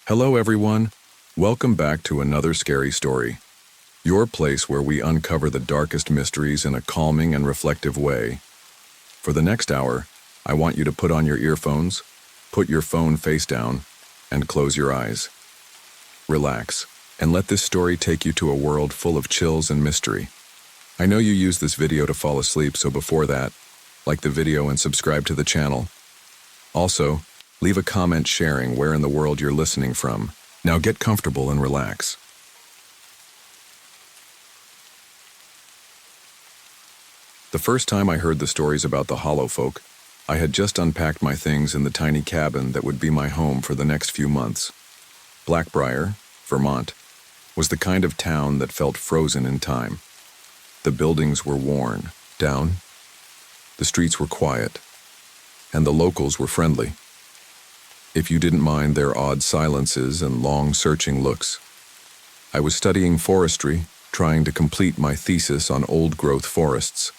Hello, everyone. Welcome back to another scary story. Your place where we uncover the darkest mysteries in a calming and reflective way. For the next hour, I want you to put on your earphones, put your phone face down, and close your eyes. Relax, and let this story take you to a world full of chills and mystery. I know you use this video to fall asleep, so before that, like the video and subscribe to the channel. Also, leave a comment sharing where in the world you're listening from. Now get comfortable and relax. The first time I heard the stories about the Hollow Folk, I had just unpacked my things in the tiny cabin that would be my home for the next few months. Blackbriar, Vermont, was the kind of town that felt frozen in time. The buildings were worn down, the streets were quiet, and the locals were friendly. If you didn't mind their odd silences and long searching looks. I was studying forestry, trying to complete my thesis on old-growth forests,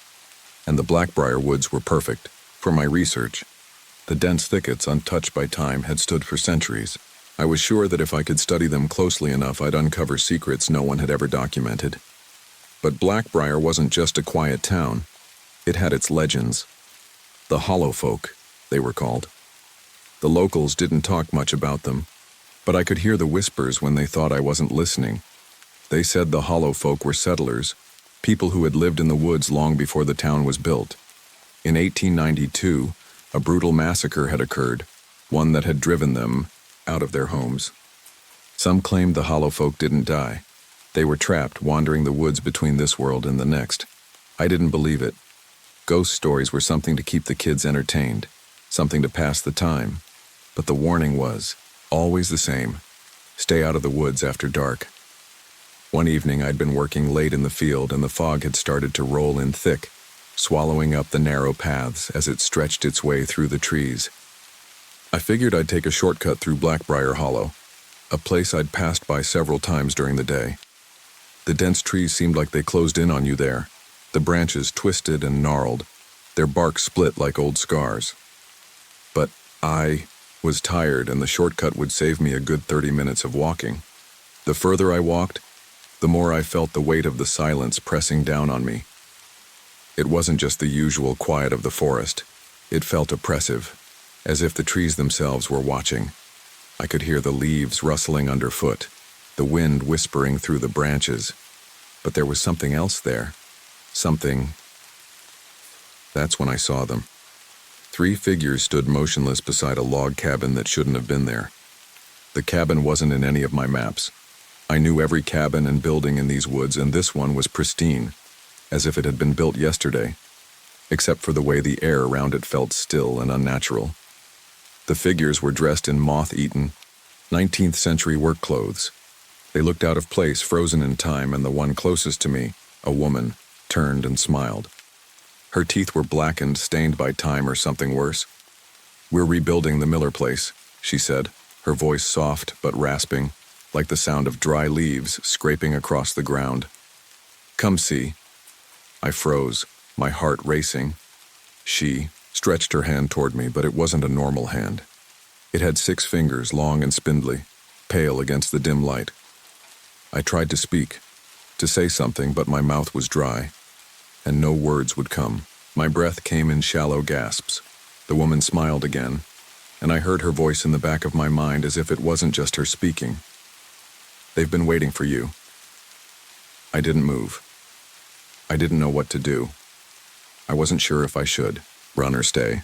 and the Blackbriar woods were perfect for my research. The dense thickets, untouched by time, had stood for centuries. I was sure that if I could study them closely enough, I'd uncover secrets no one had ever documented. But Blackbriar wasn't just a quiet town. It had its legends. The Hollow Folk, they were called. The locals didn't talk much about them, but I could hear the whispers when they thought I wasn't listening. They said the Hollow Folk were settlers, people who had lived in the woods long before the town was built. In 1892, a brutal massacre had occurred, one that had driven them out of their homes. Some claimed the Hollow Folk didn't die. They were trapped, wandering the woods between this world and the next. I didn't believe it. Ghost stories were something to keep the kids entertained, something to pass the time. But the warning was always the same: stay out of the woods after dark. One evening I'd been working late in the field and the fog had started to roll in thick, swallowing up the narrow paths as it stretched its way through the trees. I figured I'd take a shortcut through Blackbriar Hollow, a place I'd passed by several times during the day. The dense trees seemed like they closed in on you there, the branches twisted and gnarled, their bark split like old scars. But I was tired, and the shortcut would save me a good 30 minutes of walking. The further I walked, the more I felt the weight of the silence pressing down on me. It wasn't just the usual quiet of the forest. It felt oppressive, as if the trees themselves were watching. I could hear the leaves rustling underfoot, the wind whispering through the branches. But there was something else there. Something. That's when I saw them. 3 figures stood motionless beside a log cabin that shouldn't have been there. The cabin wasn't in any of my maps. I knew every cabin and building in these woods, and this one was pristine, as if it had been built yesterday, except for the way the air around it felt still and unnatural. The figures were dressed in moth-eaten, 19th century work clothes. They looked out of place, frozen in time, and the one closest to me, a woman, turned and smiled. Her teeth were blackened, stained by time or something worse. "We're rebuilding the Miller place," she said, her voice soft but rasping, like the sound of dry leaves scraping across the ground. "Come see." I froze, my heart racing. She stretched her hand toward me, but it wasn't a normal hand. It had 6 fingers, long and spindly, pale against the dim light. I tried to speak, to say something, but my mouth was dry, and no words would come. My breath came in shallow gasps. The woman smiled again, and I heard her voice in the back of my mind as if it wasn't just her speaking. "They've been waiting for you." I didn't move. I didn't know what to do. I wasn't sure if I should run or stay.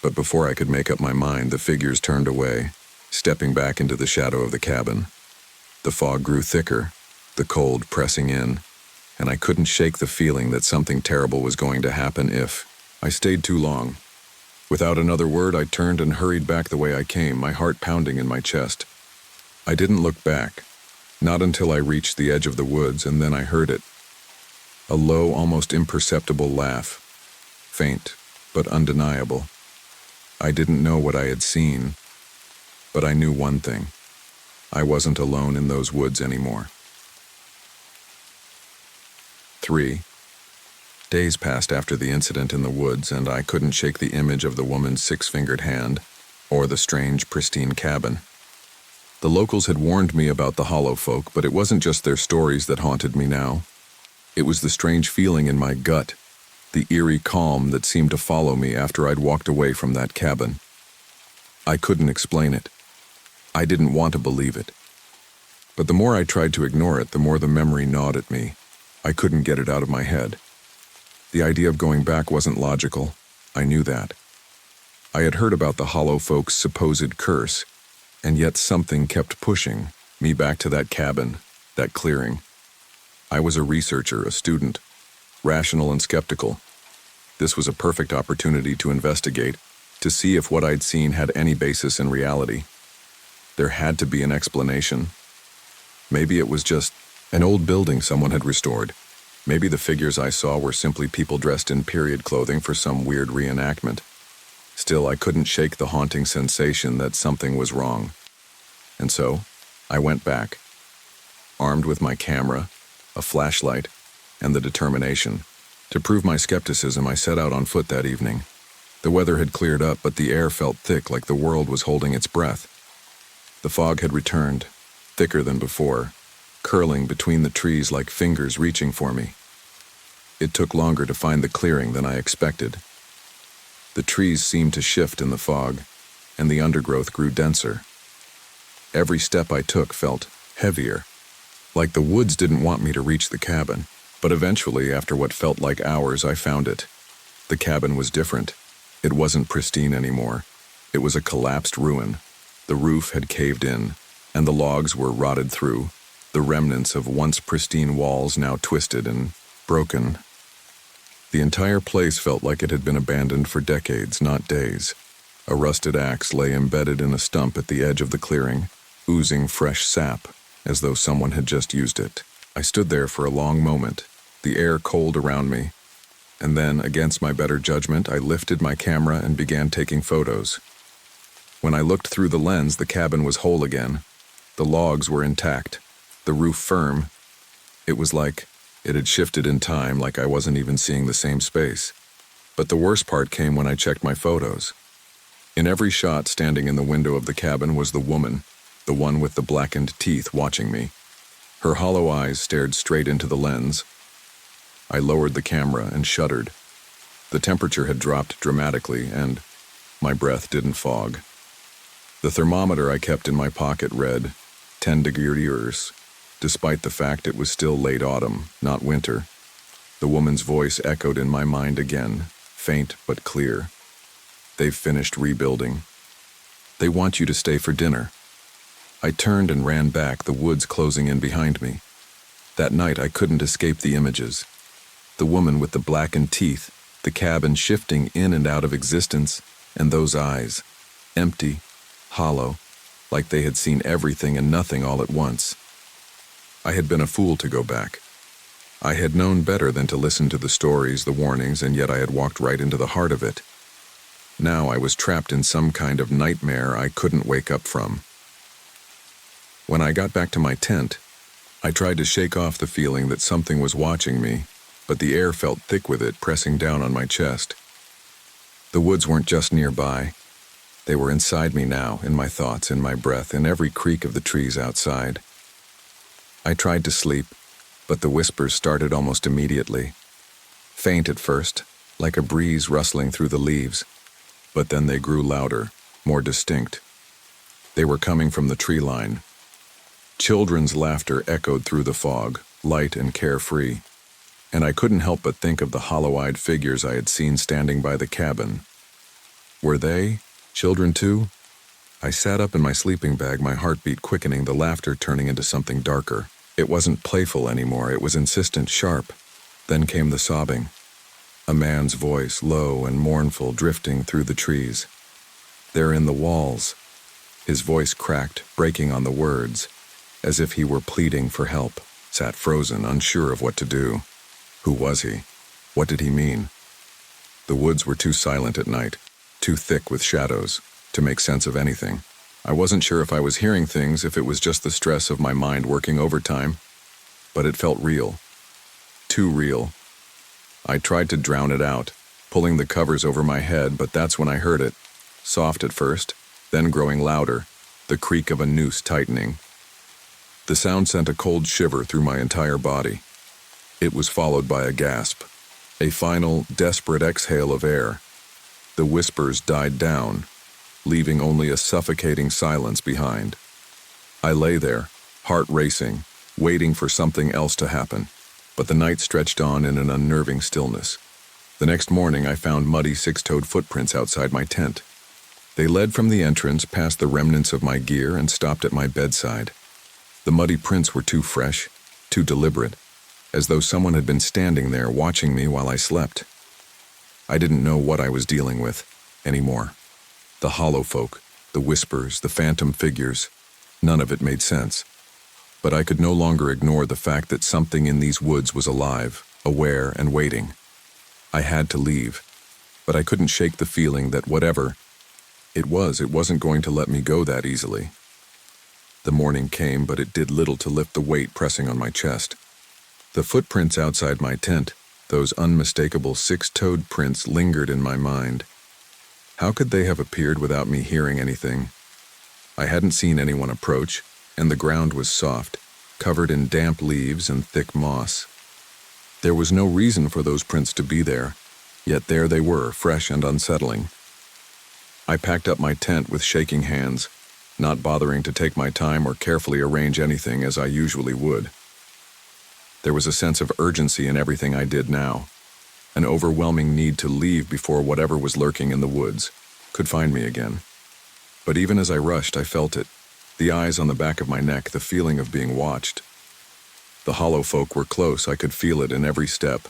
But before I could make up my mind, the figures turned away, stepping back into the shadow of the cabin. The fog grew thicker, the cold pressing in, and I couldn't shake the feeling that something terrible was going to happen if I stayed too long. Without another word, I turned and hurried back the way I came, my heart pounding in my chest. I didn't look back, not until I reached the edge of the woods, and then I heard it. A low, almost imperceptible laugh, faint but undeniable. I didn't know what I had seen, but I knew one thing. I wasn't alone in those woods anymore. 3. Days passed after the incident in the woods, and I couldn't shake the image of the woman's 6-fingered hand or the strange, pristine cabin. The locals had warned me about the hollow folk, but it wasn't just their stories that haunted me now. It was the strange feeling in my gut, the eerie calm that seemed to follow me after I'd walked away from that cabin. I couldn't explain it. I didn't want to believe it. But the more I tried to ignore it, the more the memory gnawed at me. I couldn't get it out of my head. The idea of going back wasn't logical. I knew that. I had heard about the hollow folk's supposed curse, and yet something kept pushing me back to that cabin, that clearing. I was a researcher, a student, rational and skeptical. This was a perfect opportunity to investigate, to see if what I'd seen had any basis in reality. There had to be an explanation. Maybe it was just an old building someone had restored. Maybe the figures I saw were simply people dressed in period clothing for some weird reenactment. Still, I couldn't shake the haunting sensation that something was wrong. And so, I went back, armed with my camera, a flashlight, and the determination. To prove my skepticism, I set out on foot that evening. The weather had cleared up, but the air felt thick, like the world was holding its breath. The fog had returned, thicker than before, curling between the trees like fingers reaching for me. It took longer to find the clearing than I expected. The trees seemed to shift in the fog, and the undergrowth grew denser. Every step I took felt heavier, like the woods didn't want me to reach the cabin. But eventually, after what felt like hours, I found it. The cabin was different. It wasn't pristine anymore. It was a collapsed ruin. The roof had caved in, and the logs were rotted through, the remnants of once pristine walls now twisted and broken. The entire place felt like it had been abandoned for decades, not days. A rusted axe lay embedded in a stump at the edge of the clearing, oozing fresh sap, as though someone had just used it. I stood there for a long moment, the air cold around me, and then, against my better judgment, I lifted my camera and began taking photos. When I looked through the lens, the cabin was whole again. The logs were intact, the roof firm. It was like it had shifted in time, like I wasn't even seeing the same space. But the worst part came when I checked my photos. In every shot, standing in the window of the cabin, was the woman, the one with the blackened teeth, watching me. Her hollow eyes stared straight into the lens. I lowered the camera and shuddered. The temperature had dropped dramatically, and my breath didn't fog. The thermometer I kept in my pocket read 10 degrees, despite the fact it was still late autumn, not winter. The woman's voice echoed in my mind again, faint but clear. They've finished rebuilding. They want you to stay for dinner. I turned and ran back, the woods closing in behind me. That night I couldn't escape the images. The woman with the blackened teeth, the cabin shifting in and out of existence, and those eyes, empty, hollow, like they had seen everything and nothing all at once. I had been a fool to go back. I had known better than to listen to the stories, the warnings, and yet I had walked right into the heart of it. Now I was trapped in some kind of nightmare I couldn't wake up from. When I got back to my tent, I tried to shake off the feeling that something was watching me, but the air felt thick with it, pressing down on my chest. The woods weren't just nearby. They were inside me now, in my thoughts, in my breath, in every creak of the trees outside. I tried to sleep, but the whispers started almost immediately. Faint at first, like a breeze rustling through the leaves, but then they grew louder, more distinct. They were coming from the tree line. Children's laughter echoed through the fog, light and carefree, and I couldn't help but think of the hollow-eyed figures I had seen standing by the cabin. Were they children too? I sat up in my sleeping bag, my heartbeat quickening, the laughter turning into something darker. It wasn't playful anymore, it was insistent, sharp. Then came the sobbing. A man's voice, low and mournful, drifting through the trees. "They're in the walls." His voice cracked, breaking on the words, as if he were pleading for help. Sat frozen, unsure of what to do. Who was he? What did he mean? The woods were too silent at night, too thick with shadows, to make sense of anything. I wasn't sure if I was hearing things, if it was just the stress of my mind working overtime, but it felt real. Too real. I tried to drown it out, pulling the covers over my head, but that's when I heard it. Soft at first, then growing louder, the creak of a noose tightening. The sound sent a cold shiver through my entire body. It was followed by a gasp, a final, desperate exhale of air. The whispers died down, leaving only a suffocating silence behind. I lay there, heart racing, waiting for something else to happen, but the night stretched on in an unnerving stillness. The next morning I found muddy six-toed footprints outside my tent. They led from the entrance past the remnants of my gear and stopped at my bedside. The muddy prints were too fresh, too deliberate, as though someone had been standing there watching me while I slept. I didn't know what I was dealing with anymore. The hollow folk, the whispers, the phantom figures, none of it made sense. But I could no longer ignore the fact that something in these woods was alive, aware, and waiting. I had to leave, but I couldn't shake the feeling that whatever it wasn't going to let me go that easily. The morning came, but it did little to lift the weight pressing on my chest. The footprints outside my tent, those unmistakable six-toed prints, lingered in my mind. How could they have appeared without me hearing anything? I hadn't seen anyone approach, and the ground was soft, covered in damp leaves and thick moss. There was no reason for those prints to be there, yet there they were, fresh and unsettling. I packed up my tent with shaking hands, not bothering to take my time or carefully arrange anything as I usually would. There was a sense of urgency in everything I did now, an overwhelming need to leave before whatever was lurking in the woods could find me again. But even as I rushed, I felt it, the eyes on the back of my neck, the feeling of being watched. The hollow folk were close. I could feel it in every step,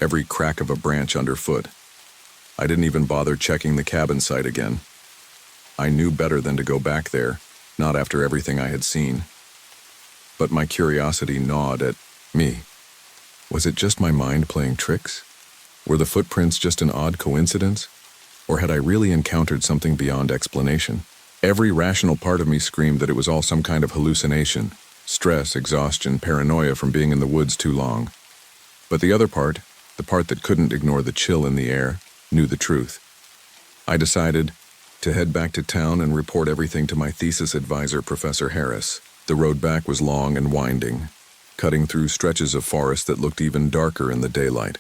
every crack of a branch underfoot. I didn't even bother checking the cabin site again. I knew better than to go back there, not after everything I had seen. But my curiosity gnawed at me. Was it just my mind playing tricks? Were the footprints just an odd coincidence? Or had I really encountered something beyond explanation? Every rational part of me screamed that it was all some kind of hallucination, stress, exhaustion, paranoia from being in the woods too long. But the other part, the part that couldn't ignore the chill in the air, knew the truth. I decided to head back to town and report everything to my thesis advisor, Professor Harris. The road back was long and winding, cutting through stretches of forest that looked even darker in the daylight.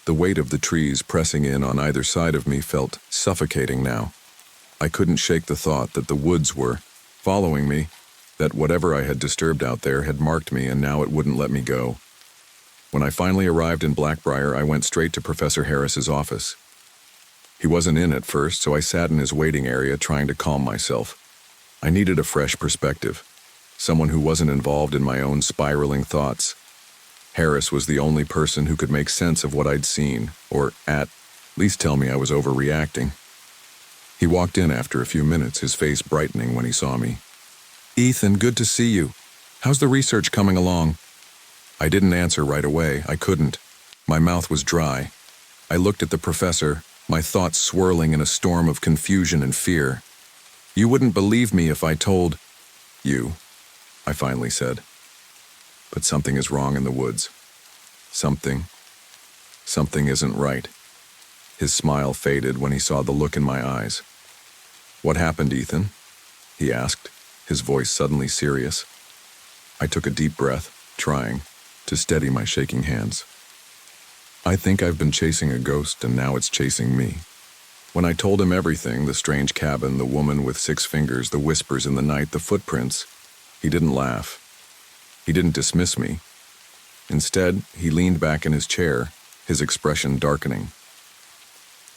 The weight of the trees pressing in on either side of me felt suffocating now. I couldn't shake the thought that the woods were following me, that whatever I had disturbed out there had marked me and now it wouldn't let me go. When I finally arrived in Blackbriar, I went straight to Professor Harris's office. He wasn't in at first, so I sat in his waiting area trying to calm myself. I needed a fresh perspective, someone who wasn't involved in my own spiraling thoughts. Harris was the only person who could make sense of what I'd seen, or at least tell me I was overreacting. He walked in after a few minutes, his face brightening when he saw me. "Ethan, good to see you. How's the research coming along?" I didn't answer right away. I couldn't. My mouth was dry. I looked at the professor, my thoughts swirling in a storm of confusion and fear. "You wouldn't believe me if I told you," I finally said. "But something is wrong in the woods. Something isn't right." His smile faded when he saw the look in my eyes. "What happened, Ethan?" he asked, his voice suddenly serious. I took a deep breath, trying to steady my shaking hands. "I think I've been chasing a ghost and now it's chasing me." When I told him everything, the strange cabin, the woman with 6 fingers, the whispers in the night, the footprints, he didn't laugh. He didn't dismiss me. Instead, he leaned back in his chair, his expression darkening.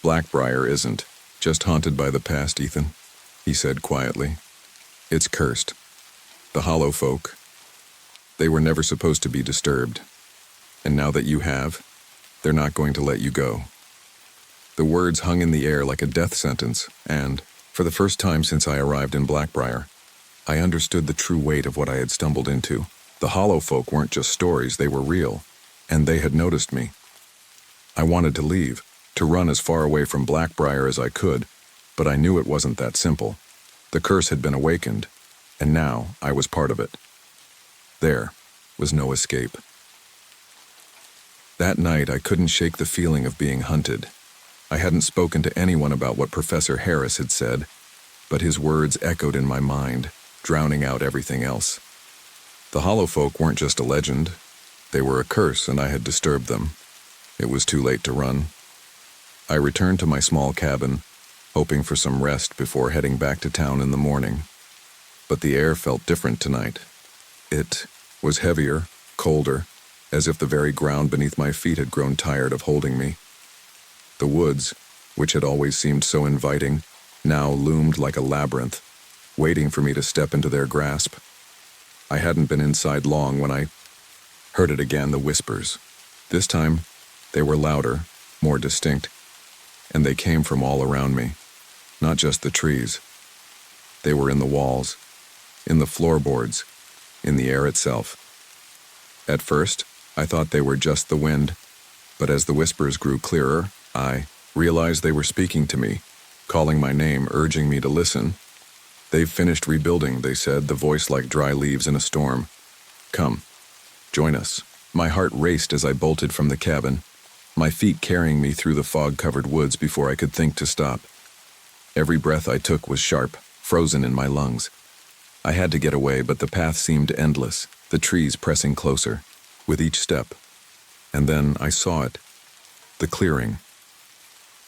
"Blackbriar isn't just haunted by the past, Ethan," he said quietly. "It's cursed. The hollow folk, they were never supposed to be disturbed. And now that you have, they're not going to let you go." The words hung in the air like a death sentence, and, for the first time since I arrived in Blackbriar, I understood the true weight of what I had stumbled into. The hollow folk weren't just stories, they were real, and they had noticed me. I wanted to leave, to run as far away from Blackbriar as I could, but I knew it wasn't that simple. The curse had been awakened, and now I was part of it. There was no escape. That night, I couldn't shake the feeling of being hunted. I hadn't spoken to anyone about what Professor Harris had said, but his words echoed in my mind, drowning out everything else. The hollow folk weren't just a legend. They were a curse, and I had disturbed them. It was too late to run. I returned to my small cabin, hoping for some rest before heading back to town in the morning. But the air felt different tonight. It was heavier, colder, as if the very ground beneath my feet had grown tired of holding me. The woods, which had always seemed so inviting, now loomed like a labyrinth, waiting for me to step into their grasp. I hadn't been inside long when I heard it again, the whispers. This time, they were louder, more distinct, and they came from all around me, not just the trees. They were in the walls, in the floorboards, in the air itself. At first, I thought they were just the wind, but as the whispers grew clearer, I realized they were speaking to me, calling my name, urging me to listen. "They've finished rebuilding," they said, the voice like dry leaves in a storm. "Come, join us." My heart raced as I bolted from the cabin, my feet carrying me through the fog-covered woods before I could think to stop. Every breath I took was sharp, frozen in my lungs. I had to get away, but the path seemed endless, the trees pressing closer, with each step. And then I saw it. The clearing.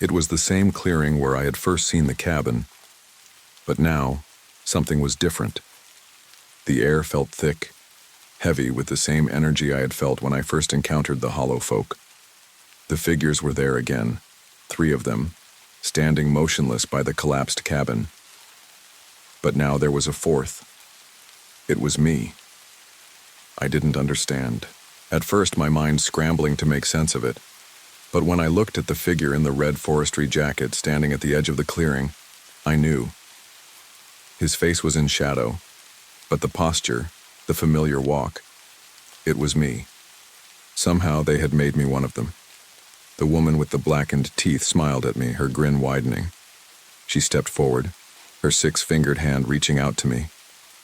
It was the same clearing where I had first seen the cabin, but now something was different. The air felt thick, heavy with the same energy I had felt when I first encountered the hollow folk. The figures were there again, 3 of them, standing motionless by the collapsed cabin. But now there was a 4th. It was me. I didn't understand. At first, my mind scrambling to make sense of it. But when I looked at the figure in the red forestry jacket standing at the edge of the clearing, I knew. His face was in shadow, but the posture, the familiar walk, it was me. Somehow they had made me one of them. The woman with the blackened teeth smiled at me, her grin widening. She stepped forward, her 6-fingered hand reaching out to me,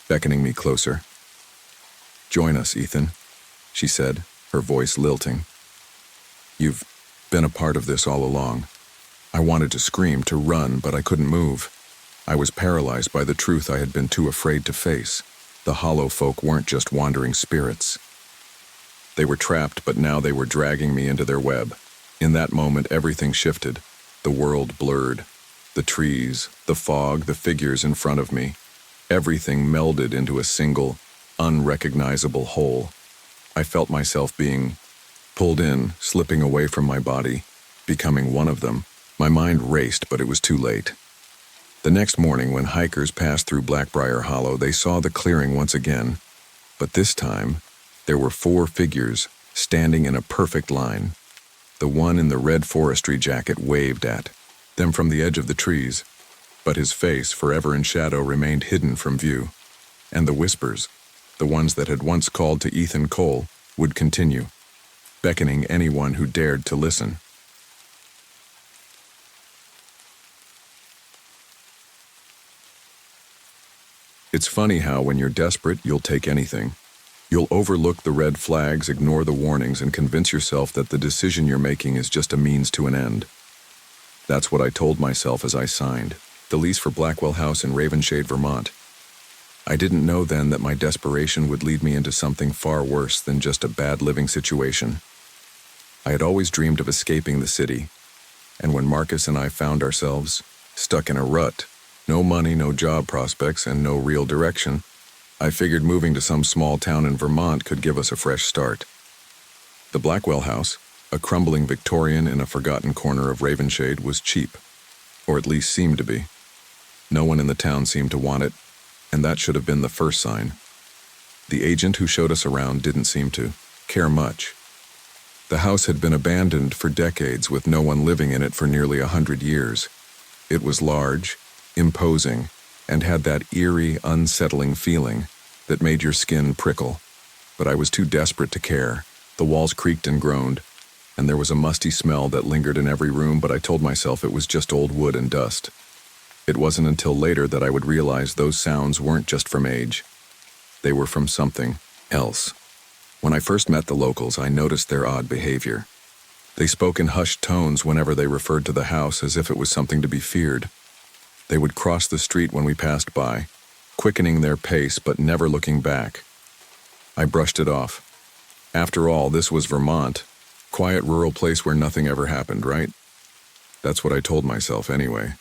beckoning me closer. "Join us, Ethan," she said, her voice lilting. "You've been a part of this all along." I wanted to scream, to run, but I couldn't move. I was paralyzed by the truth I had been too afraid to face. The hollow folk weren't just wandering spirits. They were trapped, but now they were dragging me into their web. In that moment, everything shifted. The world blurred. The trees, the fog, the figures in front of me. Everything melded into a single, unrecognizable whole. I felt myself being pulled in, slipping away from my body, becoming one of them. My mind raced, but it was too late. The next morning, when hikers passed through Blackbriar Hollow, they saw the clearing once again. But this time, there were 4 figures standing in a perfect line. The one in the red forestry jacket waved at them from the edge of the trees, but his face, forever in shadow, remained hidden from view. And the whispers, the ones that had once called to Ethan Cole, would continue, beckoning anyone who dared to listen. It's funny how, when you're desperate, you'll take anything. You'll overlook the red flags, ignore the warnings, and convince yourself that the decision you're making is just a means to an end. That's what I told myself as I signed the lease for Blackwell House in Ravenshade, Vermont. I didn't know then that my desperation would lead me into something far worse than just a bad living situation. I had always dreamed of escaping the city, and when Marcus and I found ourselves stuck in a rut, no money, no job prospects, and no real direction, I figured moving to some small town in Vermont could give us a fresh start. The Blackwell House, a crumbling Victorian in a forgotten corner of Ravenshade, was cheap, or at least seemed to be. No one in the town seemed to want it, and that should have been the first sign. The agent who showed us around didn't seem to care much. The house had been abandoned for decades, with no one living in it for nearly 100 years. It was large, imposing, and had that eerie, unsettling feeling that made your skin prickle. But I was too desperate to care. The walls creaked and groaned, and there was a musty smell that lingered in every room, but I told myself it was just old wood and dust. It wasn't until later that I would realize those sounds weren't just from age. They were from something else. When I first met the locals, I noticed their odd behavior. They spoke in hushed tones whenever they referred to the house, as if it was something to be feared. They would cross the street when we passed by, quickening their pace but never looking back. I brushed it off. After all, this was Vermont, quiet rural place where nothing ever happened, right? That's what I told myself anyway.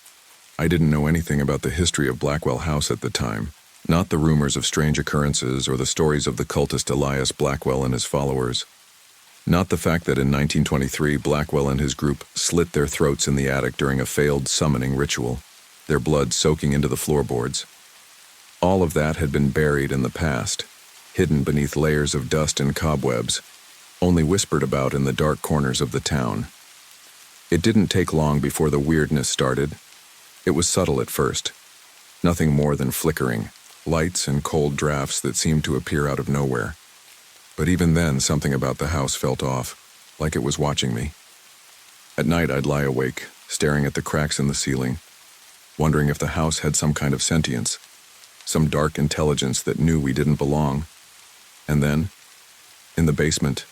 I didn't know anything about the history of Blackwell House at the time, not the rumors of strange occurrences or the stories of the cultist Elias Blackwell and his followers. Not the fact that in 1923 Blackwell and his group slit their throats in the attic during a failed summoning ritual, their blood soaking into the floorboards. All of that had been buried in the past, hidden beneath layers of dust and cobwebs, only whispered about in the dark corners of the town. It didn't take long before the weirdness started. It was subtle at first, nothing more than flickering, lights and cold drafts that seemed to appear out of nowhere. But even then, something about the house felt off, like it was watching me. At night, I'd lie awake, staring at the cracks in the ceiling, wondering if the house had some kind of sentience, some dark intelligence that knew we didn't belong. And then, in the basement,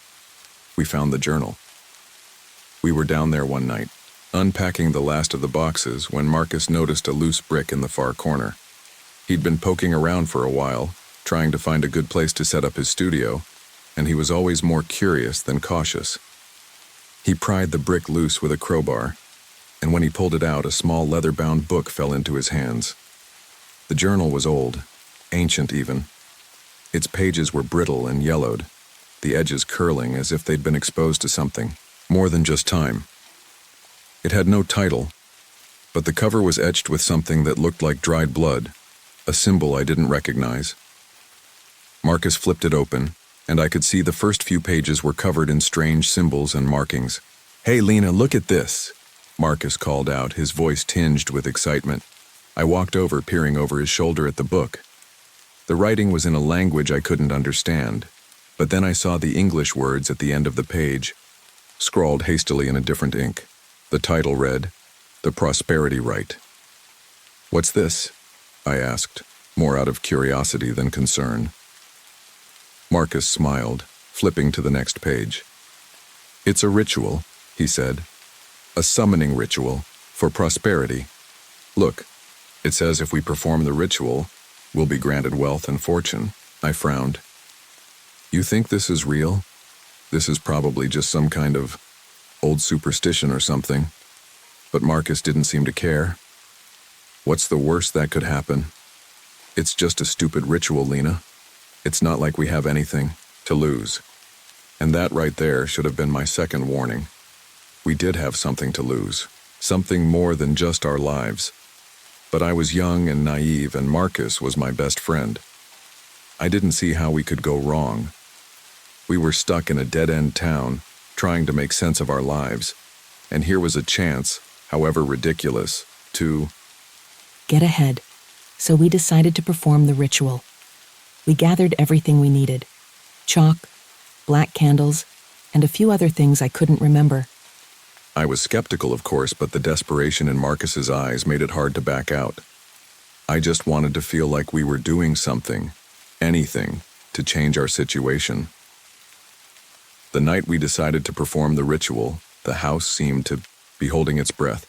we found the journal. We were down there one night, unpacking the last of the boxes, when Marcus noticed a loose brick in the far corner. He'd been poking around for a while, trying to find a good place to set up his studio, and he was always more curious than cautious. He pried the brick loose with a crowbar, and when he pulled it out, a small leather-bound book fell into his hands. The journal was old, ancient even. Its pages were brittle and yellowed, the edges curling as if they'd been exposed to something, more than just time. It had no title, but the cover was etched with something that looked like dried blood, a symbol I didn't recognize. Marcus flipped it open, and I could see the first few pages were covered in strange symbols and markings. "Hey, Lena, look at this," Marcus called out, his voice tinged with excitement. I walked over, peering over his shoulder at the book. The writing was in a language I couldn't understand, but then I saw the English words at the end of the page, scrawled hastily in a different ink. The title read, "The Prosperity Rite." "What's this?" I asked, more out of curiosity than concern. Marcus smiled, flipping to the next page. "It's a ritual," he said. "A summoning ritual for prosperity. Look, it says if we perform the ritual, we'll be granted wealth and fortune." I frowned. "You think this is real? This is probably just some kind of old superstition or something." But Marcus didn't seem to care. "What's the worst that could happen? It's just a stupid ritual, Lena. It's not like we have anything to lose." And that right there should have been my second warning. We did have something to lose, something more than just our lives. But I was young and naive, and Marcus was my best friend. I didn't see how we could go wrong. We were stuck in a dead-end town, trying to make sense of our lives, and here was a chance, however ridiculous, to get ahead. So we decided to perform the ritual. We gathered everything we needed: chalk, black candles, and a few other things I couldn't remember. I was skeptical, of course, but the desperation in Marcus's eyes made it hard to back out. I just wanted to feel like we were doing something, anything, to change our situation. The night we decided to perform the ritual, the house seemed to be holding its breath.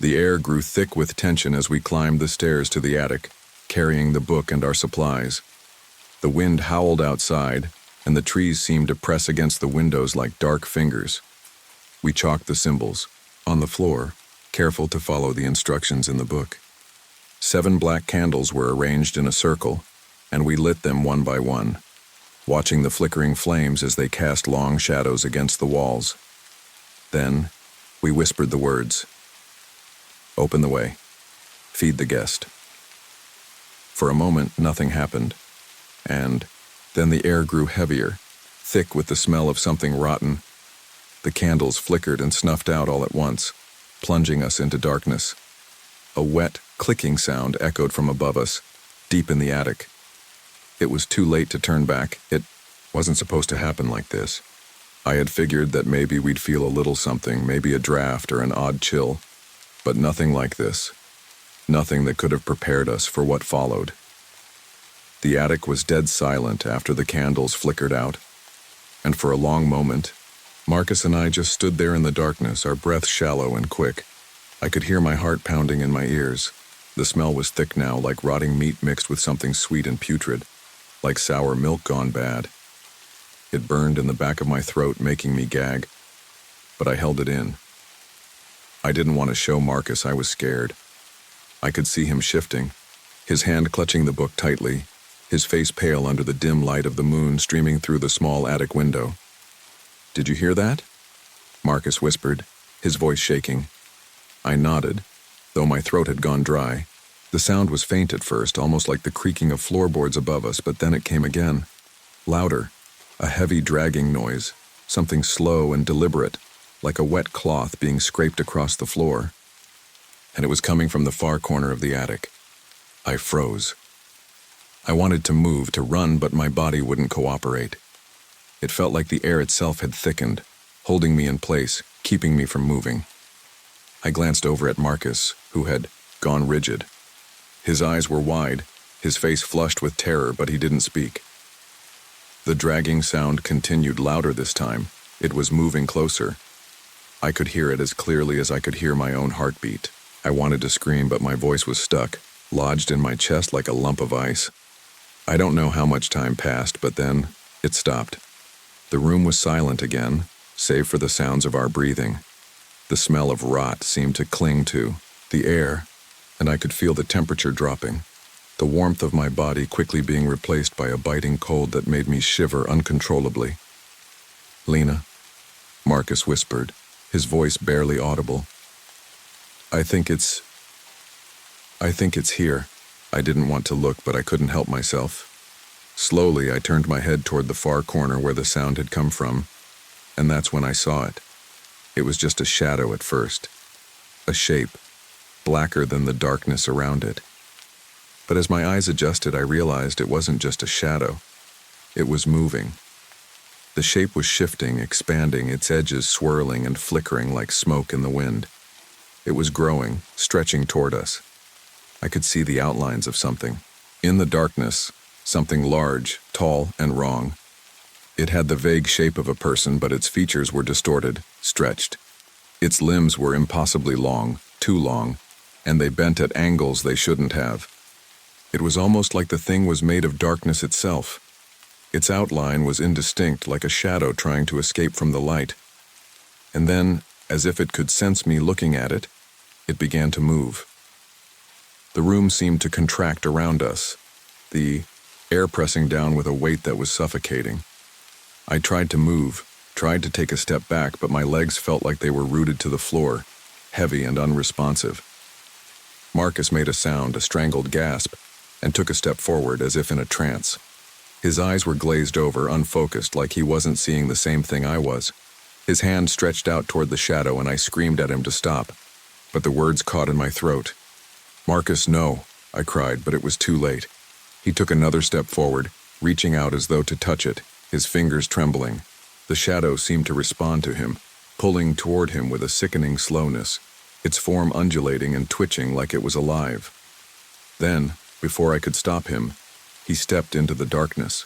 The air grew thick with tension as we climbed the stairs to the attic, carrying the book and our supplies. The wind howled outside, and the trees seemed to press against the windows like dark fingers. We chalked the symbols on the floor, careful to follow the instructions in the book. 7 black candles were arranged in a circle, and we lit them one by one, watching the flickering flames as they cast long shadows against the walls. Then, we whispered the words, "Open the way. Feed the guest." For a moment, nothing happened, and then the air grew heavier, thick with the smell of something rotten. The candles flickered and snuffed out all at once, plunging us into darkness. A wet, clicking sound echoed from above us, deep in the attic. It was too late to turn back. It wasn't supposed to happen like this. I had figured that maybe we'd feel a little something, maybe a draft or an odd chill, but nothing like this. Nothing that could have prepared us for what followed. The attic was dead silent after the candles flickered out, and for a long moment, Marcus and I just stood there in the darkness, our breath shallow and quick. I could hear my heart pounding in my ears. The smell was thick now, like rotting meat mixed with something sweet and putrid, like sour milk gone bad. It burned in the back of my throat, making me gag, but I held it in. I didn't want to show Marcus I was scared. I could see him shifting, his hand clutching the book tightly, his face pale under the dim light of the moon streaming through the small attic window. "Did you hear that?" Marcus whispered, his voice shaking. I nodded, though my throat had gone dry. The sound was faint at first, almost like the creaking of floorboards above us, but then it came again. Louder, a heavy dragging noise, something slow and deliberate, like a wet cloth being scraped across the floor. And it was coming from the far corner of the attic. I froze. I wanted to move, to run, but my body wouldn't cooperate. It felt like the air itself had thickened, holding me in place, keeping me from moving. I glanced over at Marcus, who had gone rigid. His eyes were wide, his face flushed with terror, but he didn't speak. The dragging sound continued, louder this time. It was moving closer. I could hear it as clearly as I could hear my own heartbeat. I wanted to scream, but my voice was stuck, lodged in my chest like a lump of ice. I don't know how much time passed, but then it stopped. The room was silent again, save for the sounds of our breathing. The smell of rot seemed to cling to the air, and I could feel the temperature dropping, the warmth of my body quickly being replaced by a biting cold that made me shiver uncontrollably. "Lena," Marcus whispered, his voice barely audible. I think it's here." I didn't want to look, but I couldn't help myself. Slowly, I turned my head toward the far corner where the sound had come from, and that's when I saw it. It was just a shadow at first, a shape, blacker than the darkness around it. But as my eyes adjusted, I realized it wasn't just a shadow. It was moving. The shape was shifting, expanding, its edges swirling and flickering like smoke in the wind. It was growing, stretching toward us. I could see the outlines of something. In the darkness, something large, tall, and wrong. It had the vague shape of a person, but its features were distorted, stretched. Its limbs were impossibly long, too long, and they bent at angles they shouldn't have. It was almost like the thing was made of darkness itself. Its outline was indistinct, like a shadow trying to escape from the light. And then, as if it could sense me looking at it, it began to move. The room seemed to contract around us, the air pressing down with a weight that was suffocating. I tried to move, tried to take a step back, but my legs felt like they were rooted to the floor, heavy and unresponsive. Marcus made a sound, a strangled gasp, and took a step forward as if in a trance. His eyes were glazed over, unfocused, like he wasn't seeing the same thing I was. His hand stretched out toward the shadow, and I screamed at him to stop, but the words caught in my throat. "Marcus, no," I cried, but it was too late. He took another step forward, reaching out as though to touch it, his fingers trembling. The shadow seemed to respond to him, pulling toward him with a sickening slowness, its form undulating and twitching like it was alive. Then, before I could stop him, he stepped into the darkness.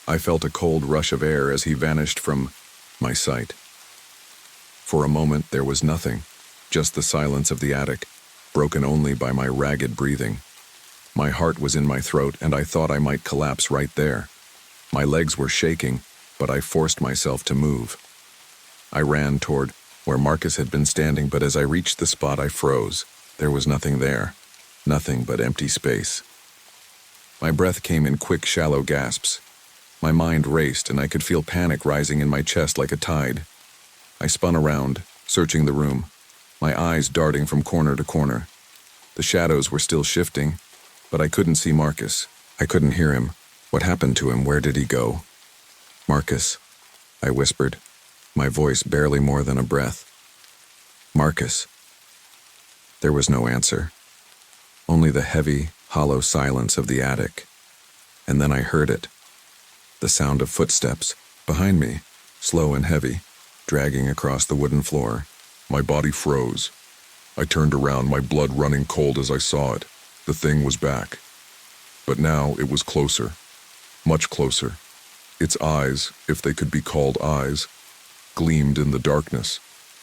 I felt a cold rush of air as he vanished from my sight. For a moment, there was nothing, just the silence of the attic, broken only by my ragged breathing. My heart was in my throat, and I thought I might collapse right there. My legs were shaking, but I forced myself to move. I ran toward where Marcus had been standing, but as I reached the spot, I froze. There was nothing there, nothing but empty space. My breath came in quick, shallow gasps. My mind raced, and I could feel panic rising in my chest like a tide. I spun around, searching the room, my eyes darting from corner to corner. The shadows were still shifting, but I couldn't see Marcus. I couldn't hear him. What happened to him? Where did he go? "Marcus," I whispered, my voice barely more than a breath. "Marcus." There was no answer, only the heavy, hollow silence of the attic. And then I heard it, the sound of footsteps behind me, slow and heavy, dragging across the wooden floor. My body froze. I turned around, my blood running cold as I saw it. The thing was back. But now it was closer, much closer. Its eyes, if they could be called eyes, gleamed in the darkness.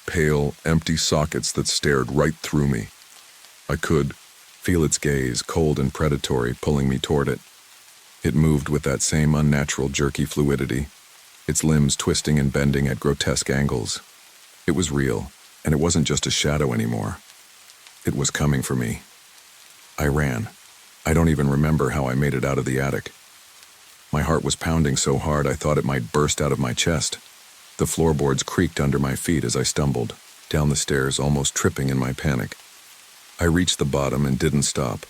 pale, empty sockets that stared right through me. I could feel its gaze, cold and predatory, pulling me toward it. It moved with that same unnatural, jerky fluidity, its limbs twisting and bending at grotesque angles. It was real, and it wasn't just a shadow anymore. It was coming for me. I ran. I don't even remember how I made it out of the attic. My heart was pounding so hard I thought it might burst out of my chest. The floorboards creaked under my feet as I stumbled down the stairs, almost tripping in my panic. I reached the bottom and didn't stop.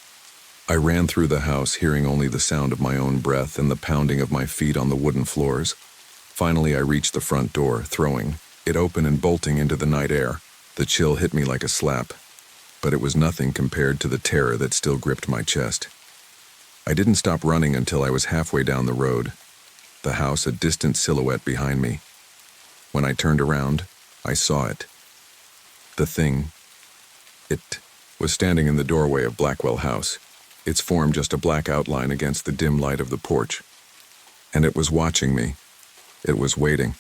I ran through the house, hearing only the sound of my own breath and the pounding of my feet on the wooden floors. Finally, I reached the front door, throwing it open and bolting into the night air. The chill hit me like a slap, but it was nothing compared to the terror that still gripped my chest. I didn't stop running until I was halfway down the road, the house a distant silhouette behind me. When I turned around, I saw it. The thing. It was standing in the doorway of Blackwell House, its form just a black outline against the dim light of the porch. And it was watching me. It was waiting.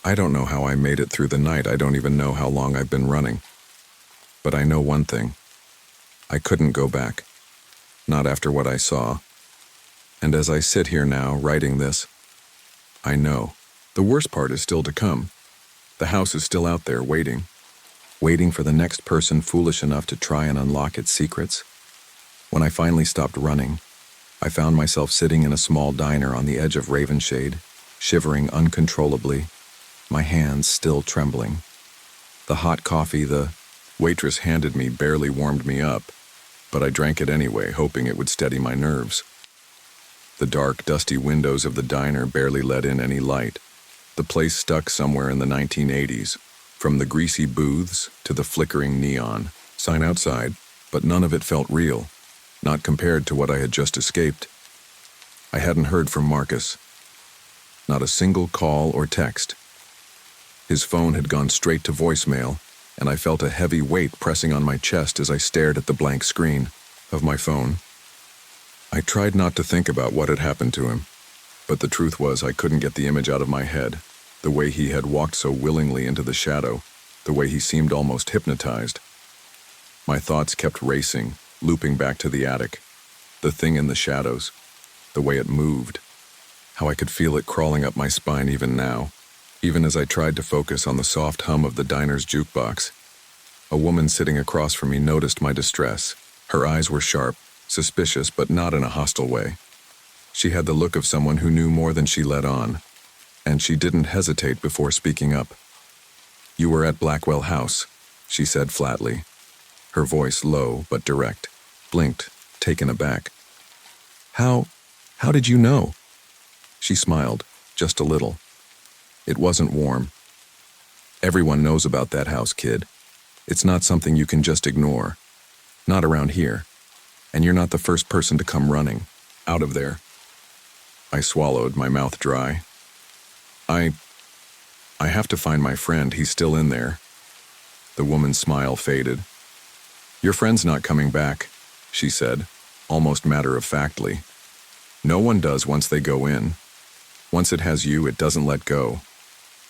I don't know how I made it through the night. I don't even know how long I've been running. But I know one thing. I couldn't go back. Not after what I saw. And as I sit here now, writing this, I know. The worst part is still to come. The house is still out there, waiting for the next person foolish enough to try and unlock its secrets. When I finally stopped running, I found myself sitting in a small diner on the edge of Ravenshade, shivering uncontrollably, my hands still trembling. The hot coffee the waitress handed me barely warmed me up, but I drank it anyway, hoping it would steady my nerves. The dark, dusty windows of the diner barely let in any light. The place stuck somewhere in the 1980s, from the greasy booths to the flickering neon sign outside, but none of it felt real, not compared to what I had just escaped. I hadn't heard from Marcus. Not a single call or text. His phone had gone straight to voicemail, and I felt a heavy weight pressing on my chest as I stared at the blank screen of my phone. I tried not to think about what had happened to him, but the truth was I couldn't get the image out of my head, the way he had walked so willingly into the shadow, the way he seemed almost hypnotized. My thoughts kept racing, looping back to the attic, the thing in the shadows, the way it moved, how I could feel it crawling up my spine even now, even as I tried to focus on the soft hum of the diner's jukebox. A woman sitting across from me noticed my distress. Her eyes were sharp, suspicious, but not in a hostile way. She had the look of someone who knew more than she let on, and she didn't hesitate before speaking up. "You were at Blackwell House," she said flatly, her voice low but direct. Blinked, taken aback. How did you know?" She smiled, just a little. It wasn't warm. "Everyone knows about that house, kid. It's not something you can just ignore. Not around here. And you're not the first person to come running out of there." I swallowed, my mouth dry. I have to find my friend. He's still in there." The woman's smile faded. "Your friend's not coming back," she said, almost matter-of-factly. "No one does once they go in. Once it has you, it doesn't let go.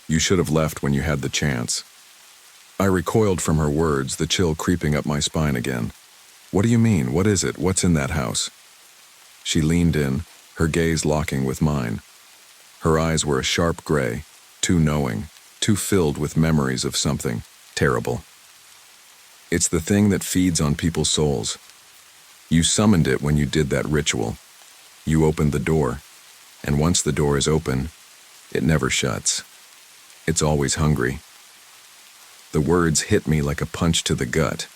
You should have left when you had the chance." I recoiled from her words, the chill creeping up my spine again. "What do you mean? What is it? What's in that house?" She leaned in, her gaze locking with mine. Her eyes were a sharp gray, too knowing, too filled with memories of something terrible. "It's the thing that feeds on people's souls. You summoned it when you did that ritual. You opened the door, and once the door is open, it never shuts. It's always hungry." The words hit me like a punch to the gut.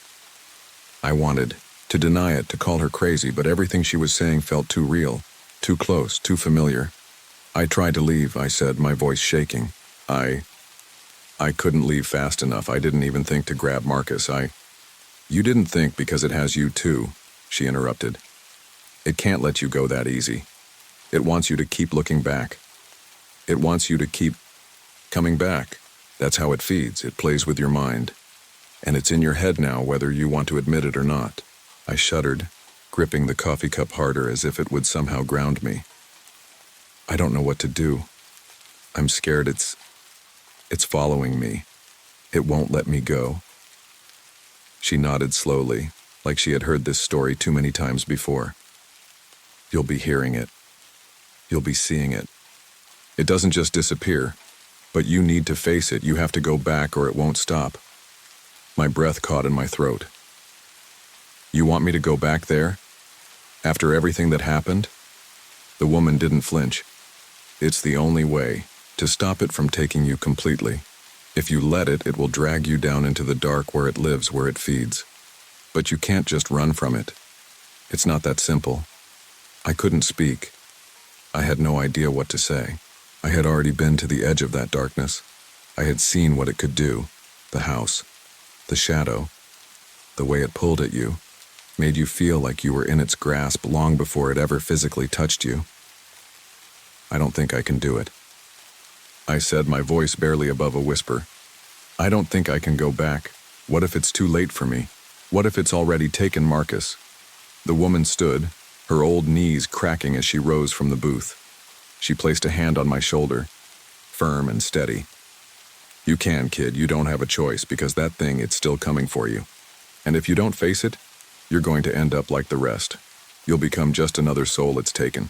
I wanted to deny it, to call her crazy, but everything she was saying felt too real, too close, too familiar. "I tried to leave," I said, my voice shaking. I couldn't leave fast enough. I didn't even think to grab Marcus. "You didn't think because it has you too," she interrupted. "It can't let you go that easy. It wants you to keep looking back. It wants you to keep coming back. That's how it feeds. It plays with your mind. And it's in your head now, whether you want to admit it or not." I shuddered, gripping the coffee cup harder as if it would somehow ground me. "I don't know what to do. I'm scared it's following me." It won't let me go." She nodded slowly, like she had heard this story too many times before. "You'll be hearing it. You'll be seeing it. It doesn't just disappear, but you need to face it. You have to go back or it won't stop." My breath caught in my throat. "You want me to go back there? After everything that happened?" The woman didn't flinch. "It's the only way to stop it from taking you completely. If you let it, it will drag you down into the dark where it lives, where it feeds. But you can't just run from it. It's not that simple." I couldn't speak. I had no idea what to say. I had already been to the edge of that darkness. I had seen what it could do. The house, the shadow, the way it pulled at you, made you feel like you were in its grasp long before it ever physically touched you. "I don't think I can do it," I said, my voice barely above a whisper. "I don't think I can go back. What if it's too late for me? What if it's already taken Marcus?" The woman stood, her old knees cracking as she rose from the booth. She placed a hand on my shoulder, firm and steady. "You can, kid. You don't have a choice, because that thing, it's still coming for you. And if you don't face it, you're going to end up like the rest. You'll become just another soul it's taken."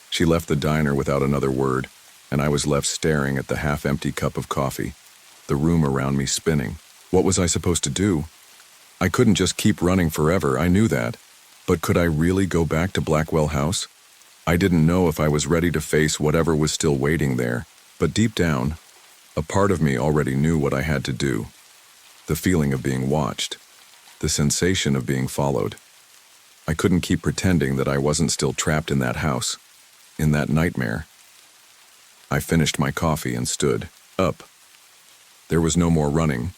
She left the diner without another word, and I was left staring at the half-empty cup of coffee, the room around me spinning. What was I supposed to do? I couldn't just keep running forever, I knew that. But could I really go back to Blackwell House? I didn't know if I was ready to face whatever was still waiting there, but deep down, a part of me already knew what I had to do. The feeling of being watched, the sensation of being followed. I couldn't keep pretending that I wasn't still trapped in that house, in that nightmare. I finished my coffee and stood up. There was no more running.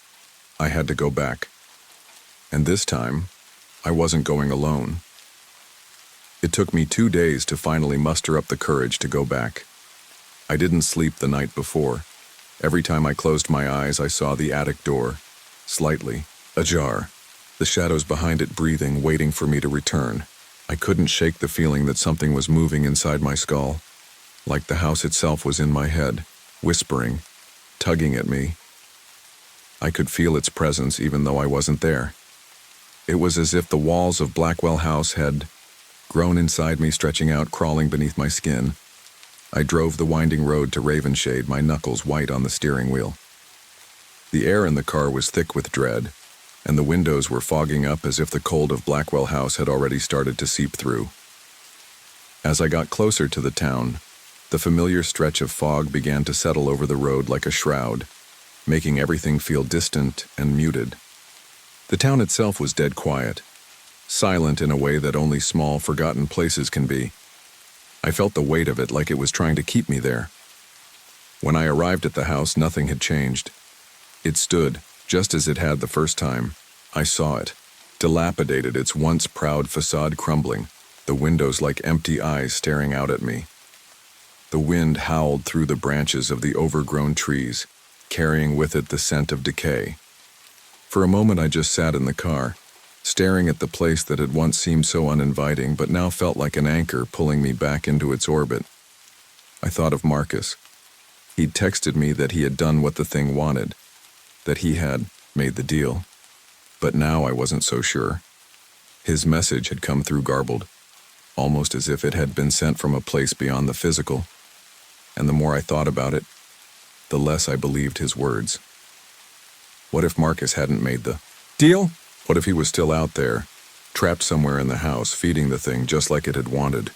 I had to go back. And this time, I wasn't going alone. It took me 2 days to finally muster up the courage to go back. I didn't sleep the night before. Every time I closed my eyes, I saw the attic door, slightly ajar, the shadows behind it breathing, waiting for me to return. I couldn't shake the feeling that something was moving inside my skull, like the house itself was in my head, whispering, tugging at me. I could feel its presence even though I wasn't there. It was as if the walls of Blackwell House had grown inside me, stretching out, crawling beneath my skin. I drove the winding road to Ravenshade, my knuckles white on the steering wheel. The air in the car was thick with dread, and the windows were fogging up as if the cold of Blackwell House had already started to seep through. As I got closer to the town, the familiar stretch of fog began to settle over the road like a shroud, making everything feel distant and muted. The town itself was dead quiet, silent in a way that only small, forgotten places can be. I felt the weight of it, like it was trying to keep me there. When I arrived at the house, nothing had changed. It stood, just as it had the first time. I saw it, dilapidated, its once proud facade crumbling, the windows like empty eyes staring out at me. The wind howled through the branches of the overgrown trees, carrying with it the scent of decay. For a moment I just sat in the car, staring at the place that had once seemed so uninviting but now felt like an anchor pulling me back into its orbit. I thought of Marcus. He'd texted me that he had done what the thing wanted, that he had made the deal. But now I wasn't so sure. His message had come through garbled, almost as if it had been sent from a place beyond the physical. And the more I thought about it, the less I believed his words. What if Marcus hadn't made the deal? What if he was still out there, trapped somewhere in the house, feeding the thing just like it had wanted?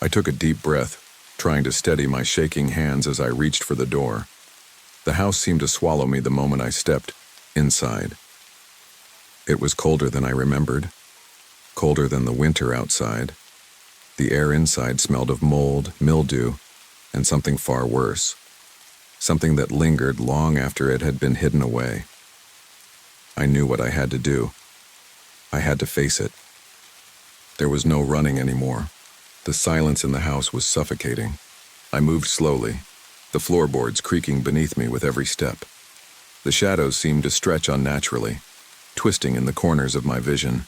I took a deep breath, trying to steady my shaking hands as I reached for the door. The house seemed to swallow me the moment I stepped inside. It was colder than I remembered, colder than the winter outside. The air inside smelled of mold, mildew, and something far worse. Something that lingered long after it had been hidden away. I knew what I had to do. I had to face it. There was no running anymore. The silence in the house was suffocating. I moved slowly, the floorboards creaking beneath me with every step. The shadows seemed to stretch unnaturally, twisting in the corners of my vision.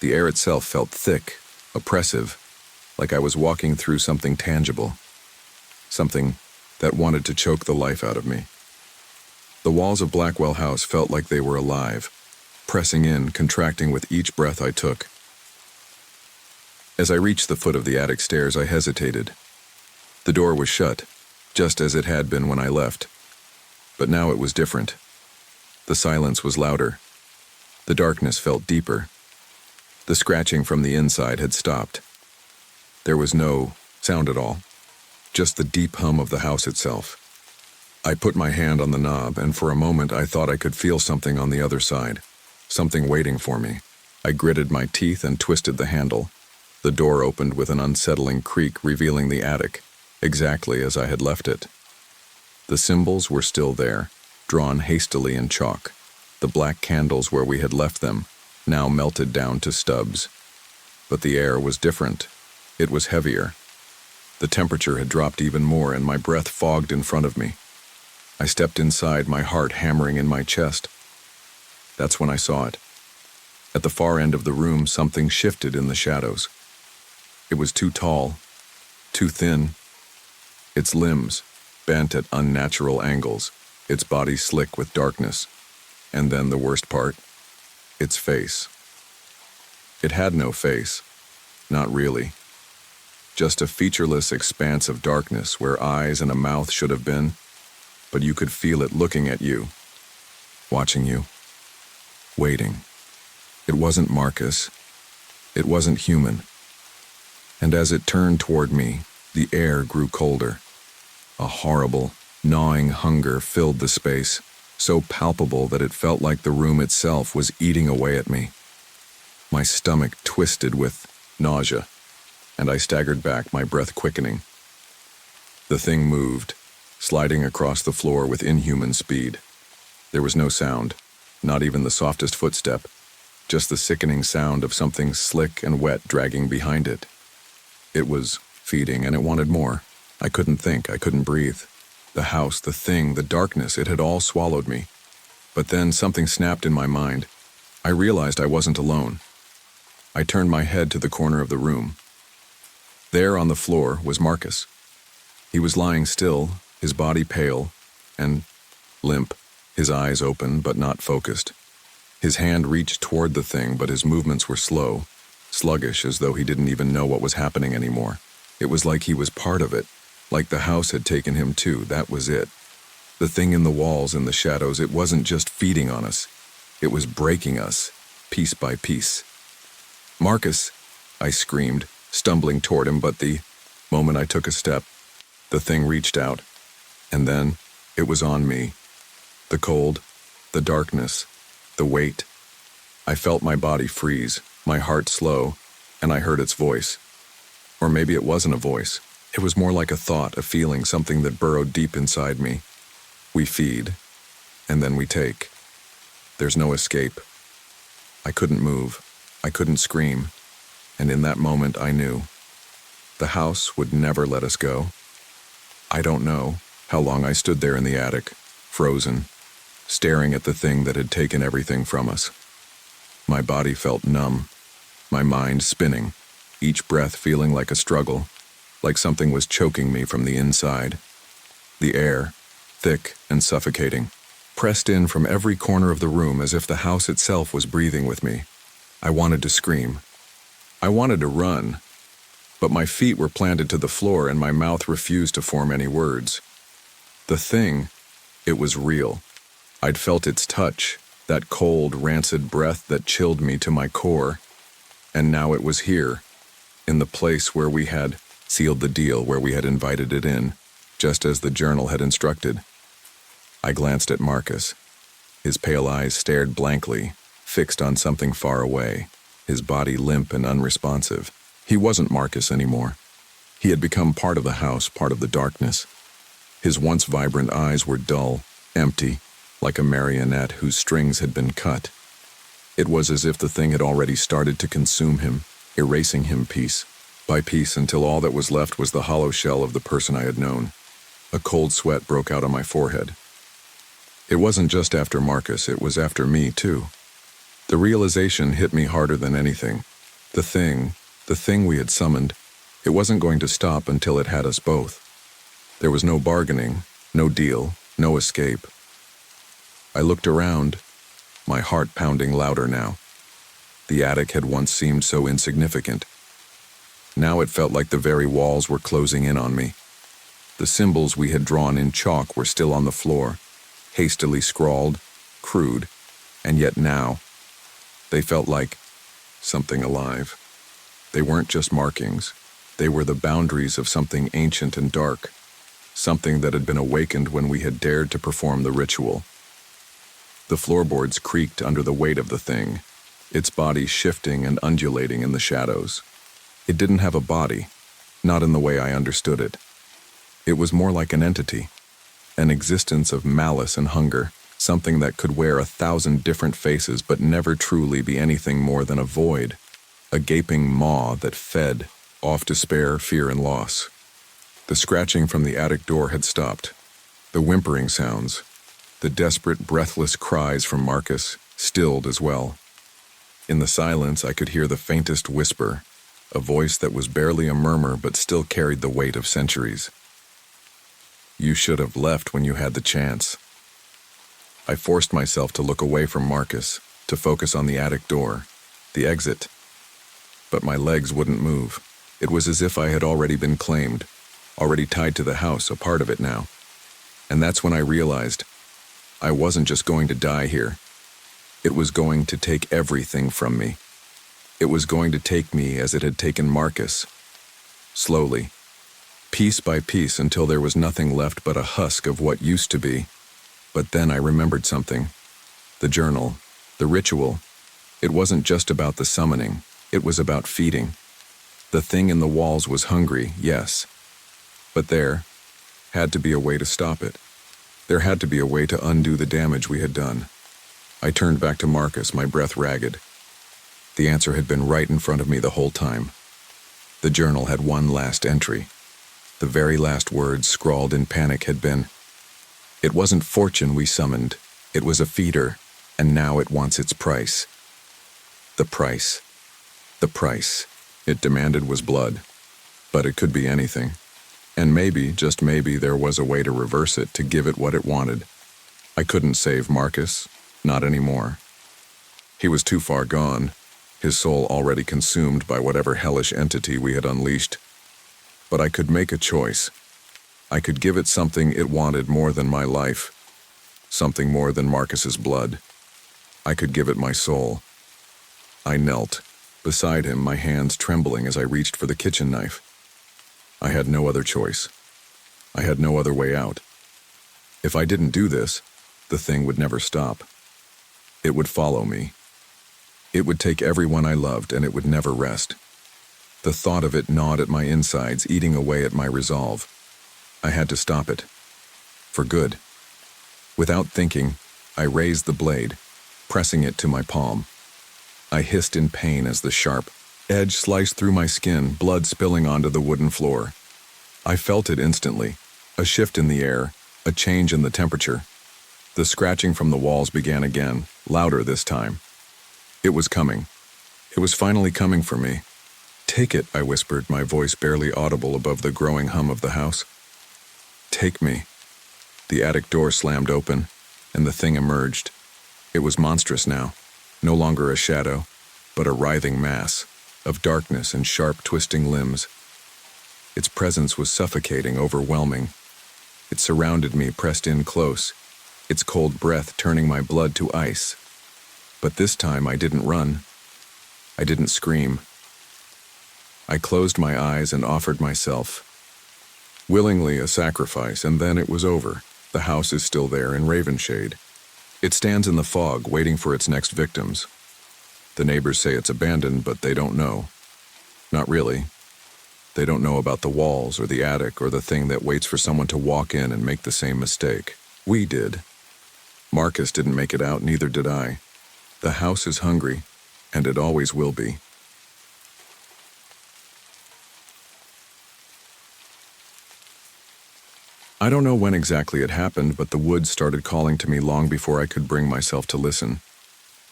The air itself felt thick, oppressive, like I was walking through something tangible, something that wanted to choke the life out of me. The walls of Blackwell House felt like they were alive, pressing in, contracting with each breath I took. As I reached the foot of the attic stairs, I hesitated. The door was shut, just as it had been when I left. But now it was different. The silence was louder. The darkness felt deeper. The scratching from the inside had stopped. There was no sound at all, just the deep hum of the house itself. I put my hand on the knob, and for a moment I thought I could feel something on the other side, something waiting for me. I gritted my teeth and twisted the handle. The door opened with an unsettling creak, revealing the attic, exactly as I had left it. The symbols were still there, drawn hastily in chalk. The black candles where we had left them, now melted down to stubs. But the air was different. It was heavier. The temperature had dropped even more, and my breath fogged in front of me. I stepped inside, my heart hammering in my chest. That's when I saw it. At the far end of the room, something shifted in the shadows. It was too tall, too thin. Its limbs bent at unnatural angles, its body slick with darkness. And then the worst part, its face. It had no face, not really. Just a featureless expanse of darkness where eyes and a mouth should have been, but you could feel it looking at you, watching you, waiting. It wasn't Marcus. It wasn't human. And as it turned toward me, the air grew colder. A horrible, gnawing hunger filled the space, so palpable that it felt like the room itself was eating away at me. My stomach twisted with nausea, and I staggered back, my breath quickening. The thing moved, sliding across the floor with inhuman speed. There was no sound, not even the softest footstep, just the sickening sound of something slick and wet dragging behind it. It was feeding, and it wanted more. I couldn't think, I couldn't breathe. The house, the thing, the darkness, it had all swallowed me. But then something snapped in my mind. I realized I wasn't alone. I turned my head to the corner of the room. There on the floor was Marcus. He was lying still, his body pale and limp, his eyes open but not focused. His hand reached toward the thing, but his movements were slow, sluggish, as though he didn't even know what was happening anymore. It was like he was part of it, like the house had taken him too. That was it. The thing in the walls, in the shadows, it wasn't just feeding on us. It was breaking us, piece by piece. "Marcus!" I screamed, stumbling toward him, but the moment I took a step, the thing reached out, and then it was on me. The cold, the darkness, the weight. I felt my body freeze, my heart slow, and I heard its voice. Or maybe it wasn't a voice. It was more like a thought, a feeling, something that burrowed deep inside me. We feed, and then we take. There's no escape. I couldn't move. I couldn't scream. And in that moment, I knew. The house would never let us go. I don't know how long I stood there in the attic, frozen, staring at the thing that had taken everything from us. My body felt numb, my mind spinning, each breath feeling like a struggle, like something was choking me from the inside. The air, thick and suffocating, pressed in from every corner of the room as if the house itself was breathing with me. I wanted to scream. I wanted to run, but my feet were planted to the floor and my mouth refused to form any words. The thing, it was real. I'd felt its touch, that cold, rancid breath that chilled me to my core. And now it was here, in the place where we had sealed the deal, where we had invited it in, just as the journal had instructed. I glanced at Marcus. His pale eyes stared blankly, fixed on something far away, his body limp and unresponsive. He wasn't Marcus anymore. He had become part of the house, part of the darkness. His once vibrant eyes were dull, empty, like a marionette whose strings had been cut. It was as if the thing had already started to consume him, erasing him piece by piece until all that was left was the hollow shell of the person I had known. A cold sweat broke out on my forehead. It wasn't just after Marcus, it was after me too. The realization hit me harder than anything. The thing we had summoned, it wasn't going to stop until it had us both. There was no bargaining, no deal, no escape. I looked around, my heart pounding louder now. The attic had once seemed so insignificant. Now it felt like the very walls were closing in on me. The symbols we had drawn in chalk were still on the floor, hastily scrawled, crude, and yet now, they felt like something alive. They weren't just markings. They were the boundaries of something ancient and dark, something that had been awakened when we had dared to perform the ritual. The floorboards creaked under the weight of the thing, its body shifting and undulating in the shadows. It didn't have a body, not in the way I understood it. It was more like an entity, an existence of malice and hunger, something that could wear 1,000 different faces but never truly be anything more than a void, a gaping maw that fed off despair, fear, and loss. The scratching from the attic door had stopped. The whimpering sounds, the desperate, breathless cries from Marcus, stilled as well. In the silence, I could hear the faintest whisper, a voice that was barely a murmur but still carried the weight of centuries. "You should have left when you had the chance." I forced myself to look away from Marcus, to focus on the attic door, the exit. But my legs wouldn't move. It was as if I had already been claimed, already tied to the house, a part of it now. And that's when I realized I wasn't just going to die here. It was going to take everything from me. It was going to take me as it had taken Marcus. Slowly, piece by piece, until there was nothing left but a husk of what used to be. But then I remembered something. The journal, the ritual. It wasn't just about the summoning. It was about feeding. The thing in the walls was hungry, yes. But there had to be a way to stop it. There had to be a way to undo the damage we had done. I turned back to Marcus, my breath ragged. The answer had been right in front of me the whole time. The journal had one last entry. The very last words scrawled in panic had been, "It wasn't fortune we summoned. It was a feeder, and now it wants its price." The price. The price it demanded was blood. But it could be anything. And maybe, just maybe, there was a way to reverse it, to give it what it wanted. I couldn't save Marcus, not anymore. He was too far gone, his soul already consumed by whatever hellish entity we had unleashed. But I could make a choice. I could give it something it wanted more than my life, something more than Marcus's blood. I could give it my soul. I knelt beside him, my hands trembling as I reached for the kitchen knife. I had no other choice. I had no other way out. If I didn't do this, the thing would never stop. It would follow me. It would take everyone I loved, and it would never rest. The thought of it gnawed at my insides, eating away at my resolve. I had to stop it. For good. Without thinking, I raised the blade, pressing it to my palm. I hissed in pain as the sharp edge sliced through my skin, blood spilling onto the wooden floor. I felt it instantly, a shift in the air, a change in the temperature. The scratching from the walls began again, louder this time. It was coming. It was finally coming for me. "Take it," I whispered, my voice barely audible above the growing hum of the house. "Take me." The attic door slammed open, and the thing emerged. It was monstrous now, no longer a shadow, but a writhing mass of darkness and sharp, twisting limbs. Its presence was suffocating, overwhelming. It surrounded me, pressed in close, its cold breath turning my blood to ice. But this time I didn't run. I didn't scream. I closed my eyes and offered myself. Willingly a sacrifice, and then it was over. The house is still there in Ravenshade. It stands in the fog, waiting for its next victims. The neighbors say it's abandoned, but they don't know. Not really. They don't know about the walls or the attic or the thing that waits for someone to walk in and make the same mistake. We did. Marcus didn't make it out, neither did I. The house is hungry, and it always will be. I don't know when exactly it happened, but the woods started calling to me long before I could bring myself to listen.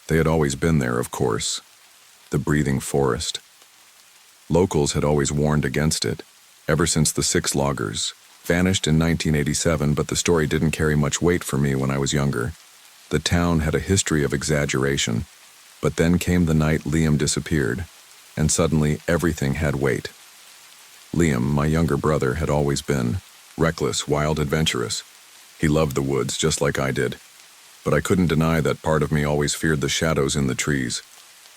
They had always been there, of course. The breathing forest. Locals had always warned against it, ever since the 6 loggers vanished in 1987, but the story didn't carry much weight for me when I was younger. The town had a history of exaggeration, but then came the night Liam disappeared, and suddenly everything had weight. Liam, my younger brother, had always been reckless, wild, adventurous. He loved the woods just like I did, but I couldn't deny that part of me always feared the shadows in the trees,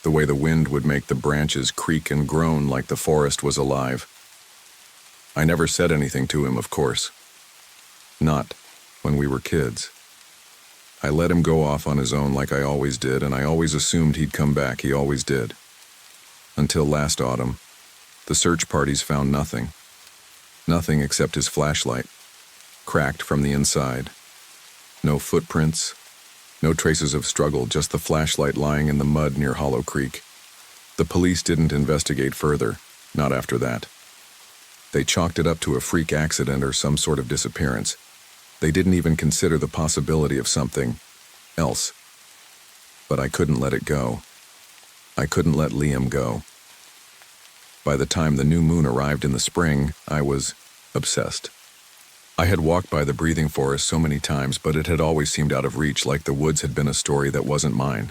the way the wind would make the branches creak and groan like the forest was alive. I never said anything to him, of course. Not when we were kids. I let him go off on his own like I always did, and I always assumed he'd come back. He always did. Until last autumn, the search parties found nothing. Nothing except his flashlight, cracked from the inside. No footprints, no traces of struggle, just the flashlight lying in the mud near Hollow Creek. The police didn't investigate further, not after that. They chalked it up to a freak accident or some sort of disappearance. They didn't even consider the possibility of something else. But I couldn't let it go. I couldn't let Liam go. By the time the new moon arrived in the spring, I was obsessed. I had walked by the breathing forest so many times, but it had always seemed out of reach, like the woods had been a story that wasn't mine.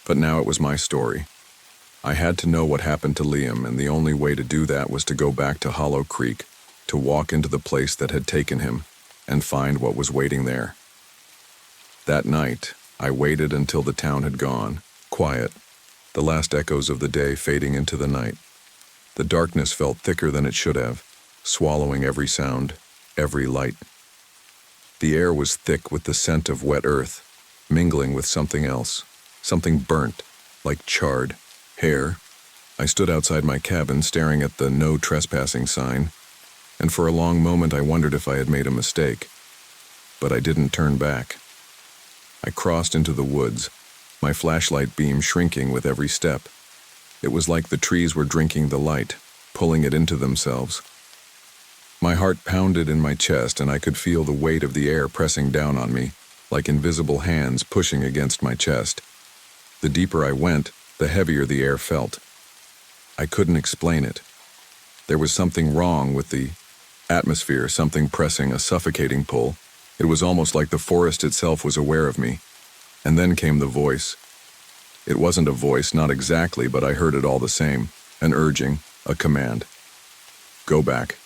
But now it was my story. I had to know what happened to Liam, and the only way to do that was to go back to Hollow Creek, to walk into the place that had taken him, and find what was waiting there. That night, I waited until the town had gone, quiet, the last echoes of the day fading into the night. The darkness felt thicker than it should have, swallowing every sound, every light. The air was thick with the scent of wet earth, mingling with something else, something burnt, like charred hair. I stood outside my cabin staring at the no trespassing sign, and for a long moment I wondered if I had made a mistake. But I didn't turn back. I crossed into the woods, my flashlight beam shrinking with every step. It was like the trees were drinking the light, pulling it into themselves. My heart pounded in my chest, and I could feel the weight of the air pressing down on me, like invisible hands pushing against my chest. The deeper I went, the heavier the air felt. I couldn't explain it. There was something wrong with the atmosphere, something pressing, a suffocating pull. It was almost like the forest itself was aware of me. And then came the voice. It wasn't a voice, not exactly, but I heard it all the same. An urging, a command. Go back.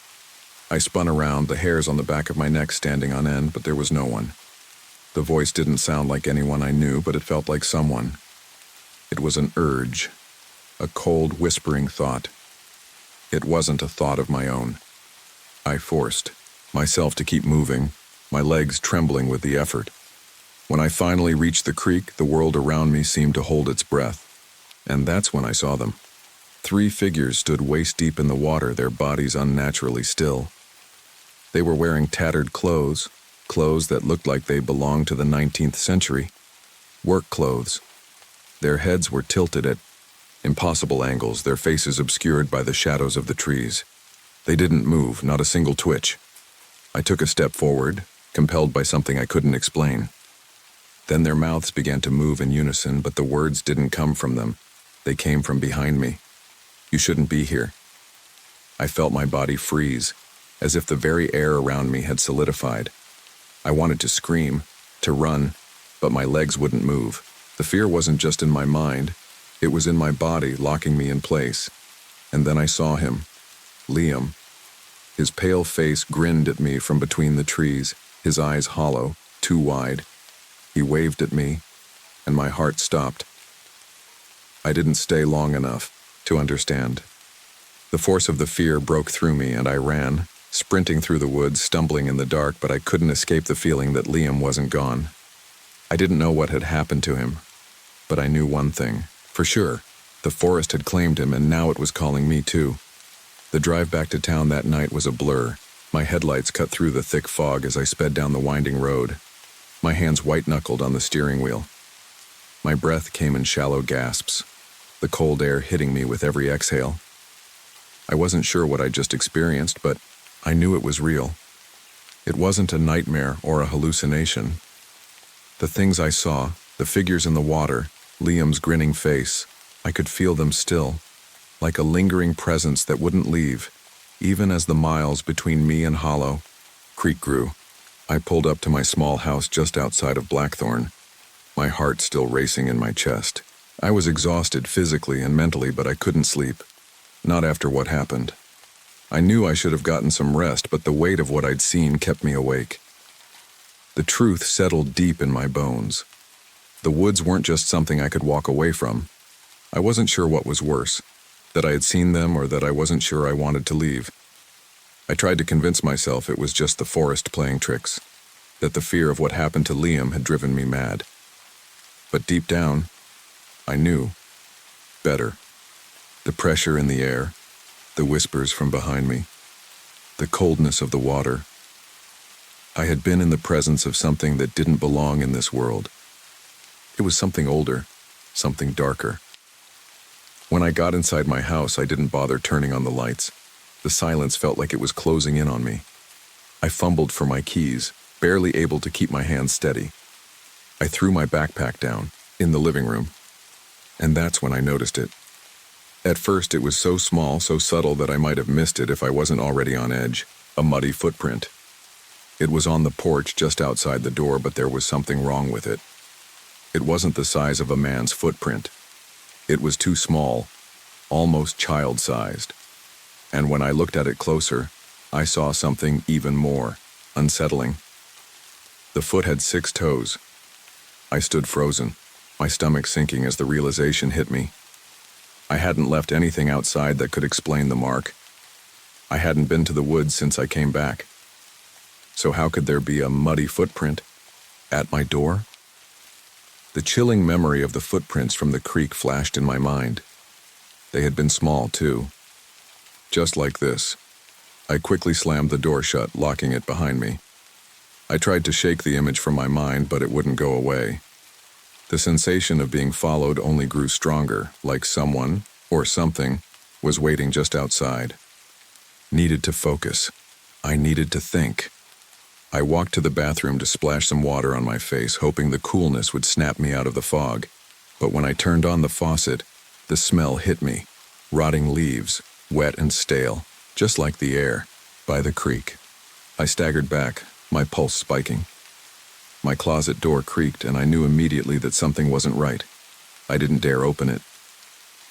I spun around, the hairs on the back of my neck standing on end, but there was no one. The voice didn't sound like anyone I knew, but it felt like someone. It was an urge, a cold, whispering thought. It wasn't a thought of my own. I forced myself to keep moving, my legs trembling with the effort. When I finally reached the creek, the world around me seemed to hold its breath. And that's when I saw them. 3 figures stood waist-deep in the water, their bodies unnaturally still. They were wearing tattered clothes that looked like they belonged to the 19th century. Work clothes. Their heads were tilted at impossible angles, their faces obscured by the shadows of the trees. They didn't move, not a single twitch. I took a step forward, compelled by something I couldn't explain. Then their mouths began to move in unison, but the words didn't come from them. They came from behind me. You shouldn't be here. I felt my body freeze, as if the very air around me had solidified. I wanted to scream, to run, but my legs wouldn't move. The fear wasn't just in my mind, it was in my body, locking me in place. And then I saw him, Liam. His pale face grinned at me from between the trees, his eyes hollow, too wide. He waved at me, and my heart stopped. I didn't stay long enough to understand. The force of the fear broke through me, and I ran, sprinting through the woods, stumbling in the dark, but I couldn't escape the feeling that Liam wasn't gone. I didn't know what had happened to him, but I knew one thing, for sure. The forest had claimed him, and now it was calling me too. The drive back to town that night was a blur. My headlights cut through the thick fog as I sped down the winding road, my hands white-knuckled on the steering wheel. My breath came in shallow gasps, the cold air hitting me with every exhale. I wasn't sure what I just experienced, but I knew it was real. It wasn't a nightmare or a hallucination. The things I saw, the figures in the water, Liam's grinning face, I could feel them still, like a lingering presence that wouldn't leave, even as the miles between me and Hollow Creek grew. I pulled up to my small house just outside of Blackthorn, my heart still racing in my chest. I was exhausted physically and mentally, but I couldn't sleep. Not after what happened. I knew I should have gotten some rest, but the weight of what I'd seen kept me awake. The truth settled deep in my bones. The woods weren't just something I could walk away from. I wasn't sure what was worse, that I had seen them or that I wasn't sure I wanted to leave. I tried to convince myself it was just the forest playing tricks, that the fear of what happened to Liam had driven me mad. But deep down, I knew better. The pressure in the air, the whispers from behind me, the coldness of the water. I had been in the presence of something that didn't belong in this world. It was something older, something darker. When I got inside my house, I didn't bother turning on the lights. The silence felt like it was closing in on me. I fumbled for my keys, barely able to keep my hands steady. I threw my backpack down, in the living room, and that's when I noticed it. At first, it was so small, so subtle that I might have missed it if I wasn't already on edge. A muddy footprint. It was on the porch just outside the door, but there was something wrong with it. It wasn't the size of a man's footprint. It was too small, almost child-sized. And when I looked at it closer, I saw something even more unsettling. The foot had 6 toes. I stood frozen, my stomach sinking as the realization hit me. I hadn't left anything outside that could explain the mark. I hadn't been to the woods since I came back. So how could there be a muddy footprint at my door? The chilling memory of the footprints from the creek flashed in my mind. They had been small, too. Just like this. I quickly slammed the door shut, locking it behind me. I tried to shake the image from my mind, but it wouldn't go away. The sensation of being followed only grew stronger, like someone, or something, was waiting just outside. Needed to focus. I needed to think. I walked to the bathroom to splash some water on my face, hoping the coolness would snap me out of the fog. But when I turned on the faucet, the smell hit me. Rotting leaves, wet and stale, just like the air, by the creek. I staggered back, my pulse spiking. My closet door creaked, and I knew immediately that something wasn't right. I didn't dare open it.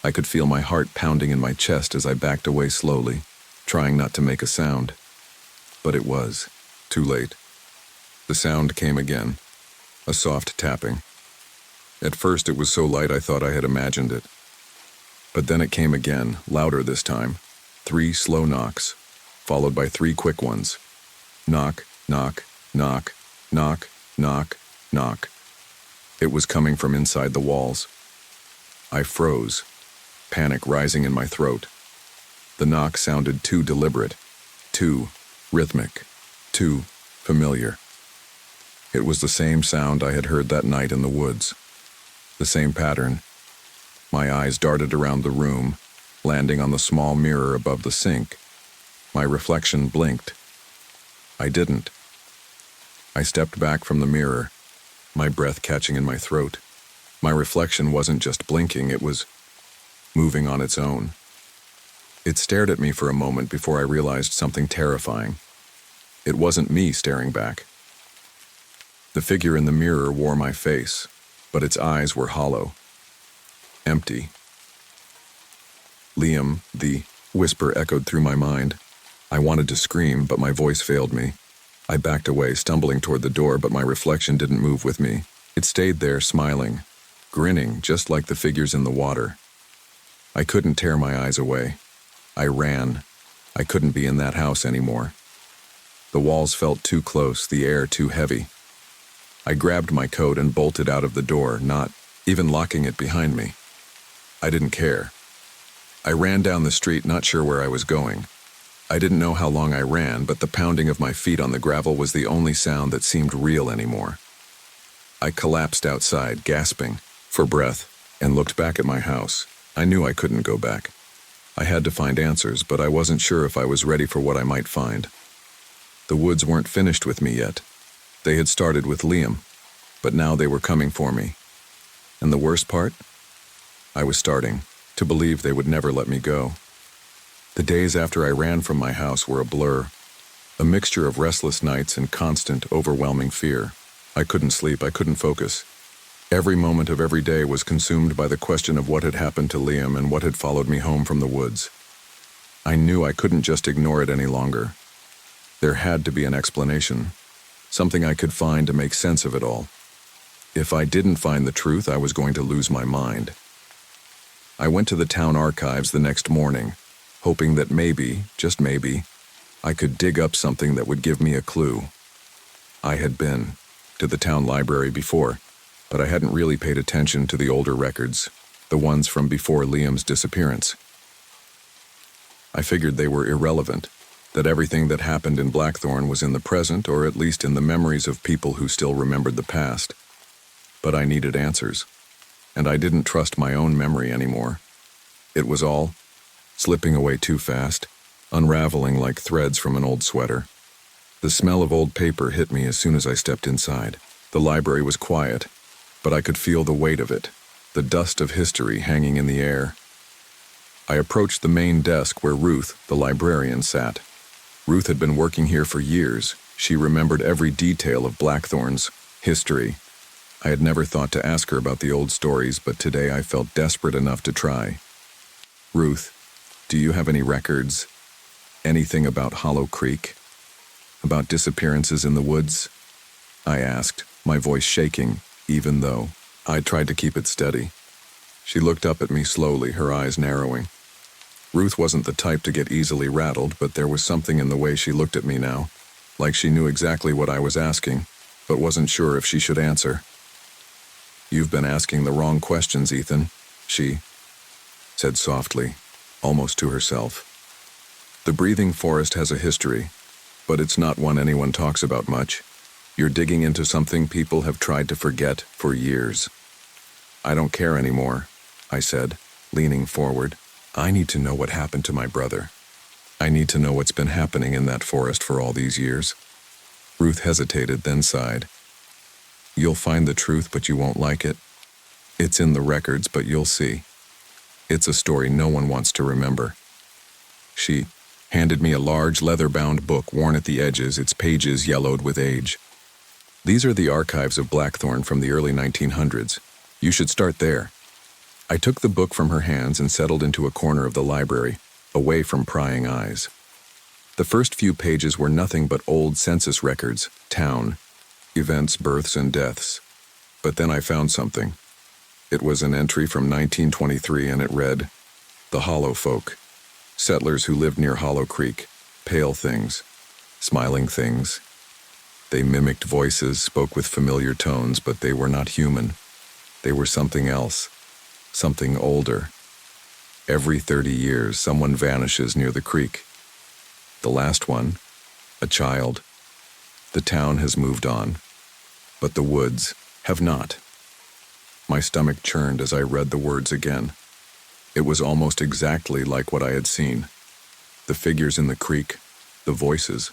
I could feel my heart pounding in my chest as I backed away slowly, trying not to make a sound. But it was too late. The sound came again, a soft tapping. At first it was so light I thought I had imagined it. But then it came again, louder this time. 3 slow knocks, followed by 3 quick ones. Knock, knock, knock, knock, knock, knock. It was coming from inside the walls. I froze, panic rising in my throat. The knock sounded too deliberate, too rhythmic, too familiar. It was the same sound I had heard that night in the woods. The same pattern. My eyes darted around the room, landing on the small mirror above the sink. My reflection blinked. I didn't. I stepped back from the mirror, my breath catching in my throat. My reflection wasn't just blinking, it was moving on its own. It stared at me for a moment before I realized something terrifying. It wasn't me staring back. The figure in the mirror wore my face, but its eyes were hollow, empty. Liam, the whisper echoed through my mind. I wanted to scream, but my voice failed me. I backed away, stumbling toward the door, but my reflection didn't move with me. It stayed there, smiling, grinning, just like the figures in the water. I couldn't tear my eyes away. I ran. I couldn't be in that house anymore. The walls felt too close, the air too heavy. I grabbed my coat and bolted out of the door, not even locking it behind me. I didn't care. I ran down the street, not sure where I was going. I didn't know how long I ran, but the pounding of my feet on the gravel was the only sound that seemed real anymore. I collapsed outside, gasping for breath, and looked back at my house. I knew I couldn't go back. I had to find answers, but I wasn't sure if I was ready for what I might find. The woods weren't finished with me yet. They had started with Liam, but now they were coming for me. And the worst part? I was starting to believe they would never let me go. The days after I ran from my house were a blur, a mixture of restless nights and constant, overwhelming fear. I couldn't sleep, I couldn't focus. Every moment of every day was consumed by the question of what had happened to Liam and what had followed me home from the woods. I knew I couldn't just ignore it any longer. There had to be an explanation, something I could find to make sense of it all. If I didn't find the truth, I was going to lose my mind. I went to the town archives the next morning, hoping that maybe, just maybe, I could dig up something that would give me a clue. I had been to the town library before, but I hadn't really paid attention to the older records, the ones from before Liam's disappearance. I figured they were irrelevant, that everything that happened in Blackthorn was in the present, or at least in the memories of people who still remembered the past. But I needed answers, and I didn't trust my own memory anymore. It was all slipping away too fast, unraveling like threads from an old sweater. The smell of old paper hit me as soon as I stepped inside. The library was quiet, but I could feel the weight of it, the dust of history hanging in the air. I approached the main desk where Ruth, the librarian, sat. Ruth had been working here for years. She remembered every detail of Blackthorn's history. I had never thought to ask her about the old stories, but today I felt desperate enough to try. Ruth, do you have any records? Anything about Hollow Creek? About disappearances in the woods? I asked, my voice shaking, even though I tried to keep it steady. She looked up at me slowly, her eyes narrowing. Ruth wasn't the type to get easily rattled, but there was something in the way she looked at me now, like she knew exactly what I was asking, but wasn't sure if she should answer. You've been asking the wrong questions, Ethan, she said softly, almost to herself. The breathing forest has a history, but it's not one anyone talks about much. You're digging into something people have tried to forget for years. I don't care anymore, I said, leaning forward. I need to know what happened to my brother. I need to know what's been happening in that forest for all these years. Ruth hesitated, then sighed. You'll find the truth, but you won't like it. It's in the records, but you'll see. It's a story no one wants to remember. She handed me a large leather-bound book worn at the edges, its pages yellowed with age. These are the archives of Blackthorn from the early 1900s. You should start there. I took the book from her hands and settled into a corner of the library, away from prying eyes. The first few pages were nothing but old census records, town, events, births, and deaths. But then I found something. It was an entry from 1923, and it read, "The Hollow Folk, settlers who lived near Hollow Creek, pale things, smiling things. They mimicked voices, spoke with familiar tones, but they were not human. They were something else, something older. Every 30 years, someone vanishes near the creek. The last one, a child. The town has moved on, but the woods have not." My stomach churned as I read the words again. It was almost exactly like what I had seen. The figures in the creek, the voices,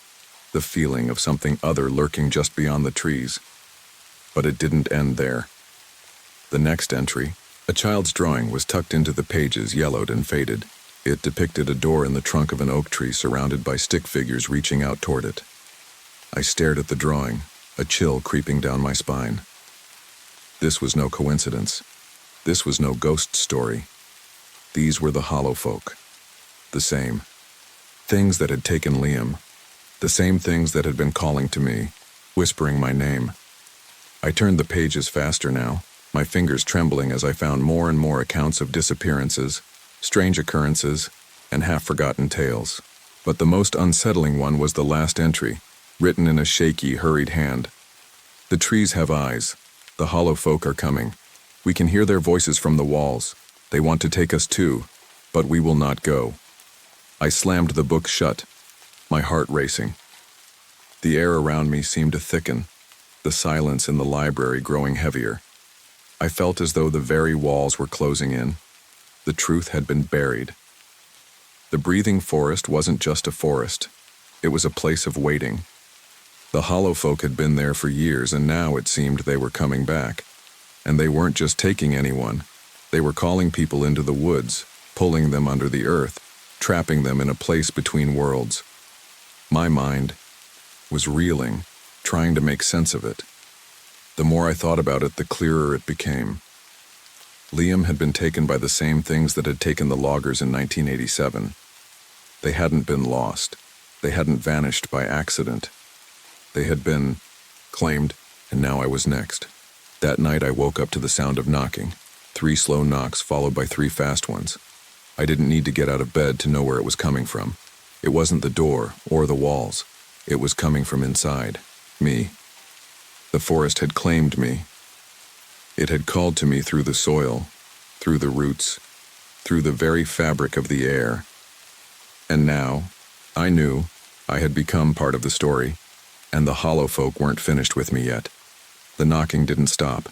the feeling of something other lurking just beyond the trees. But it didn't end there. The next entry, a child's drawing, was tucked into the pages, yellowed and faded. It depicted a door in the trunk of an oak tree surrounded by stick figures reaching out toward it. I stared at the drawing, a chill creeping down my spine. This was no coincidence. This was no ghost story. These were the Hollow Folk. The same. Things that had taken Liam. The same things that had been calling to me, whispering my name. I turned the pages faster now, my fingers trembling as I found more and more accounts of disappearances, strange occurrences, and half-forgotten tales. But the most unsettling one was the last entry, written in a shaky, hurried hand. "The trees have eyes. The Hollow Folk are coming. We can hear their voices from the walls. They want to take us too, but we will not go." I slammed the book shut, my heart racing. The air around me seemed to thicken, the silence in the library growing heavier. I felt as though the very walls were closing in. The truth had been buried. The breathing forest wasn't just a forest. It was a place of waiting. The Hollow Folk had been there for years, and now it seemed they were coming back. And they weren't just taking anyone. They were calling people into the woods, pulling them under the earth, trapping them in a place between worlds. My mind was reeling, trying to make sense of it. The more I thought about it, the clearer it became. Liam had been taken by the same things that had taken the loggers in 1987. They hadn't been lost. They hadn't vanished by accident. They had been claimed, and now I was next. That night I woke up to the sound of knocking. 3 slow knocks followed by 3 fast ones. I didn't need to get out of bed to know where it was coming from. It wasn't the door or the walls. It was coming from inside. Me. The forest had claimed me. It had called to me through the soil, through the roots, through the very fabric of the air. And now, I knew I had become part of the story, and the hollow folk weren't finished with me yet. The knocking didn't stop.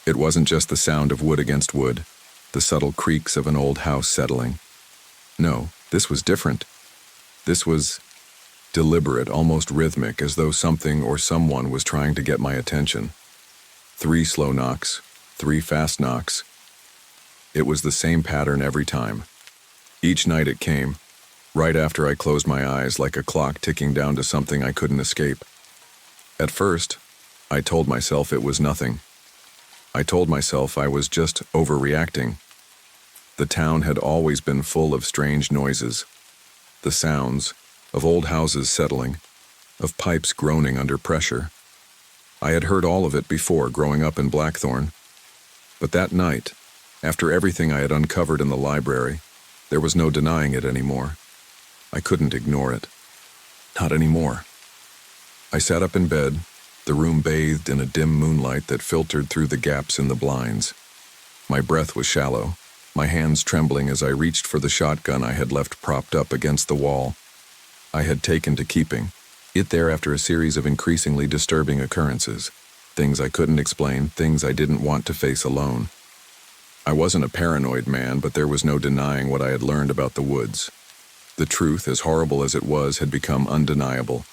It wasn't just the sound of wood against wood, the subtle creaks of an old house settling. No, this was different. This was deliberate, almost rhythmic, as though something or someone was trying to get my attention. 3 slow knocks, 3 fast knocks. It was the same pattern every time. Each night it came, right after I closed my eyes, like a clock ticking down to something I couldn't escape. At first, I told myself it was nothing. I told myself I was just overreacting. The town had always been full of strange noises. The sounds of old houses settling, of pipes groaning under pressure. I had heard all of it before growing up in Blackthorn. But that night, after everything I had uncovered in the library, there was no denying it anymore. I couldn't ignore it. Not anymore. I sat up in bed, the room bathed in a dim moonlight that filtered through the gaps in the blinds. My breath was shallow, my hands trembling as I reached for the shotgun I had left propped up against the wall. I had taken to keeping it there after a series of increasingly disturbing occurrences, things I couldn't explain, things I didn't want to face alone. I wasn't a paranoid man, but there was no denying what I had learned about the woods. The truth, as horrible as it was, had become undeniable.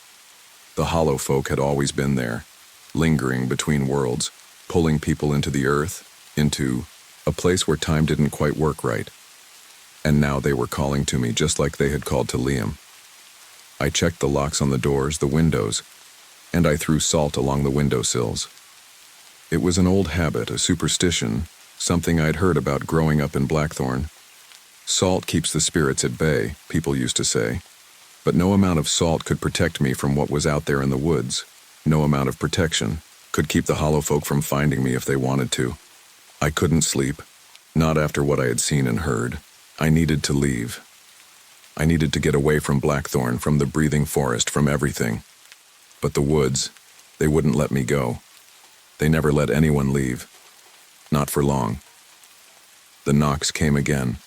The hollow folk had always been there, lingering between worlds, pulling people into the earth, into a place where time didn't quite work right. And now they were calling to me just like they had called to Liam. I checked the locks on the doors, the windows, and I threw salt along the windowsills. It was an old habit, a superstition, something I'd heard about growing up in Blackthorn. Salt keeps the spirits at bay, people used to say. But no amount of salt could protect me from what was out there in the woods. No amount of protection could keep the hollow folk from finding me if they wanted to. I couldn't sleep, not after what I had seen and heard. I needed to leave. I needed to get away from Blackthorn, from the breathing forest, from everything. But the woods, they wouldn't let me go. They never let anyone leave. Not for long. The knocks came again.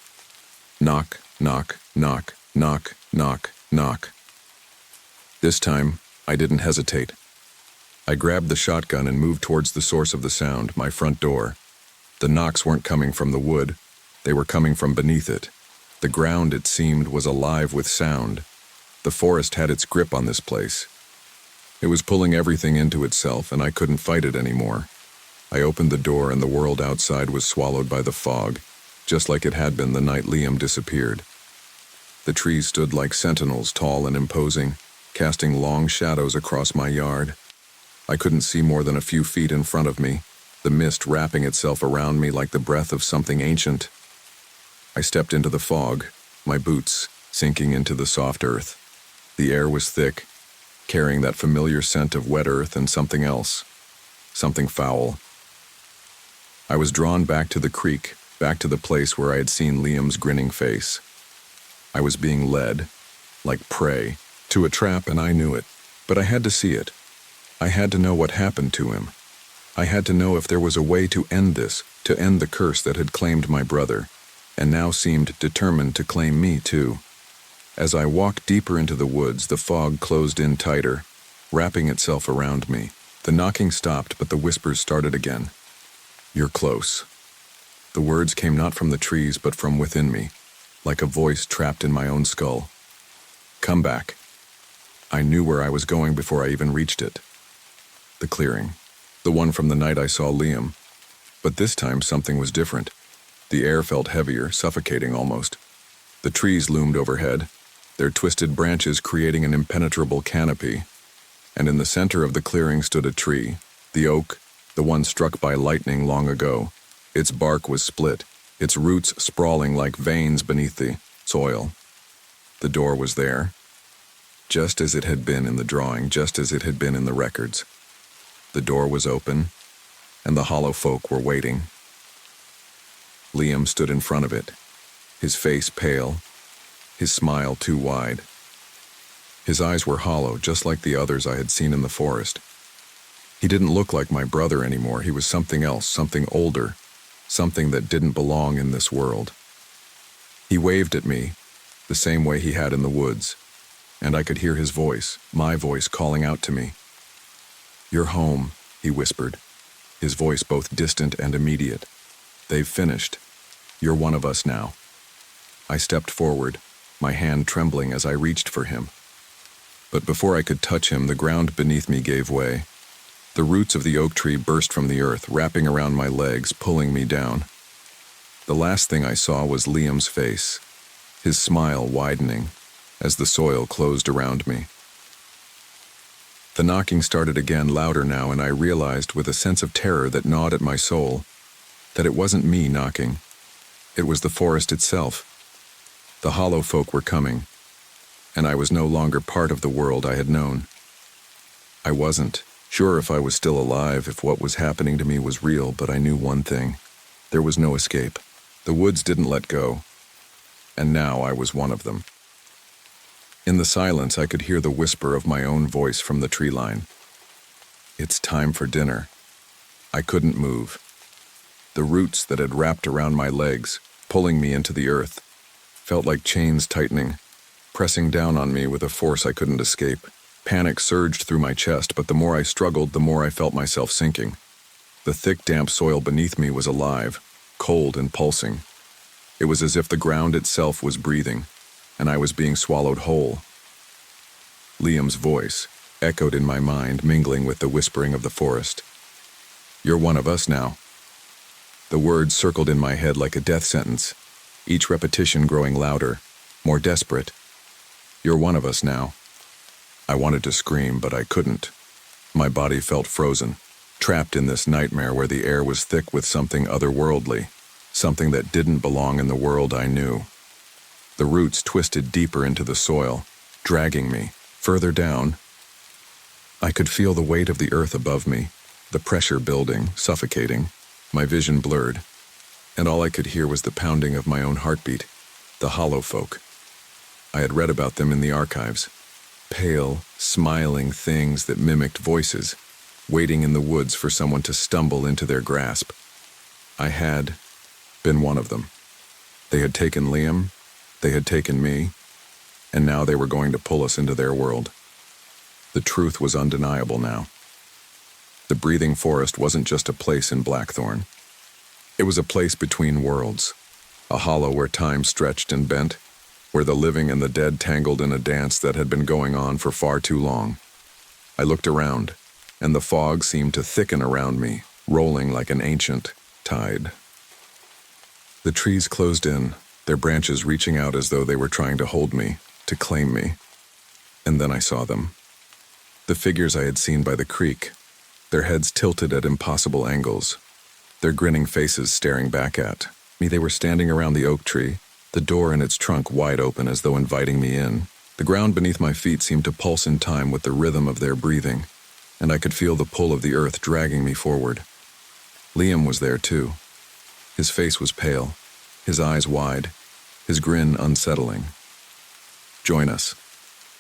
Knock, knock, knock, knock, knock, knock. This time, I didn't hesitate. I grabbed the shotgun and moved towards the source of the sound, my front door. The knocks weren't coming from the wood. They were coming from beneath it. The ground, it seemed, was alive with sound. The forest had its grip on this place. It was pulling everything into itself, and I couldn't fight it anymore. I opened the door, and the world outside was swallowed by the fog, just like it had been the night Liam disappeared. The trees stood like sentinels, tall and imposing, casting long shadows across my yard. I couldn't see more than a few feet in front of me, the mist wrapping itself around me like the breath of something ancient. I stepped into the fog, my boots sinking into the soft earth. The air was thick, carrying that familiar scent of wet earth and something else, something foul. I was drawn back to the creek, back to the place where I had seen Liam's grinning face. I was being led, like prey, to a trap, and I knew it, but I had to see it. I had to know what happened to him. I had to know if there was a way to end this, to end the curse that had claimed my brother, and now seemed determined to claim me too. As I walked deeper into the woods, the fog closed in tighter, wrapping itself around me. The knocking stopped, but the whispers started again. "You're close." The words came not from the trees, but from within me, like a voice trapped in my own skull. "Come back." I knew where I was going before I even reached it. The clearing. The one from the night I saw Liam. But this time something was different. The air felt heavier, suffocating almost. The trees loomed overhead, their twisted branches creating an impenetrable canopy. And in the center of the clearing stood a tree, the oak, the one struck by lightning long ago. Its bark was split, its roots sprawling like veins beneath the soil. The door was there, just as it had been in the drawing, just as it had been in the records. The door was open, and the hollow folk were waiting. Liam stood in front of it, his face pale, his smile too wide. His eyes were hollow, just like the others I had seen in the forest. He didn't look like my brother anymore. He was something else, something older, something that didn't belong in this world. He waved at me, the same way he had in the woods, and I could hear his voice, my voice, calling out to me. "You're home," he whispered, his voice both distant and immediate. "They've finished. You're one of us now." I stepped forward, my hand trembling as I reached for him. But before I could touch him, the ground beneath me gave way. The roots of the oak tree burst from the earth, wrapping around my legs, pulling me down. The last thing I saw was Liam's face, his smile widening as the soil closed around me. The knocking started again, louder now, and I realized with a sense of terror that gnawed at my soul that it wasn't me knocking. It was the forest itself. The hollow folk were coming, and I was no longer part of the world I had known. I wasn't sure if I was still alive, if what was happening to me was real, but I knew one thing. There was no escape. The woods didn't let go, and now I was one of them. In the silence, I could hear the whisper of my own voice from the tree line. "It's time for dinner." I couldn't move. The roots that had wrapped around my legs, pulling me into the earth, felt like chains tightening, pressing down on me with a force I couldn't escape. Panic surged through my chest, but the more I struggled, the more I felt myself sinking. The thick, damp soil beneath me was alive, cold and pulsing. It was as if the ground itself was breathing, and I was being swallowed whole. Liam's voice echoed in my mind, mingling with the whispering of the forest. "You're one of us now." The words circled in my head like a death sentence, each repetition growing louder, more desperate. "You're one of us now." I wanted to scream, but I couldn't. My body felt frozen, trapped in this nightmare where the air was thick with something otherworldly, something that didn't belong in the world I knew. The roots twisted deeper into the soil, dragging me further down. I could feel the weight of the earth above me, the pressure building, suffocating. My vision blurred, and all I could hear was the pounding of my own heartbeat. The hollow folk. I had read about them in the archives. Pale, smiling things that mimicked voices, waiting in the woods for someone to stumble into their grasp. I had been one of them. They had taken Liam, they had taken me, and now they were going to pull us into their world. The truth was undeniable now. The breathing forest wasn't just a place in Blackthorn. It was a place between worlds, a hollow where time stretched and bent, where the living and the dead tangled in a dance that had been going on for far too long. I looked around, and the fog seemed to thicken around me, rolling like an ancient tide. The trees closed in, their branches reaching out as though they were trying to hold me, to claim me. And then I saw them. The figures I had seen by the creek, their heads tilted at impossible angles, their grinning faces staring back at me. They were standing around the oak tree, the door in its trunk wide open as though inviting me in. The ground beneath my feet seemed to pulse in time with the rhythm of their breathing, and I could feel the pull of the earth dragging me forward. Liam was there too. His face was pale, his eyes wide, his grin unsettling. "Join us,"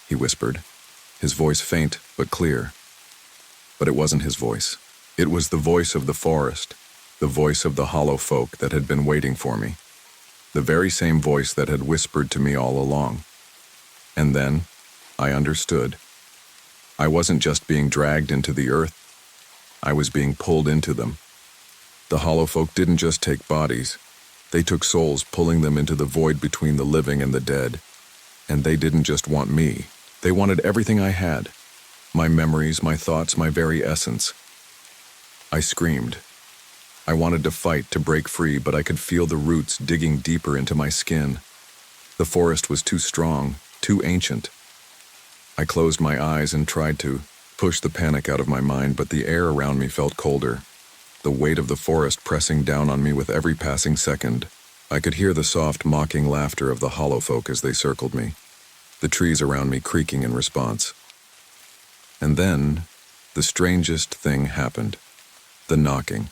he whispered, his voice faint but clear. But it wasn't his voice. It was the voice of the forest, the voice of the hollow folk that had been waiting for me. The very same voice that had whispered to me all along. And then, I understood. I wasn't just being dragged into the earth, I was being pulled into them. The hollow folk didn't just take bodies, they took souls, pulling them into the void between the living and the dead. And they didn't just want me, they wanted everything I had. My memories, my thoughts, my very essence. I screamed. I wanted to fight, to break free, but I could feel the roots digging deeper into my skin. The forest was too strong, too ancient. I closed my eyes and tried to push the panic out of my mind, but the air around me felt colder, the weight of the forest pressing down on me with every passing second. I could hear the soft, mocking laughter of the hollow folk as they circled me, the trees around me creaking in response. And then, the strangest thing happened. The knocking.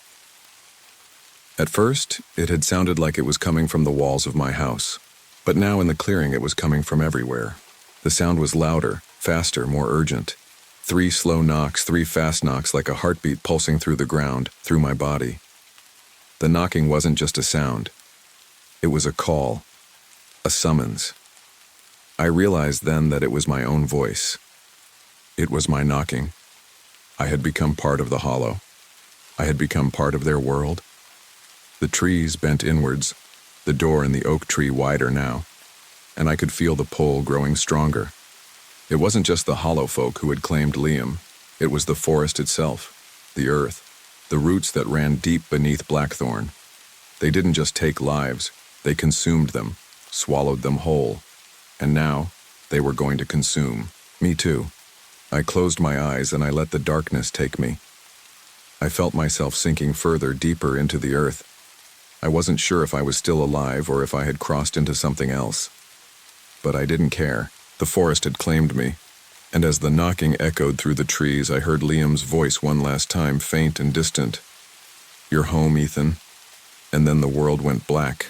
At first, it had sounded like it was coming from the walls of my house, but now in the clearing it was coming from everywhere. The sound was louder, faster, more urgent. 3 slow knocks, 3 fast knocks, like a heartbeat pulsing through the ground, through my body. The knocking wasn't just a sound. It was a call, a summons. I realized then that it was my own voice. It was my knocking. I had become part of the hollow. I had become part of their world. The trees bent inwards, the door in the oak tree wider now, and I could feel the pull growing stronger. It wasn't just the hollow folk who had claimed Liam. It was the forest itself, the earth, the roots that ran deep beneath Blackthorn. They didn't just take lives, they consumed them, swallowed them whole. And now, they were going to consume me too. I closed my eyes and I let the darkness take me. I felt myself sinking further, deeper into the earth. I wasn't sure if I was still alive or if I had crossed into something else. But I didn't care. The forest had claimed me. And as the knocking echoed through the trees, I heard Liam's voice one last time, faint and distant. "You're home, Ethan." And then the world went black.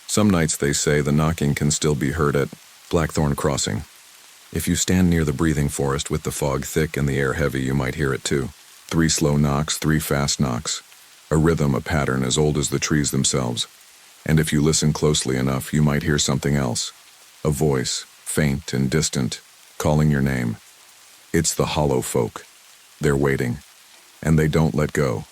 Some nights, they say, the knocking can still be heard at Blackthorn Crossing. If you stand near the breathing forest with the fog thick and the air heavy, you might hear it too. 3 slow knocks, 3 fast knocks. A rhythm, a pattern as old as the trees themselves. And if you listen closely enough, you might hear something else. A voice, faint and distant, calling your name. It's the hollow folk. They're waiting, and they don't let go.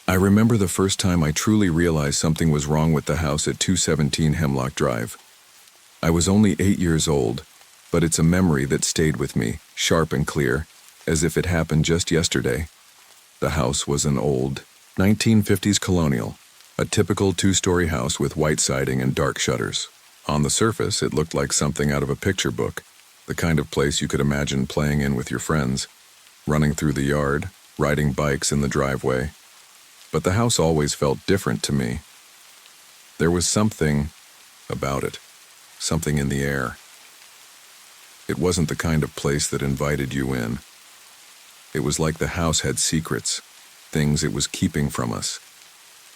I remember the first time I truly realized something was wrong with the house at 217 Hemlock Drive. I was only 8 years old, but it's a memory that stayed with me, sharp and clear, as if it happened just yesterday. The house was an old 1950s colonial, a typical 2-story house with white siding and dark shutters. On the surface, it looked like something out of a picture book, the kind of place you could imagine playing in with your friends, running through the yard, riding bikes in the driveway. But the house always felt different to me. There was something about it, something in the air. It wasn't the kind of place that invited you in. It was like the house had secrets, things it was keeping from us.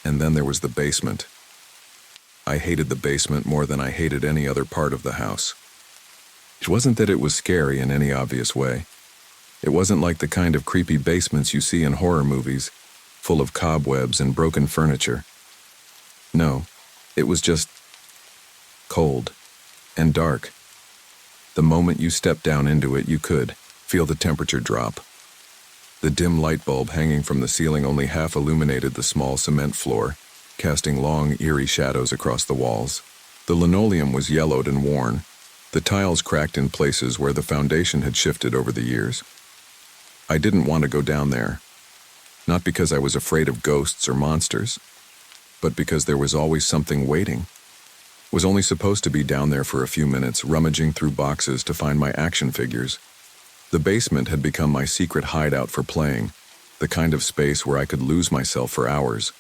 And then there was the basement. I hated the basement more than I hated any other part of the house. It wasn't that it was scary in any obvious way. It wasn't like the kind of creepy basements you see in horror movies, full of cobwebs and broken furniture. No, it was just cold and dark. The moment you stepped down into it, you could feel the temperature drop. The dim light bulb hanging from the ceiling only half illuminated the small cement floor, casting long, eerie shadows across the walls. The linoleum was yellowed and worn, the tiles cracked in places where the foundation had shifted over the years. I didn't want to go down there, not because I was afraid of ghosts or monsters, but because there was always something waiting. Was only supposed to be down there for a few minutes, rummaging through boxes to find my action figures. The basement had become my secret hideout for playing, the kind of space where I could lose myself for hours.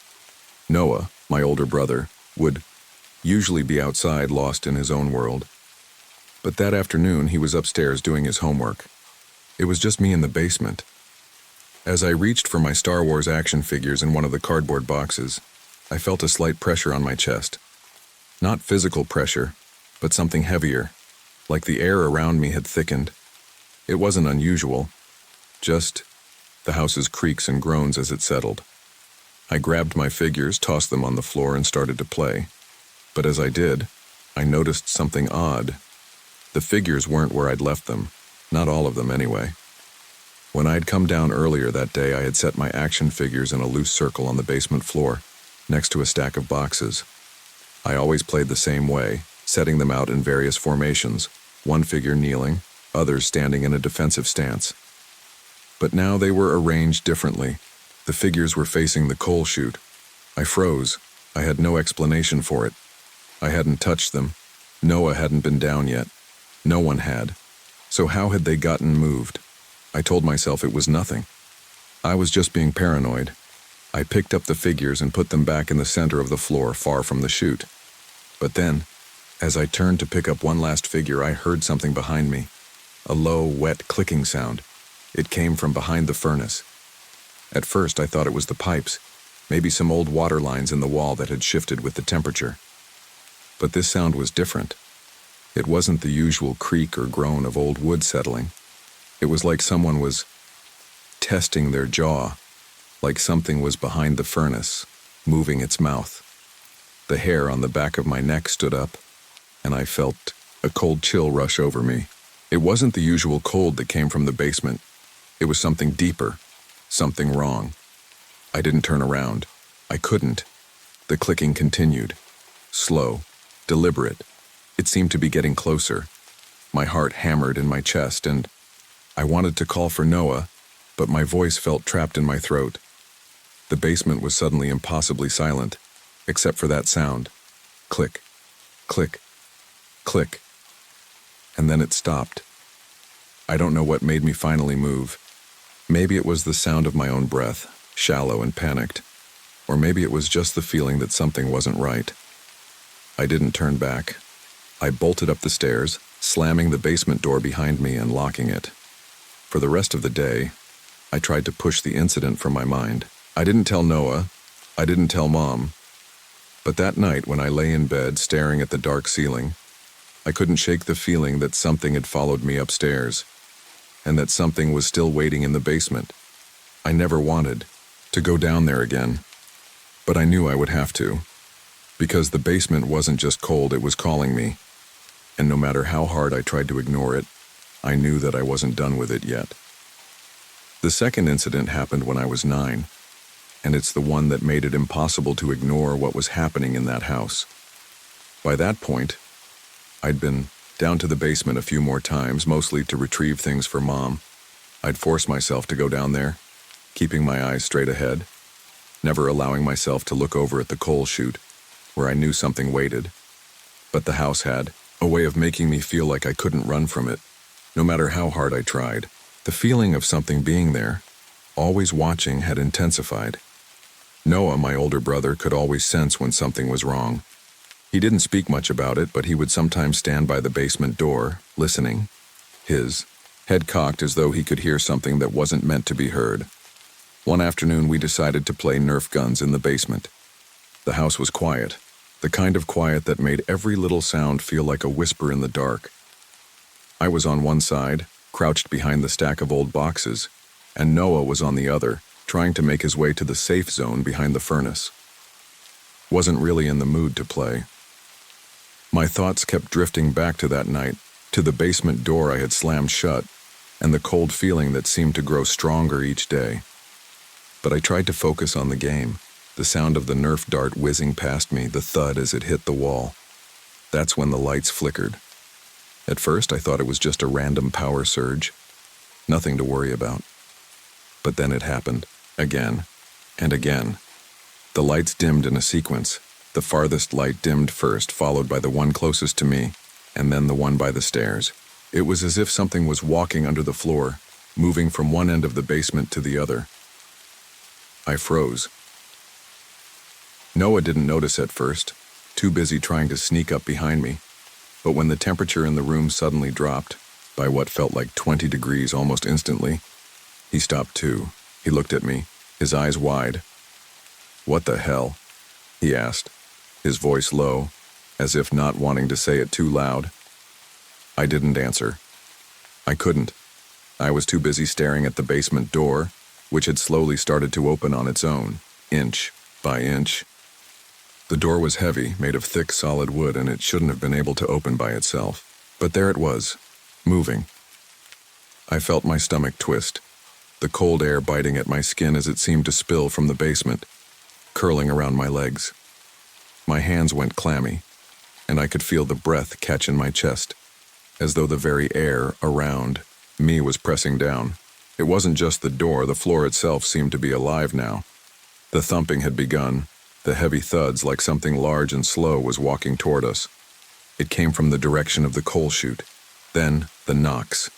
Noah, my older brother, would usually be outside, lost in his own world. But that afternoon, he was upstairs doing his homework. It was just me in the basement. As I reached for my Star Wars action figures in one of the cardboard boxes, I felt a slight pressure on my chest. Not physical pressure, but something heavier, like the air around me had thickened. It wasn't unusual, just the house's creaks and groans as it settled. I grabbed my figures, tossed them on the floor, and started to play. But as I did, I noticed something odd. The figures weren't where I'd left them, not all of them anyway. When I'd come down earlier that day, I had set my action figures in a loose circle on the basement floor, next to a stack of boxes. I always played the same way, setting them out in various formations, one figure kneeling, others standing in a defensive stance. But now they were arranged differently. The figures were facing the coal chute. I froze. I had no explanation for it. I hadn't touched them. Noah hadn't been down yet. No one had. So how had they gotten moved? I told myself it was nothing. I was just being paranoid. I picked up the figures and put them back in the center of the floor, far from the chute. But then, as I turned to pick up one last figure, I heard something behind me. A low, wet clicking sound. It came from behind the furnace. At first, I thought it was the pipes, maybe some old water lines in the wall that had shifted with the temperature. But this sound was different. It wasn't the usual creak or groan of old wood settling. It was like someone was testing their jaw, like something was behind the furnace, moving its mouth. The hair on the back of my neck stood up, and I felt a cold chill rush over me. It wasn't the usual cold that came from the basement. It was something deeper, something wrong. I didn't turn around. I couldn't. The clicking continued. Slow, deliberate. It seemed to be getting closer. My heart hammered in my chest, and I wanted to call for Noah, but my voice felt trapped in my throat. The basement was suddenly impossibly silent, except for that sound. Click, click, click. And then it stopped. I don't know what made me finally move. Maybe it was the sound of my own breath, shallow and panicked. Or maybe it was just the feeling that something wasn't right. I didn't turn back. I bolted up the stairs, slamming the basement door behind me and locking it. For the rest of the day, I tried to push the incident from my mind. I didn't tell Noah. I didn't tell Mom. But that night, when I lay in bed staring at the dark ceiling, I couldn't shake the feeling that something had followed me upstairs, and that something was still waiting in the basement. I never wanted to go down there again, but I knew I would have to, because the basement wasn't just cold, it was calling me, and no matter how hard I tried to ignore it, I knew that I wasn't done with it yet. The second incident happened when I was 9, and it's the one that made it impossible to ignore what was happening in that house. By that point, I'd been down to the basement a few more times, mostly to retrieve things for Mom. I'd force myself to go down there, keeping my eyes straight ahead, never allowing myself to look over at the coal chute, where I knew something waited. But the house had a way of making me feel like I couldn't run from it, no matter how hard I tried. The feeling of something being there, always watching, had intensified. Noah, my older brother, could always sense when something was wrong. He didn't speak much about it, but he would sometimes stand by the basement door, listening, his head cocked as though he could hear something that wasn't meant to be heard. One afternoon, we decided to play Nerf guns in the basement. The house was quiet, the kind of quiet that made every little sound feel like a whisper in the dark. I was on one side, crouched behind the stack of old boxes, and Noah was on the other, trying to make his way to the safe zone behind the furnace. Wasn't really in the mood to play. My thoughts kept drifting back to that night, to the basement door I had slammed shut, and the cold feeling that seemed to grow stronger each day. But I tried to focus on the game, the sound of the Nerf dart whizzing past me, the thud as it hit the wall. That's when the lights flickered. At first, I thought it was just a random power surge, nothing to worry about. But then it happened, again, and again. The lights dimmed in a sequence. The farthest light dimmed first, followed by the one closest to me, and then the one by the stairs. It was as if something was walking under the floor, moving from one end of the basement to the other. I froze. Noah didn't notice at first, too busy trying to sneak up behind me. But when the temperature in the room suddenly dropped, by what felt like 20 degrees almost instantly, he stopped too. He looked at me, his eyes wide. "What the hell?" he asked, his voice low, as if not wanting to say it too loud. I didn't answer. I couldn't. I was too busy staring at the basement door, which had slowly started to open on its own, inch by inch. The door was heavy, made of thick, solid wood, and it shouldn't have been able to open by itself. But there it was, moving. I felt my stomach twist, the cold air biting at my skin as it seemed to spill from the basement, curling around my legs. My hands went clammy, and I could feel the breath catch in my chest, as though the very air around me was pressing down. It wasn't just the door, the floor itself seemed to be alive now. The thumping had begun, the heavy thuds like something large and slow was walking toward us. It came from the direction of the coal chute. Then the knocks,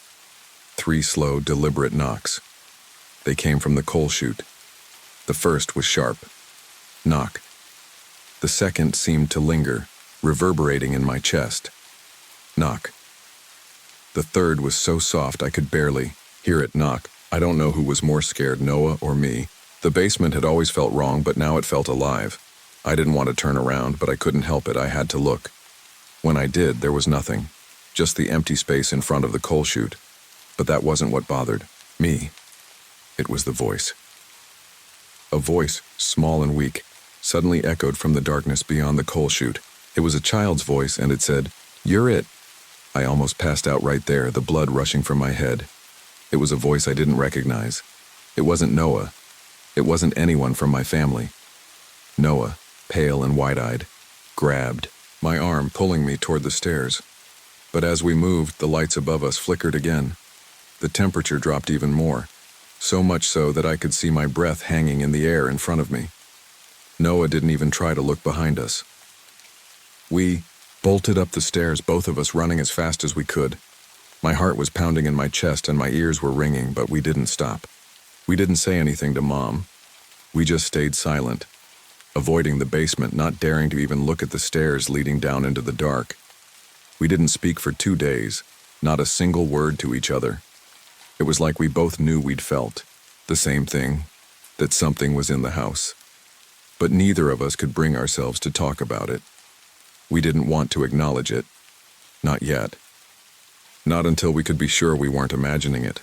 3 slow, deliberate knocks. They came from the coal chute. The first was sharp. Knock. The second seemed to linger, reverberating in my chest. Knock. The third was so soft I could barely hear it knock. I don't know who was more scared, Noah or me. The basement had always felt wrong, but now it felt alive. I didn't want to turn around, but I couldn't help it. I had to look. When I did, there was nothing. Just the empty space in front of the coal chute. But that wasn't what bothered me. It was the voice. A voice, small and weak, suddenly echoed from the darkness beyond the coal chute. It was a child's voice, and it said, "You're it." I almost passed out right there, the blood rushing from my head. It was a voice I didn't recognize. It wasn't Noah. It wasn't anyone from my family. Noah, pale and wide-eyed, grabbed my arm, pulling me toward the stairs. But as we moved, the lights above us flickered again. The temperature dropped even more, so much so that I could see my breath hanging in the air in front of me. Noah didn't even try to look behind us. We bolted up the stairs, both of us running as fast as we could. My heart was pounding in my chest and my ears were ringing, but we didn't stop. We didn't say anything to Mom. We just stayed silent, avoiding the basement, not daring to even look at the stairs leading down into the dark. We didn't speak for 2 days, not a single word to each other. It was like we both knew we'd felt the same thing, that something was in the house. But neither of us could bring ourselves to talk about it. We didn't want to acknowledge it. Not yet. Not until we could be sure we weren't imagining it.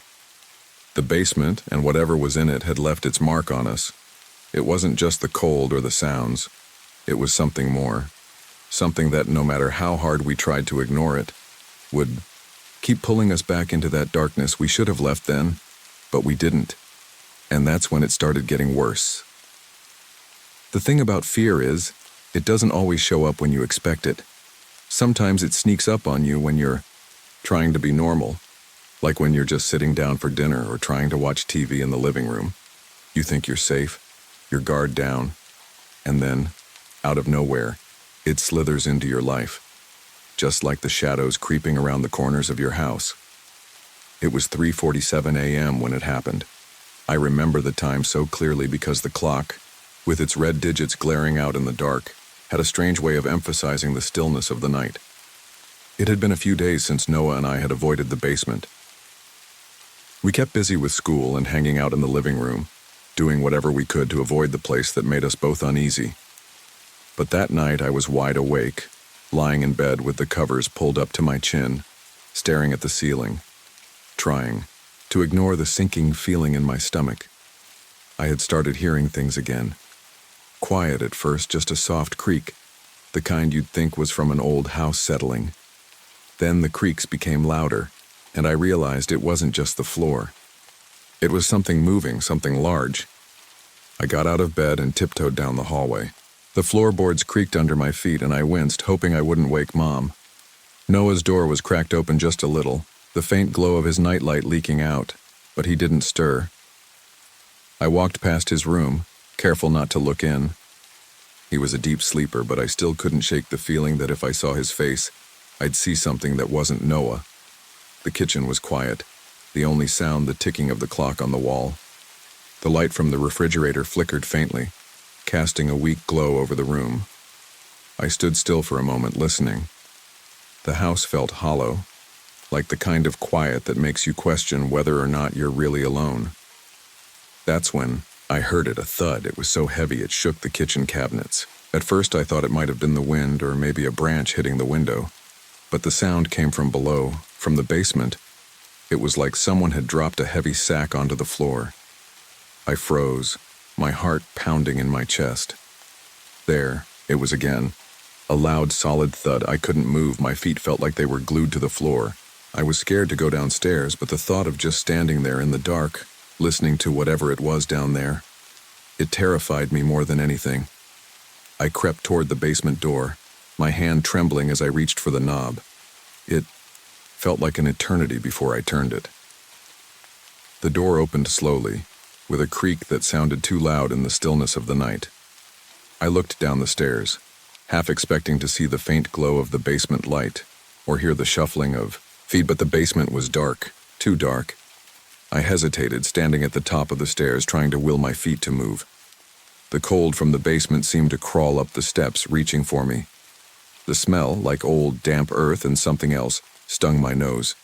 The basement and whatever was in it had left its mark on us. It wasn't just the cold or the sounds. It was something more. Something that, no matter how hard we tried to ignore it, would keep pulling us back into that darkness we should have left then, but we didn't. And that's when it started getting worse. The thing about fear is, it doesn't always show up when you expect it. Sometimes it sneaks up on you when you're trying to be normal, like when you're just sitting down for dinner or trying to watch TV in the living room. You think you're safe, your guard down, and then, out of nowhere, it slithers into your life, just like the shadows creeping around the corners of your house. It was 3:47 a.m. when it happened. I remember the time so clearly because the clock, with its red digits glaring out in the dark, had a strange way of emphasizing the stillness of the night. It had been a few days since Noah and I had avoided the basement. We kept busy with school and hanging out in the living room, doing whatever we could to avoid the place that made us both uneasy. But that night I was wide awake, lying in bed with the covers pulled up to my chin, staring at the ceiling, trying to ignore the sinking feeling in my stomach. I had started hearing things again. Quiet at first, just a soft creak, the kind you'd think was from an old house settling. Then the creaks became louder, and I realized it wasn't just the floor. It was something moving, something large. I got out of bed and tiptoed down the hallway. The floorboards creaked under my feet, and I winced, hoping I wouldn't wake Mom. Noah's door was cracked open just a little, the faint glow of his nightlight leaking out, but he didn't stir. I walked past his room, careful not to look in. He was a deep sleeper, but I still couldn't shake the feeling that if I saw his face, I'd see something that wasn't Noah. The kitchen was quiet, the only sound the ticking of the clock on the wall. The light from the refrigerator flickered faintly, casting a weak glow over the room. I stood still for a moment, listening. The house felt hollow, like the kind of quiet that makes you question whether or not you're really alone. That's when I heard it, a thud. It was so heavy it shook the kitchen cabinets. At first I thought it might have been the wind or maybe a branch hitting the window, but the sound came from below, from the basement. It was like someone had dropped a heavy sack onto the floor. I froze, my heart pounding in my chest. There, it was again. A loud, solid thud. I couldn't move. My feet felt like they were glued to the floor. I was scared to go downstairs, but the thought of just standing there in the dark, listening to whatever it was down there, it terrified me more than anything. I crept toward the basement door, my hand trembling as I reached for the knob. It felt like an eternity before I turned it. The door opened slowly, with a creak that sounded too loud in the stillness of the night. I looked down the stairs, half expecting to see the faint glow of the basement light, or hear the shuffling of feet, but the basement was dark, too dark, I hesitated, standing at the top of the stairs, trying to will my feet to move. The cold from the basement seemed to crawl up the steps, reaching for me. The smell, like old, damp earth and something else, stung my nose.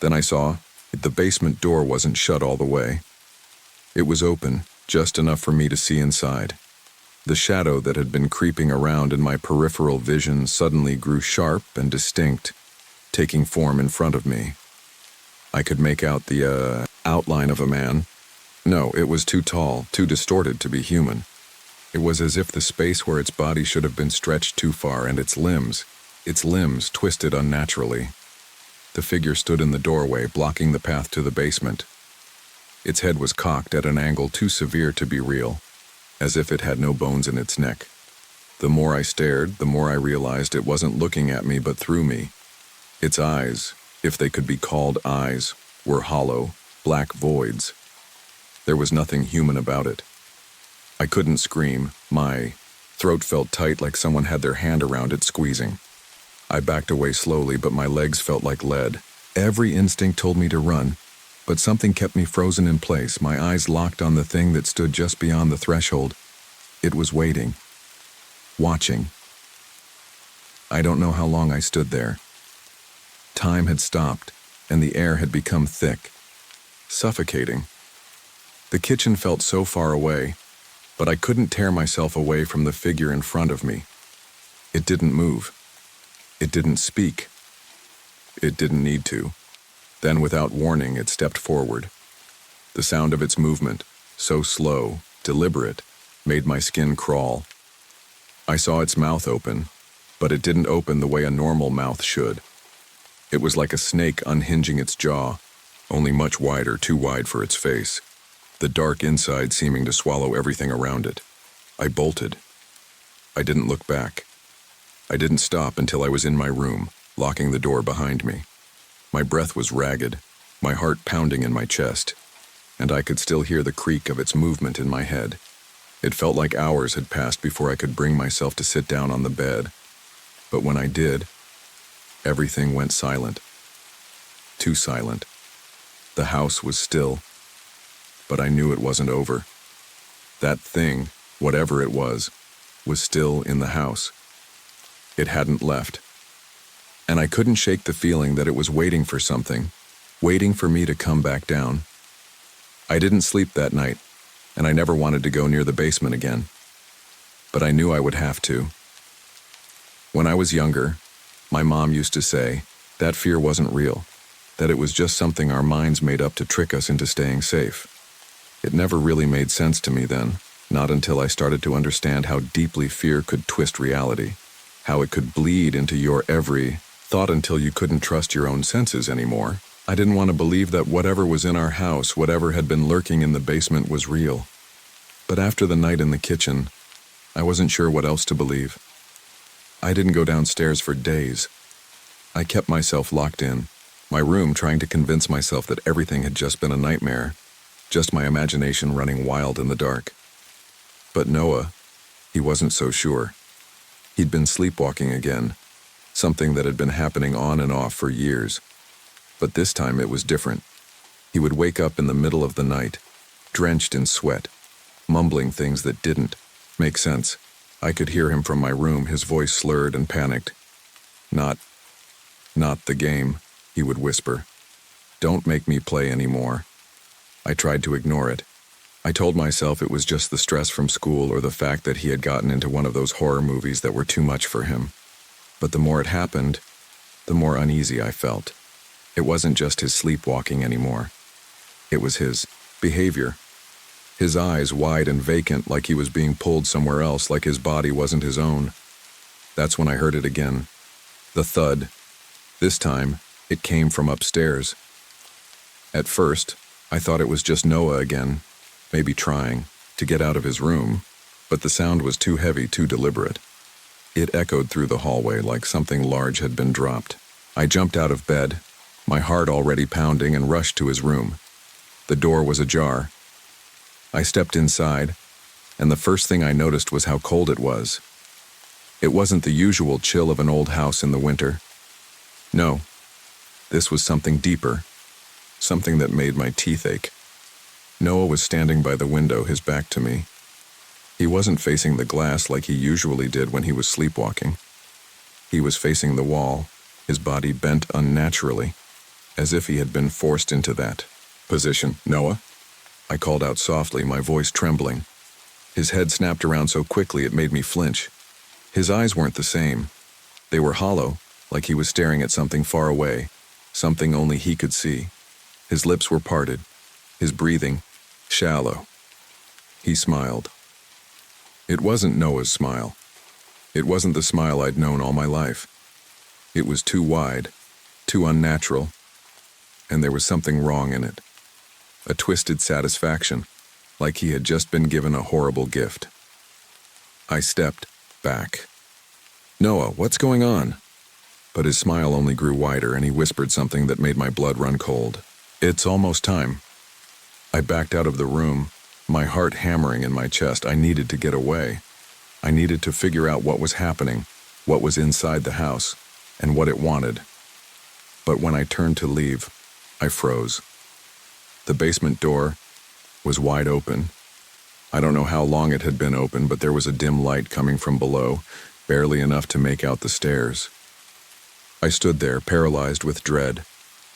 Then I saw the basement door wasn't shut all the way. It was open, just enough for me to see inside. The shadow that had been creeping around in my peripheral vision suddenly grew sharp and distinct, taking form in front of me. I could make out the outline of a man. No, it was too tall, too distorted to be human. It was as if the space where its body should have been stretched too far, and its limbs twisted unnaturally. The figure stood in the doorway, blocking the path to the basement. Its head was cocked at an angle too severe to be real, as if it had no bones in its neck. The more I stared, the more I realized it wasn't looking at me but through me. Its eyes, if they could be called eyes, were hollow, black voids. There was nothing human about it. I couldn't scream. My throat felt tight, like someone had their hand around it, squeezing. I backed away slowly, but my legs felt like lead. Every instinct told me to run, but something kept me frozen in place, my eyes locked on the thing that stood just beyond the threshold. It was waiting. Watching. I don't know how long I stood there. Time had stopped, and the air had become thick, suffocating. The kitchen felt so far away, but I couldn't tear myself away from the figure in front of me. It didn't move. It didn't speak. It didn't need to. Then, without warning, it stepped forward. The sound of its movement, so slow, deliberate, made my skin crawl. I saw its mouth open, but it didn't open the way a normal mouth should. It was like a snake unhinging its jaw, only much wider, too wide for its face, the dark inside seeming to swallow everything around it. I bolted. I didn't look back. I didn't stop until I was in my room, locking the door behind me. My breath was ragged, my heart pounding in my chest, and I could still hear the creak of its movement in my head. It felt like hours had passed before I could bring myself to sit down on the bed. But when I did, everything went silent. Too silent. The house was still, but I knew it wasn't over. That thing, whatever it was still in the house. It hadn't left. And I couldn't shake the feeling that it was waiting for something, waiting for me to come back down. I didn't sleep that night, and I never wanted to go near the basement again. But I knew I would have to. When I was younger, my mom used to say that fear wasn't real, that it was just something our minds made up to trick us into staying safe. It never really made sense to me then, not until I started to understand how deeply fear could twist reality, how it could bleed into your every thought until you couldn't trust your own senses anymore. I didn't want to believe that whatever was in our house, whatever had been lurking in the basement, was real. But after the night in the kitchen, I wasn't sure what else to believe. I didn't go downstairs for days. I kept myself locked in my room, trying to convince myself that everything had just been a nightmare, just my imagination running wild in the dark. But Noah, he wasn't so sure. He'd been sleepwalking again, something that had been happening on and off for years. But this time it was different. He would wake up in the middle of the night, drenched in sweat, mumbling things that didn't make sense. I could hear him from my room, his voice slurred and panicked. Not the game, he would whisper. Don't make me play anymore. I tried to ignore it. I told myself it was just the stress from school or the fact that he had gotten into one of those horror movies that were too much for him. But the more it happened, the more uneasy I felt. It wasn't just his sleepwalking anymore. It was his behavior. His eyes wide and vacant, like he was being pulled somewhere else, like his body wasn't his own. That's when I heard it again. The thud. This time, it came from upstairs. At first, I thought it was just Noah again, maybe trying to get out of his room, but the sound was too heavy, too deliberate. It echoed through the hallway like something large had been dropped. I jumped out of bed, my heart already pounding, and rushed to his room. The door was ajar. I stepped inside, and the first thing I noticed was how cold it was. It wasn't the usual chill of an old house in the winter. No, this was something deeper, something that made my teeth ache. Noah was standing by the window, his back to me. He wasn't facing the glass like he usually did when he was sleepwalking. He was facing the wall, his body bent unnaturally, as if he had been forced into that position. "Noah?" I called out softly, my voice trembling. His head snapped around so quickly it made me flinch. His eyes weren't the same. They were hollow, like he was staring at something far away, something only he could see. His lips were parted, his breathing shallow. He smiled. It wasn't Noah's smile. It wasn't the smile I'd known all my life. It was too wide, too unnatural, and there was something wrong in it. A twisted satisfaction, like he had just been given a horrible gift. I stepped back. "Noah, what's going on?" But his smile only grew wider, and he whispered something that made my blood run cold. "It's almost time." I backed out of the room, my heart hammering in my chest. I needed to get away. I needed to figure out what was happening, what was inside the house, and what it wanted. But when I turned to leave, I froze. The basement door was wide open. I don't know how long it had been open, but there was a dim light coming from below, barely enough to make out the stairs. I stood there, paralyzed with dread,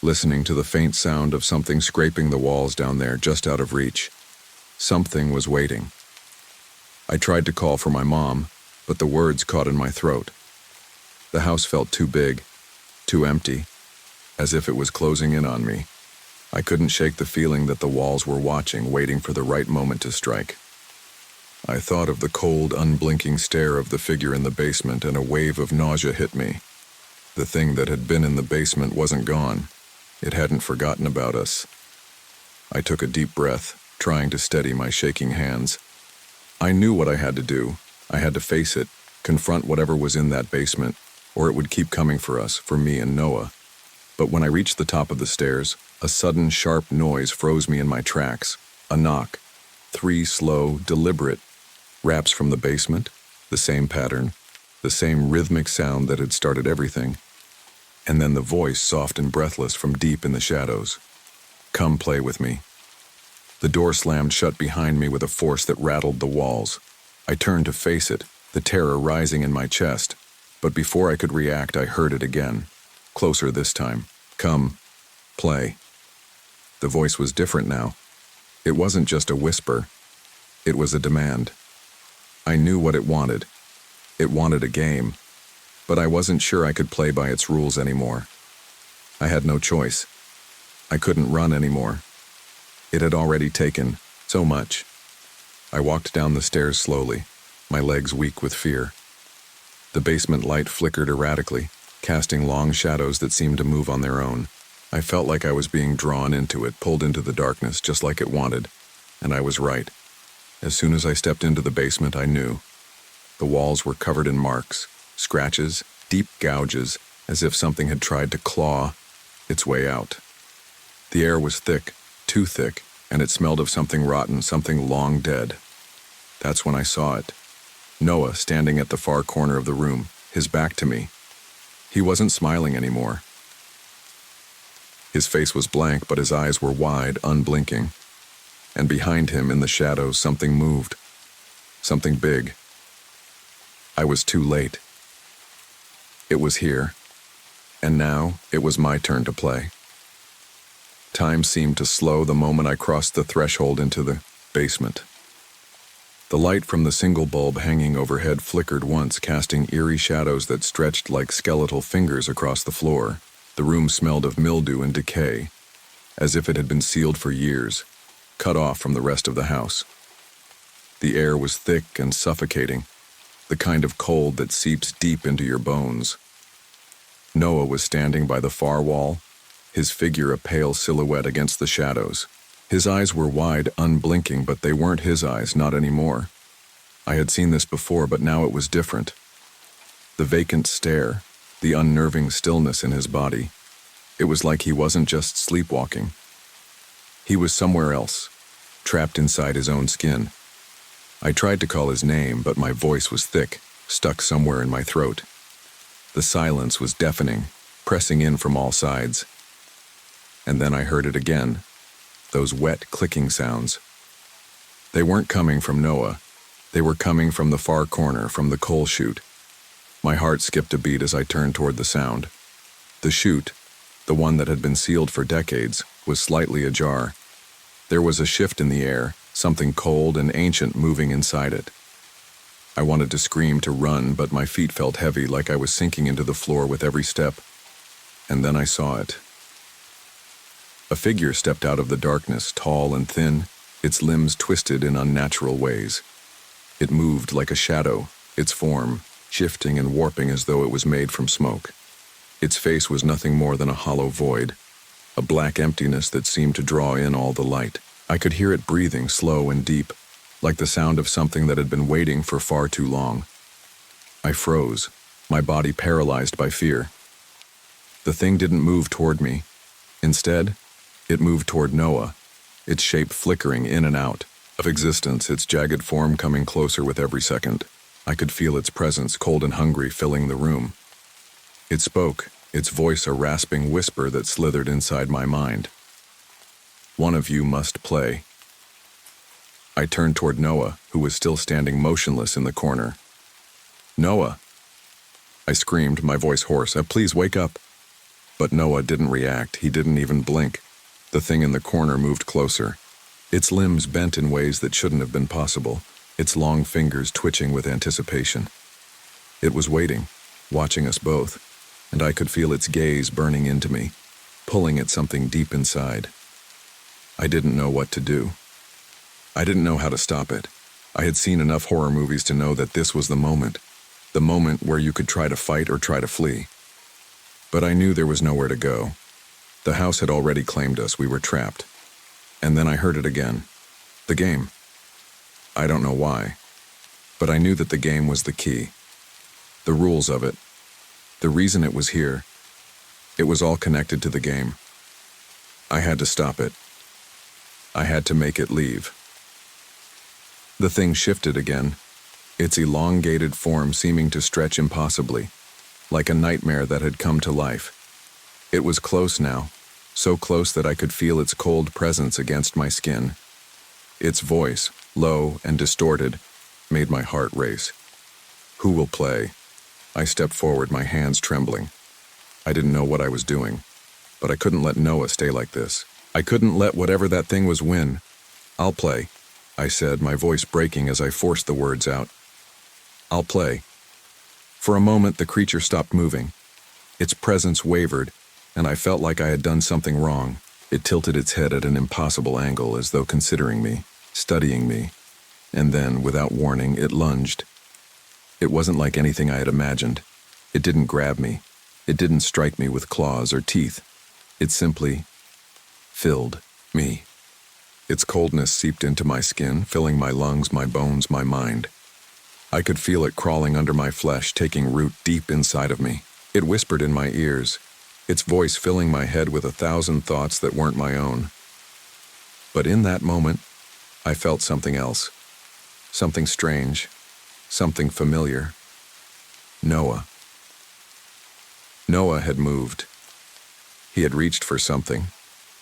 listening to the faint sound of something scraping the walls down there, just out of reach. Something was waiting. I tried to call for my mom, but the words caught in my throat. The house felt too big, too empty, as if it was closing in on me. I couldn't shake the feeling that the walls were watching, waiting for the right moment to strike. I thought of the cold, unblinking stare of the figure in the basement, and a wave of nausea hit me. The thing that had been in the basement wasn't gone. It hadn't forgotten about us. I took a deep breath, trying to steady my shaking hands. I knew what I had to do. I had to face it, confront whatever was in that basement, or it would keep coming for us, for me and Noah. But when I reached the top of the stairs, a sudden sharp noise froze me in my tracks. A knock. 3 slow, deliberate raps from the basement, the same pattern, the same rhythmic sound that had started everything. And then the voice, soft and breathless, from deep in the shadows. "Come play with me." The door slammed shut behind me with a force that rattled the walls. I turned to face it, the terror rising in my chest. But before I could react, I heard it again. Closer this time. "Come, play." The voice was different now. It wasn't just a whisper. It was a demand. I knew what it wanted. It wanted a game. But I wasn't sure I could play by its rules anymore. I had no choice. I couldn't run anymore. It had already taken so much. I walked down the stairs slowly, my legs weak with fear. The basement light flickered erratically, casting long shadows that seemed to move on their own. I felt like I was being drawn into it, pulled into the darkness, just like it wanted. And I was right. As soon as I stepped into the basement, I knew. The walls were covered in marks, scratches, deep gouges, as if something had tried to claw its way out. The air was thick, too thick, and it smelled of something rotten, something long dead. That's when I saw it. Noah standing at the far corner of the room, his back to me. He wasn't smiling anymore. His face was blank, but his eyes were wide, unblinking. And behind him, in the shadows, something moved. Something big. I was too late. It was here. And now, it was my turn to play. Time seemed to slow the moment I crossed the threshold into the basement. The light from the single bulb hanging overhead flickered once, casting eerie shadows that stretched like skeletal fingers across the floor. The room smelled of mildew and decay, as if it had been sealed for years, cut off from the rest of the house. The air was thick and suffocating, the kind of cold that seeps deep into your bones. Noah was standing by the far wall, his figure a pale silhouette against the shadows. His eyes were wide, unblinking, but they weren't his eyes, not anymore. I had seen this before, but now it was different. The vacant stare, the unnerving stillness in his body. It was like he wasn't just sleepwalking. He was somewhere else, trapped inside his own skin. I tried to call his name, but my voice was thick, stuck somewhere in my throat. The silence was deafening, pressing in from all sides. And then I heard it again, those wet, clicking sounds. They weren't coming from Noah. They were coming from the far corner, from the coal chute. My heart skipped a beat as I turned toward the sound. The chute, the one that had been sealed for decades, was slightly ajar. There was a shift in the air, something cold and ancient moving inside it. I wanted to scream, to run, but my feet felt heavy, like I was sinking into the floor with every step. And then I saw it. A figure stepped out of the darkness, tall and thin, its limbs twisted in unnatural ways. It moved like a shadow, its form shifting and warping as though it was made from smoke. Its face was nothing more than a hollow void, a black emptiness that seemed to draw in all the light. I could hear it breathing, slow and deep, like the sound of something that had been waiting for far too long. I froze, my body paralyzed by fear. The thing didn't move toward me. Instead, it moved toward Noah, its shape flickering in and out of existence, its jagged form coming closer with every second. I could feel its presence, cold and hungry, filling the room. It spoke, its voice a rasping whisper that slithered inside my mind. "One of you must play." I turned toward Noah, who was still standing motionless in the corner. "Noah!" I screamed, my voice hoarse. "Please wake up." But Noah didn't react. He didn't even blink. The thing in the corner moved closer. Its limbs bent in ways that shouldn't have been possible, its long fingers twitching with anticipation. It was waiting, watching us both, and I could feel its gaze burning into me, pulling at something deep inside. I didn't know what to do. I didn't know how to stop it. I had seen enough horror movies to know that this was the moment where you could try to fight or try to flee. But I knew there was nowhere to go. The house had already claimed us. We were trapped. And then I heard it again. The game. I don't know why, but I knew that the game was the key. The rules of it. The reason it was here. It was all connected to the game. I had to stop it. I had to make it leave. The thing shifted again, its elongated form seeming to stretch impossibly, like a nightmare that had come to life. It was close now, so close that I could feel its cold presence against my skin. Its voice, low and distorted, made my heart race. "Who will play?" I stepped forward, my hands trembling. I didn't know what I was doing, but I couldn't let Noah stay like this. I couldn't let whatever that thing was win. "I'll play," I said, my voice breaking as I forced the words out. "I'll play." For a moment, the creature stopped moving. Its presence wavered, and I felt like I had done something wrong. It tilted its head at an impossible angle, as though considering me, studying me. And then, without warning, it lunged. It wasn't like anything I had imagined. It didn't grab me. It didn't strike me with claws or teeth. It simply filled me. Its coldness seeped into my skin, filling my lungs, my bones, my mind. I could feel it crawling under my flesh, taking root deep inside of me. It whispered in my ears, its voice filling my head with 1,000 thoughts that weren't my own. But in that moment, I felt something else. Something strange. Something familiar. Noah. Noah had moved. He had reached for something,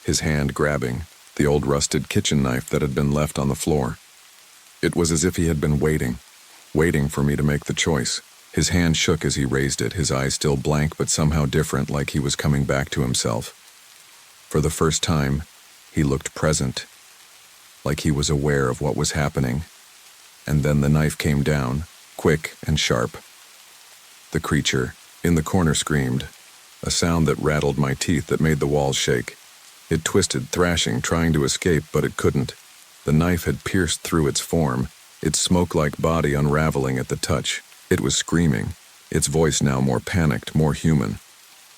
his hand grabbing the old rusted kitchen knife that had been left on the floor. It was as if he had been waiting for me to make the choice. His hand shook as he raised it, his eyes still blank but somehow different, like he was coming back to himself. For the first time, he looked present, like he was aware of what was happening. And then the knife came down, quick and sharp. The creature in the corner screamed, a sound that rattled my teeth, that made the walls shake. It twisted, thrashing, trying to escape, but it couldn't. The knife had pierced through its form, its smoke-like body unraveling at the touch. It was screaming, its voice now more panicked, more human.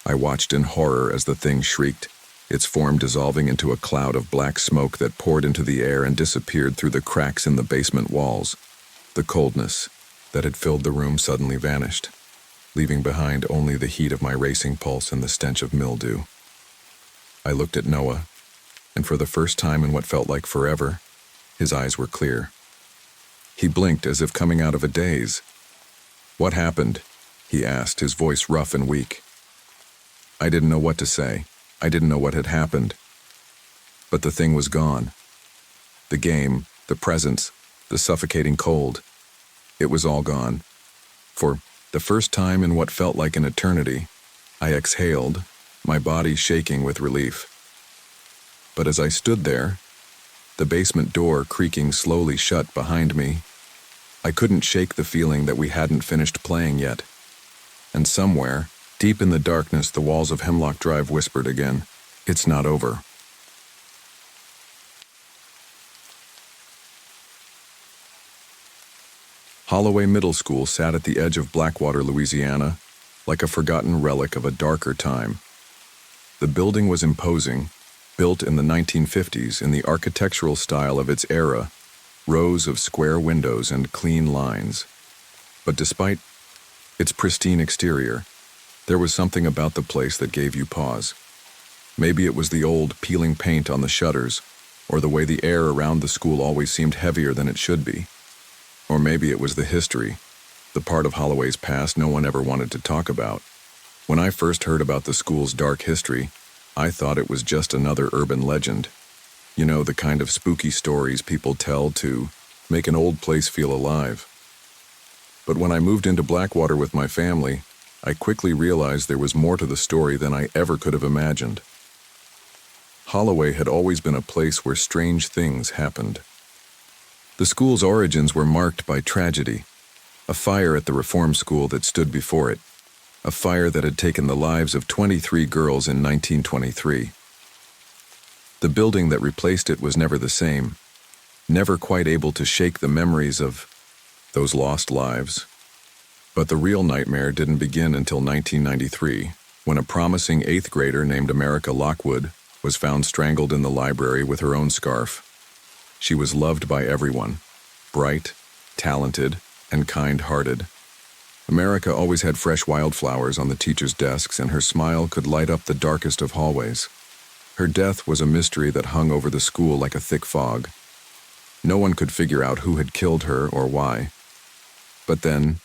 I watched in horror as the thing shrieked, its form dissolving into a cloud of black smoke that poured into the air and disappeared through the cracks in the basement walls. The coldness that had filled the room suddenly vanished, leaving behind only the heat of my racing pulse and the stench of mildew. I looked at Noah, and for the first time in what felt like forever, his eyes were clear. He blinked as if coming out of a daze. "What happened?" he asked, his voice rough and weak. I didn't know what to say. I didn't know what had happened, but the thing was gone. The game, the presents, the suffocating cold. It was all gone. For the first time in what felt like an eternity, I exhaled, my body shaking with relief. But as I stood there, the basement door creaking slowly shut behind me, I couldn't shake the feeling that we hadn't finished playing yet. And somewhere, deep in the darkness, the walls of Hemlock Drive whispered again, "It's not over." Holloway Middle School sat at the edge of Blackwater, Louisiana, like a forgotten relic of a darker time. The building was imposing, built in the 1950s in the architectural style of its era, rows of square windows and clean lines. But despite its pristine exterior, there was something about the place that gave you pause. Maybe it was the old, peeling paint on the shutters, or the way the air around the school always seemed heavier than it should be. Or maybe it was the history, the part of Holloway's past no one ever wanted to talk about. When I first heard about the school's dark history, I thought it was just another urban legend. You know, the kind of spooky stories people tell to make an old place feel alive. But when I moved into Blackwater with my family, I quickly realized there was more to the story than I ever could have imagined. Holloway had always been a place where strange things happened. The school's origins were marked by tragedy, a fire at the reform school that stood before it, a fire that had taken the lives of 23 girls in 1923. The building that replaced it was never the same, never quite able to shake the memories of those lost lives. But the real nightmare didn't begin until 1993, when a promising 8th grader named America Lockwood was found strangled in the library with her own scarf. She was loved by everyone, bright, talented, and kind-hearted. America always had fresh wildflowers on the teachers' desks, and her smile could light up the darkest of hallways. Her death was a mystery that hung over the school like a thick fog. No one could figure out who had killed her or why. But then,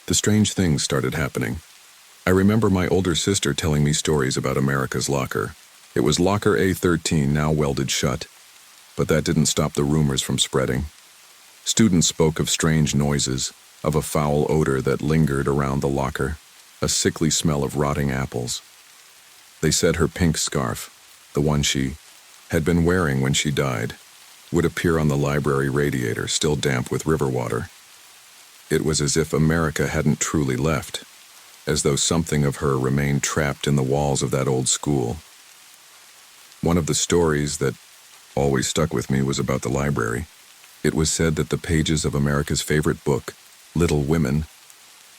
the strange things started happening. I remember my older sister telling me stories about America's locker. It was locker A13, now welded shut. But that didn't stop the rumors from spreading. Students spoke of strange noises, of a foul odor that lingered around the locker, a sickly smell of rotting apples. They said her pink scarf, the one she had been wearing when she died, would appear on the library radiator, still damp with river water. It was as if America hadn't truly left, as though something of her remained trapped in the walls of that old school. One of the stories that always stuck with me was about the library. It was said that the pages of America's favorite book, Little Women,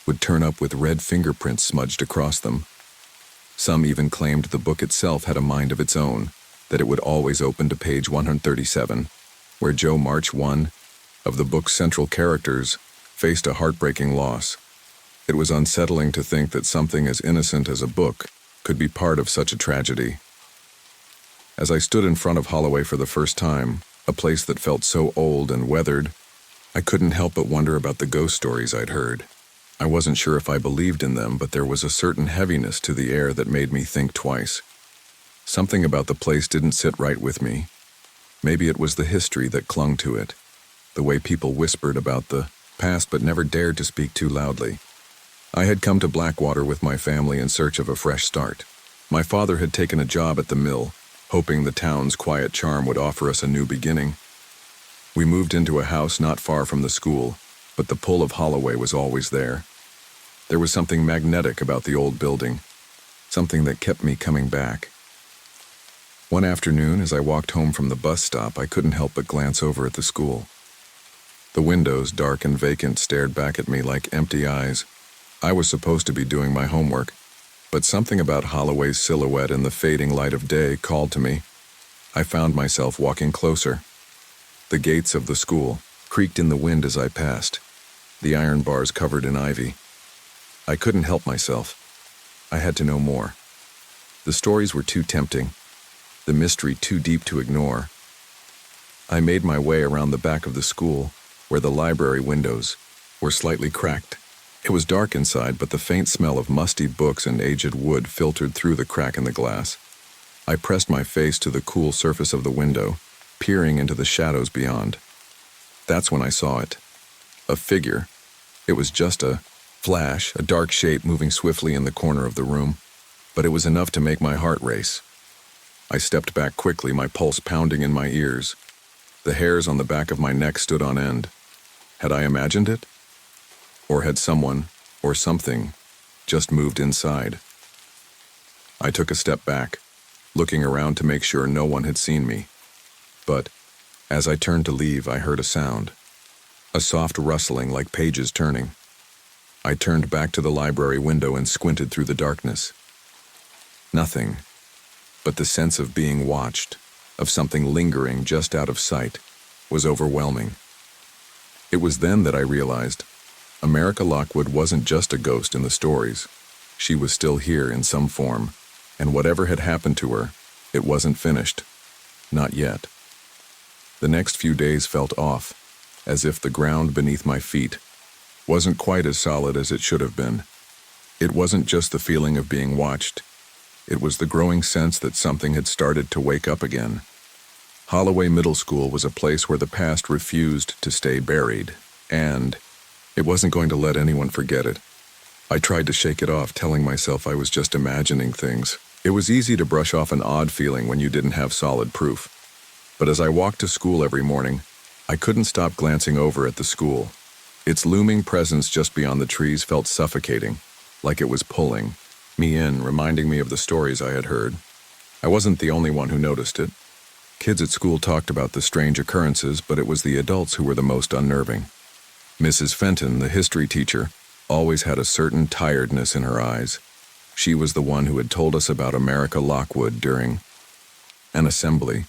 would turn up with red fingerprints smudged across them. Some even claimed the book itself had a mind of its own, that it would always open to page 137, where Joe March, one of the book's central characters, faced a heartbreaking loss. It was unsettling to think that something as innocent as a book could be part of such a tragedy. As I stood in front of Holloway for the first time, a place that felt so old and weathered, I couldn't help but wonder about the ghost stories I'd heard. I wasn't sure if I believed in them, but there was a certain heaviness to the air that made me think twice. Something about the place didn't sit right with me. Maybe it was the history that clung to it, the way people whispered about the past but never dared to speak too loudly. I had come to Blackwater with my family in search of a fresh start. My father had taken a job at the mill, hoping the town's quiet charm would offer us a new beginning. We moved into a house not far from the school, but the pull of Holloway was always there. There was something magnetic about the old building, something that kept me coming back. One afternoon, as I walked home from the bus stop, I couldn't help but glance over at the school. The windows, dark and vacant, stared back at me like empty eyes. I was supposed to be doing my homework, but something about Holloway's silhouette in the fading light of day called to me. I found myself walking closer. The gates of the school creaked in the wind as I passed, the iron bars covered in ivy. I couldn't help myself. I had to know more. The stories were too tempting, the mystery too deep to ignore. I made my way around the back of the school, where the library windows were slightly cracked. It was dark inside, but the faint smell of musty books and aged wood filtered through the crack in the glass. I pressed my face to the cool surface of the window, peering into the shadows beyond. That's when I saw it. A figure. It was just a flash, a dark shape moving swiftly in the corner of the room, but it was enough to make my heart race. I stepped back quickly, my pulse pounding in my ears. The hairs on the back of my neck stood on end. Had I imagined it? Or had someone, or something, just moved inside? I took a step back, looking around to make sure no one had seen me. But, as I turned to leave, I heard a sound. A soft rustling like pages turning. I turned back to the library window and squinted through the darkness. Nothing, but the sense of being watched, of something lingering just out of sight, was overwhelming. It was then that I realized America Lockwood wasn't just a ghost in the stories. She was still here in some form, and whatever had happened to her, it wasn't finished. Not yet. The next few days felt off, as if the ground beneath my feet wasn't quite as solid as it should have been. It wasn't just the feeling of being watched. It was the growing sense that something had started to wake up again. Holloway Middle School was a place where the past refused to stay buried, and it wasn't going to let anyone forget it. I tried to shake it off, telling myself I was just imagining things. It was easy to brush off an odd feeling when you didn't have solid proof. But as I walked to school every morning, I couldn't stop glancing over at the school. Its looming presence just beyond the trees felt suffocating, like it was pulling me in, reminding me of the stories I had heard. I wasn't the only one who noticed it. Kids at school talked about the strange occurrences, but it was the adults who were the most unnerving. Mrs. Fenton, the history teacher, always had a certain tiredness in her eyes. She was the one who had told us about America Lockwood during an assembly,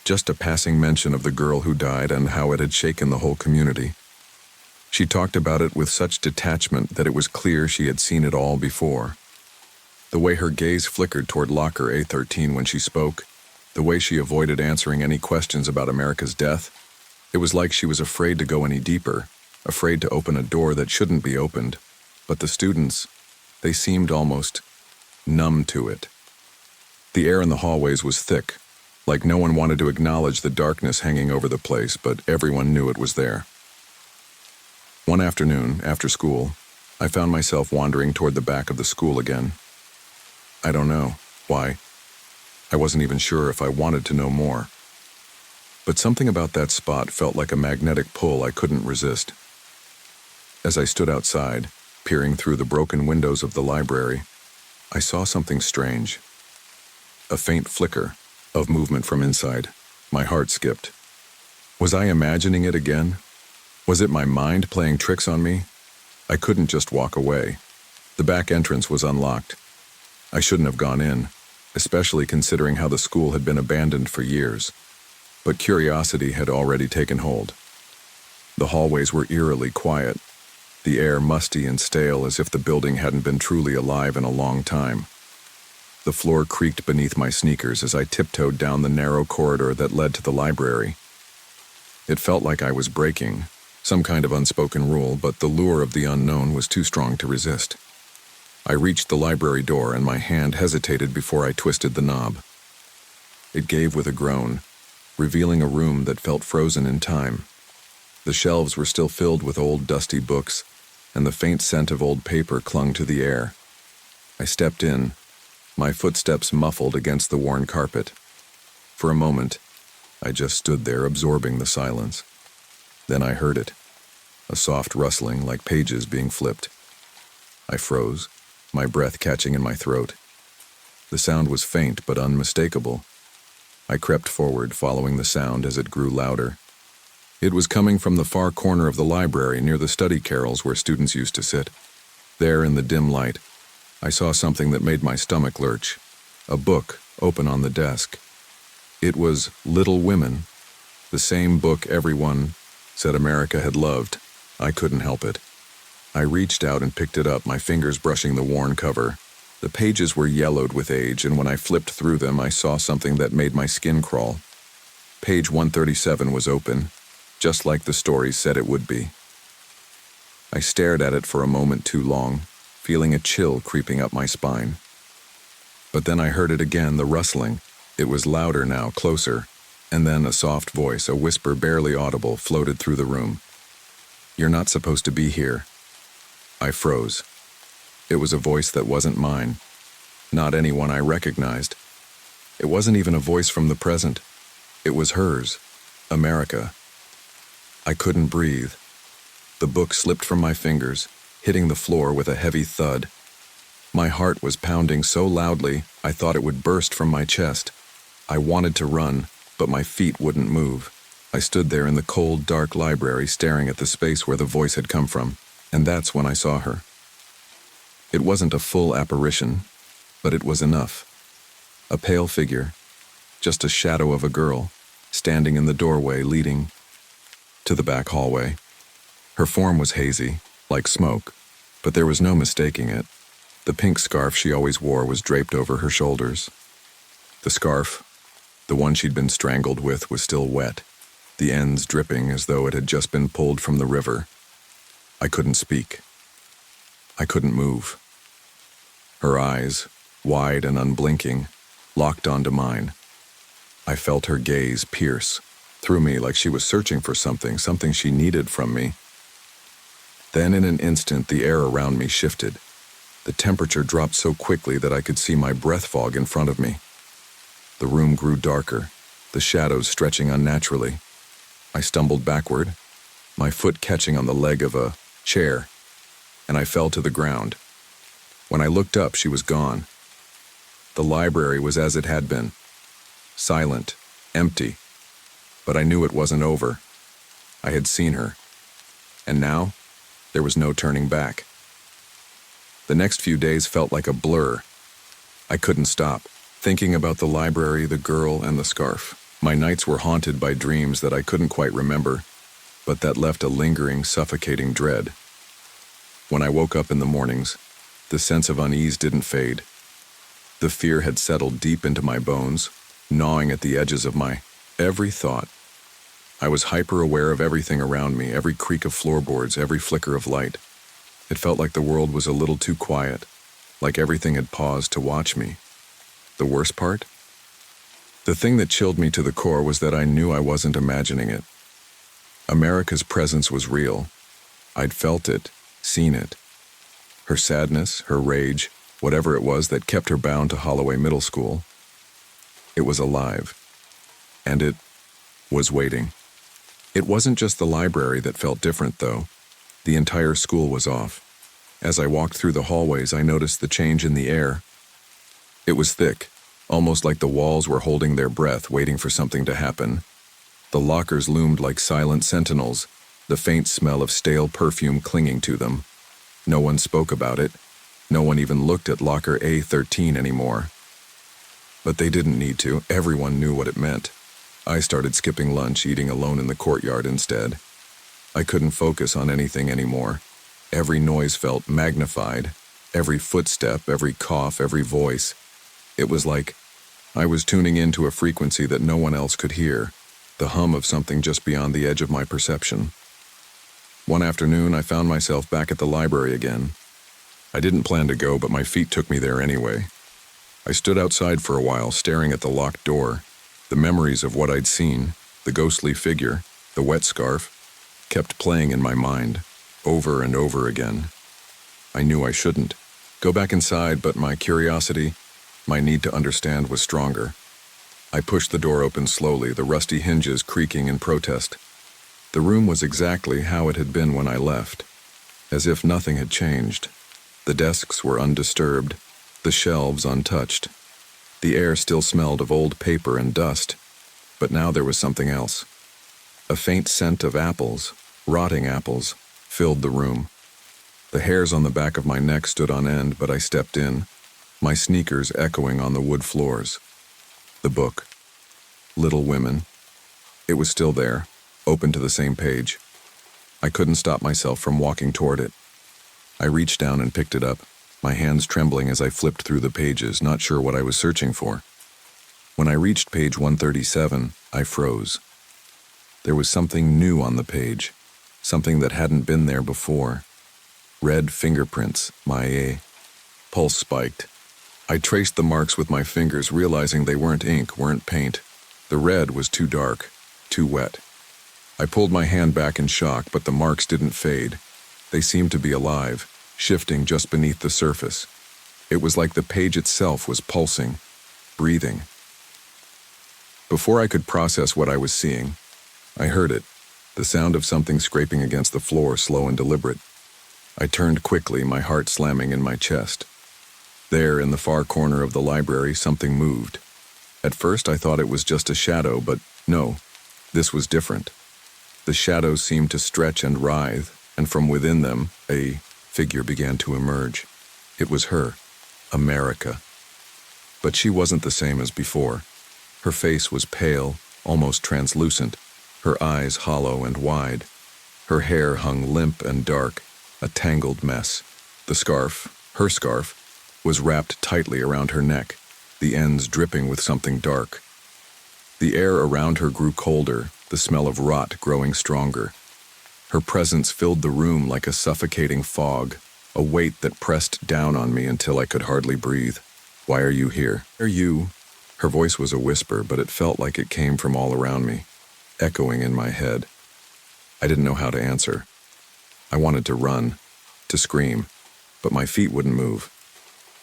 just a passing mention of the girl who died and how it had shaken the whole community. She talked about it with such detachment that it was clear she had seen it all before. The way her gaze flickered toward locker A13 when she spoke, the way she avoided answering any questions about America's death, it was like she was afraid to go any deeper, afraid to open a door that shouldn't be opened. But the students, they seemed almost numb to it. The air in the hallways was thick, like no one wanted to acknowledge the darkness hanging over the place, but everyone knew it was there. One afternoon, after school, I found myself wandering toward the back of the school again. I don't know why. I wasn't even sure if I wanted to know more. But something about that spot felt like a magnetic pull I couldn't resist. As I stood outside, peering through the broken windows of the library, I saw something strange. A faint flicker of movement from inside. My heart skipped. Was I imagining it again? Was it my mind playing tricks on me? I couldn't just walk away. The back entrance was unlocked. I shouldn't have gone in, especially considering how the school had been abandoned for years. But curiosity had already taken hold. The hallways were eerily quiet, the air musty and stale as if the building hadn't been truly alive in a long time. The floor creaked beneath my sneakers as I tiptoed down the narrow corridor that led to the library. It felt like I was breaking some kind of unspoken rule, but the lure of the unknown was too strong to resist. I reached the library door and my hand hesitated before I twisted the knob. It gave with a groan, revealing a room that felt frozen in time. The shelves were still filled with old dusty books, and the faint scent of old paper clung to the air. I stepped in, my footsteps muffled against the worn carpet. For a moment, I just stood there absorbing the silence. Then I heard it, a soft rustling like pages being flipped. I froze, my breath catching in my throat. The sound was faint but unmistakable. I crept forward, following the sound as it grew louder. It was coming from the far corner of the library near the study carrels where students used to sit. There in the dim light, I saw something that made my stomach lurch. A book open on the desk. It was Little Women, the same book everyone said America had loved. I couldn't help it. I reached out and picked it up, my fingers brushing the worn cover. The pages were yellowed with age, and when I flipped through them, I saw something that made my skin crawl. Page 137 was open, just like the stories said it would be. I stared at it for a moment too long, feeling a chill creeping up my spine. But then I heard it again, the rustling, It was louder now, closer, and then a soft voice, a whisper barely audible, floated through the room. "You're not supposed to be here." I froze. It was a voice that wasn't mine, not anyone I recognized. It wasn't even a voice from the present. It was hers, America. I couldn't breathe. The book slipped from my fingers, hitting the floor with a heavy thud. My heart was pounding so loudly I thought it would burst from my chest. I wanted to run, but my feet wouldn't move. I stood there in the cold, dark library staring at the space where the voice had come from, and that's when I saw her. It wasn't a full apparition, but it was enough. A pale figure, just a shadow of a girl, standing in the doorway leading to the back hallway. Her form was hazy, like smoke, but there was no mistaking it. The pink scarf she always wore was draped over her shoulders. The scarf, the one she'd been strangled with, was still wet, the ends dripping as though it had just been pulled from the river. I couldn't speak. I couldn't move. Her eyes, wide and unblinking, locked onto mine. I felt her gaze pierce through me like she was searching for something she needed from me. Then in an instant, the air around me shifted. The temperature dropped so quickly that I could see my breath fog in front of me. The room grew darker, the shadows stretching unnaturally. I stumbled backward, my foot catching on the leg of a chair, and I fell to the ground. When I looked up, she was gone. The library was as it had been, silent, empty, but I knew it wasn't over. I had seen her, and now there was no turning back. The next few days felt like a blur. I couldn't stop, thinking about the library, the girl, and the scarf. My nights were haunted by dreams that I couldn't quite remember, but that left a lingering, suffocating dread. When I woke up in the mornings, the sense of unease didn't fade. The fear had settled deep into my bones, gnawing at the edges of my every thought. I was hyper-aware of everything around me, every creak of floorboards, every flicker of light. It felt like the world was a little too quiet, like everything had paused to watch me. The worst part? The thing that chilled me to the core was that I knew I wasn't imagining it. America's presence was real. I'd felt it, seen it. Her sadness, her rage, whatever it was that kept her bound to Holloway Middle School. It was alive. And it was waiting. It wasn't just the library that felt different, though. The entire school was off. As I walked through the hallways, I noticed the change in the air. It was thick, almost like the walls were holding their breath, waiting for something to happen. The lockers loomed like silent sentinels, the faint smell of stale perfume clinging to them. No one spoke about it. No one even looked at locker A13 anymore. But they didn't need to. Everyone knew what it meant. I started skipping lunch, eating alone in the courtyard instead. I couldn't focus on anything anymore. Every noise felt magnified. Every footstep, every cough, every voice. It was like I was tuning into a frequency that no one else could hear, the hum of something just beyond the edge of my perception. One afternoon, I found myself back at the library again. I didn't plan to go, but my feet took me there anyway. I stood outside for a while, staring at the locked door. The memories of what I'd seen, the ghostly figure, the wet scarf, kept playing in my mind, over and over again. I knew I shouldn't go back inside, but my curiosity, my need to understand, was stronger. I pushed the door open slowly, the rusty hinges creaking in protest. The room was exactly how it had been when I left, as if nothing had changed. The desks were undisturbed, the shelves untouched. The air still smelled of old paper and dust, but now there was something else. A faint scent of apples, rotting apples, filled the room. The hairs on the back of my neck stood on end, but I stepped in, my sneakers echoing on the wood floors. The book, Little Women. It was still there, open to the same page. I couldn't stop myself from walking toward it. I reached down and picked it up, my hands trembling as I flipped through the pages, not sure what I was searching for. When I reached page 137, I froze. There was something new on the page, something that hadn't been there before. Red fingerprints, my pulse spiked. I traced the marks with my fingers, realizing they weren't ink, weren't paint. The red was too dark, too wet. I pulled my hand back in shock, but the marks didn't fade. They seemed to be alive, shifting just beneath the surface. It was like the page itself was pulsing, breathing. Before I could process what I was seeing, I heard it, the sound of something scraping against the floor, slow and deliberate. I turned quickly, my heart slamming in my chest. There, in the far corner of the library, something moved. At first I thought it was just a shadow, but no, this was different. The shadows seemed to stretch and writhe, and from within them, a figure began to emerge. It was her, America. But she wasn't the same as before. Her face was pale, almost translucent, her eyes hollow and wide. Her hair hung limp and dark, a tangled mess. The scarf, her scarf, was wrapped tightly around her neck, the ends dripping with something dark. The air around her grew colder, the smell of rot growing stronger. Her presence filled the room like a suffocating fog, a weight that pressed down on me until I could hardly breathe. "Why are you here? Are you?" Her voice was a whisper, but it felt like it came from all around me, echoing in my head. I didn't know how to answer. I wanted to run, to scream, but my feet wouldn't move.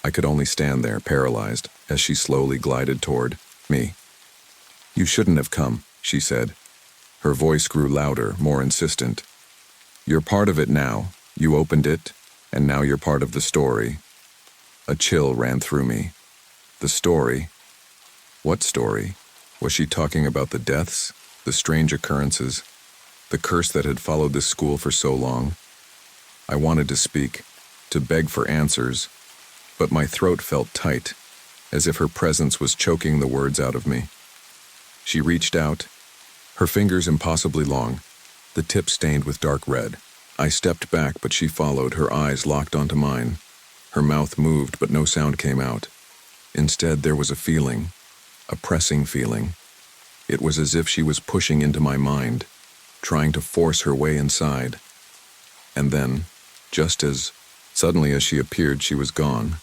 I could only stand there, paralyzed, as she slowly glided toward me. "You shouldn't have come," she said. Her voice grew louder, more insistent. "You're part of it now. You opened it, and now you're part of the story." A chill ran through me. The story? What story? Was she talking about the deaths, the strange occurrences, the curse that had followed this school for so long? I wanted to speak, to beg for answers, but my throat felt tight, as if her presence was choking the words out of me. She reached out, her fingers impossibly long, the tip stained with dark red. I stepped back, but she followed, her eyes locked onto mine. Her mouth moved, but no sound came out. Instead, there was a feeling, a pressing feeling. It was as if she was pushing into my mind, trying to force her way inside. And then, just as suddenly as she appeared, she was gone.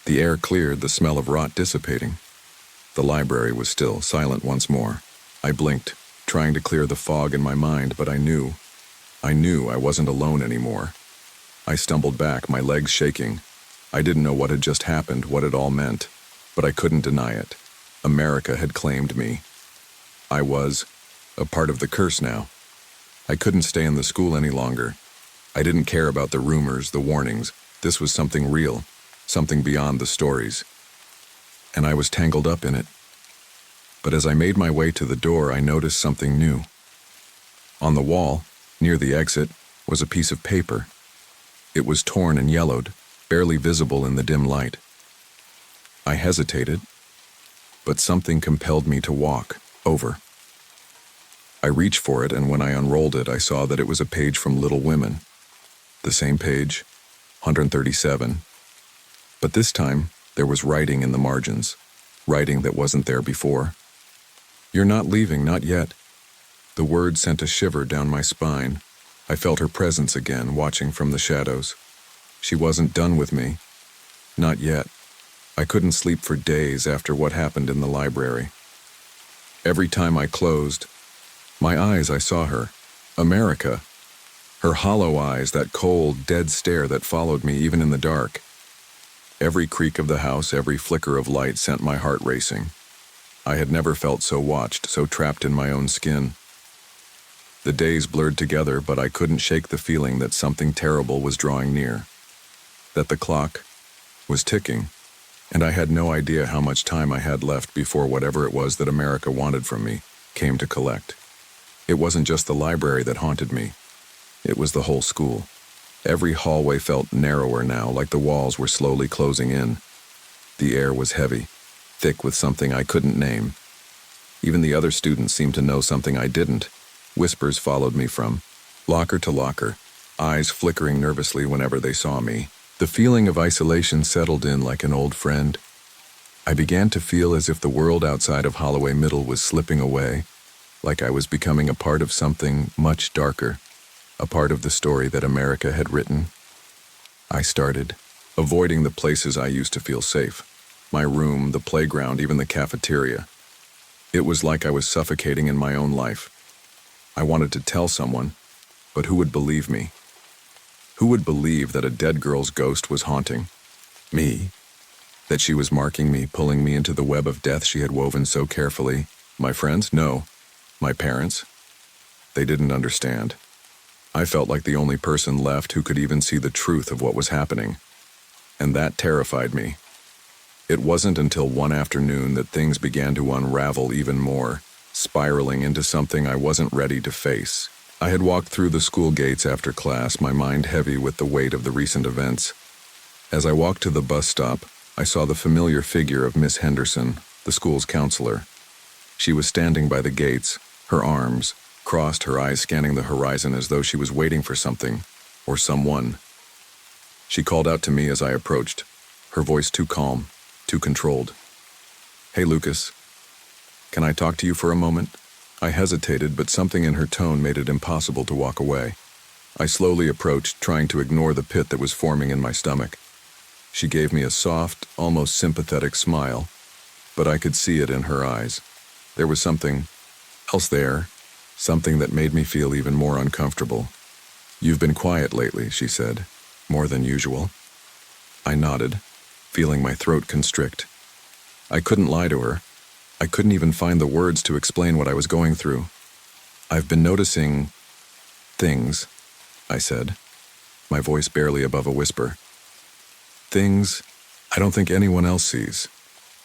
The air cleared, the smell of rot dissipating. The library was still, silent once more. I blinked, trying to clear the fog in my mind, but I knew I wasn't alone anymore. I stumbled back, my legs shaking. I didn't know what had just happened, what it all meant, but I couldn't deny it. America had claimed me. I was a part of the curse now. I couldn't stay in the school any longer. I didn't care about the rumors, the warnings. This was something real, something beyond the stories. And I was tangled up in it. But as I made my way to the door, I noticed something new. On the wall, near the exit, was a piece of paper. It was torn and yellowed, barely visible in the dim light. I hesitated, but something compelled me to walk over. I reached for it, and when I unrolled it, I saw that it was a page from Little Women. The same page, 137. But this time, there was writing in the margins, writing that wasn't there before. "You're not leaving, not yet." The word sent a shiver down my spine. I felt her presence again, watching from the shadows. She wasn't done with me. Not yet. I couldn't sleep for days after what happened in the library. Every time I closed my eyes, I saw her, America. Her hollow eyes, that cold, dead stare that followed me even in the dark. Every creak of the house, every flicker of light sent my heart racing. I had never felt so watched, so trapped in my own skin. The days blurred together, but I couldn't shake the feeling that something terrible was drawing near, that the clock was ticking, and I had no idea how much time I had left before whatever it was that America wanted from me came to collect. It wasn't just the library that haunted me. It was the whole school. Every hallway felt narrower now, like the walls were slowly closing in. The air was heavy, thick with something I couldn't name. Even the other students seemed to know something I didn't. Whispers followed me from locker to locker, eyes flickering nervously whenever they saw me. The feeling of isolation settled in like an old friend. I began to feel as if the world outside of Holloway Middle was slipping away, like I was becoming a part of something much darker, a part of the story that America had written. I started avoiding the places I used to feel safe. My room, the playground, even the cafeteria. It was like I was suffocating in my own life. I wanted to tell someone, but who would believe me? Who would believe that a dead girl's ghost was haunting me? That she was marking me, pulling me into the web of death she had woven so carefully? My friends? No. My parents? They didn't understand. I felt like the only person left who could even see the truth of what was happening. And that terrified me. It wasn't until one afternoon that things began to unravel even more, spiraling into something I wasn't ready to face. I had walked through the school gates after class, my mind heavy with the weight of the recent events. As I walked to the bus stop, I saw the familiar figure of Miss Henderson, the school's counselor. She was standing by the gates, her arms crossed, her eyes scanning the horizon as though she was waiting for something or someone. She called out to me as I approached, her voice too calm, too controlled. "Hey, Lucas, can I talk to you for a moment?" I hesitated, but something in her tone made it impossible to walk away. I slowly approached, trying to ignore the pit that was forming in my stomach. She gave me a soft, almost sympathetic smile, but I could see it in her eyes. There was something else there, something that made me feel even more uncomfortable. "You've been quiet lately," she said, "more than usual." I nodded, feeling my throat constrict. I couldn't lie to her. I couldn't even find the words to explain what I was going through. "I've been noticing things," I said, my voice barely above a whisper. "Things I don't think anyone else sees."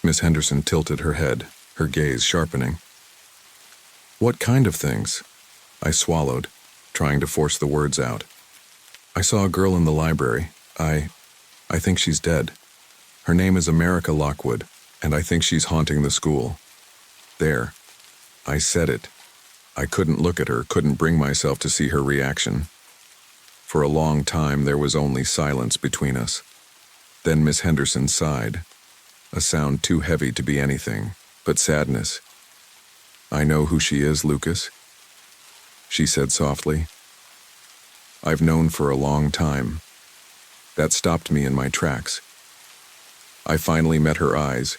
Miss Henderson tilted her head, her gaze sharpening. "What kind of things?" I swallowed, trying to force the words out. "I saw a girl in the library. I think she's dead. Her name is America Lockwood, and I think she's haunting the school." There. I said it. I couldn't look at her, couldn't bring myself to see her reaction. For a long time, there was only silence between us. Then Miss Henderson sighed, a sound too heavy to be anything but sadness. "I know who she is, Lucas," she said softly. "I've known for a long time." That stopped me in my tracks. I finally met her eyes,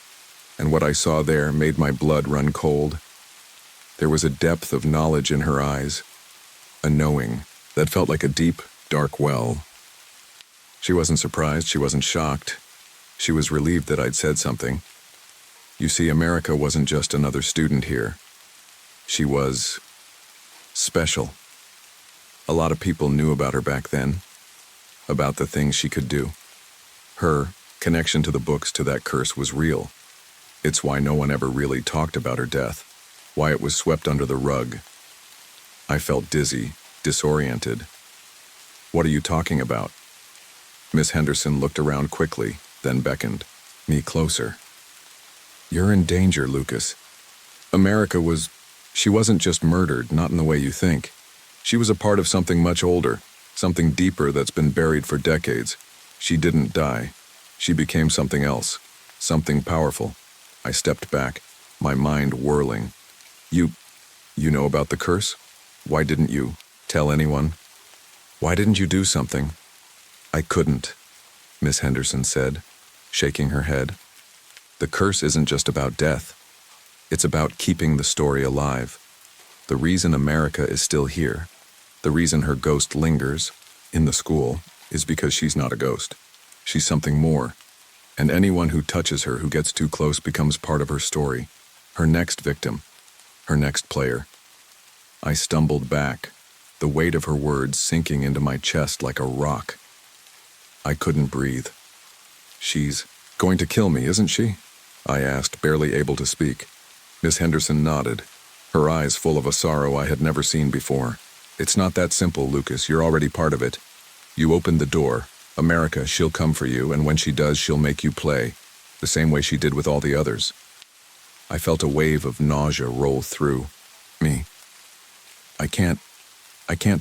and what I saw there made my blood run cold. There was a depth of knowledge in her eyes, a knowing that felt like a deep, dark well. She wasn't surprised, she wasn't shocked. She was relieved that I'd said something. You see, America wasn't just another student here. She was special. A lot of people knew about her back then, about the things she could do. Her connection to the books, to that curse, was real. It's why no one ever really talked about her death, why it was swept under the rug. I felt dizzy, disoriented. "What are you talking about?" Miss Henderson looked around quickly, then beckoned me closer. "You're in danger, Lucas. She wasn't just murdered, not in the way you think. She was a part of something much older, something deeper that's been buried for decades. She didn't die. She became something else, something powerful." I stepped back, my mind whirling. You know about the curse? Why didn't you tell anyone? Why didn't you do something?" "I couldn't," Miss Henderson said, shaking her head. "The curse isn't just about death. It's about keeping the story alive. The reason America is still here, the reason her ghost lingers in the school, is because she's not a ghost. She's something more. And anyone who touches her, who gets too close, becomes part of her story, her next victim, her next player." I stumbled back, the weight of her words sinking into my chest like a rock. I couldn't breathe. "She's going to kill me, isn't she?" I asked, barely able to speak. Miss Henderson nodded, her eyes full of a sorrow I had never seen before. "It's not that simple, Lucas. You're already part of it. You opened the door. America, she'll come for you, and when she does, she'll make you play, the same way she did with all the others." I felt a wave of nausea roll through me. I can't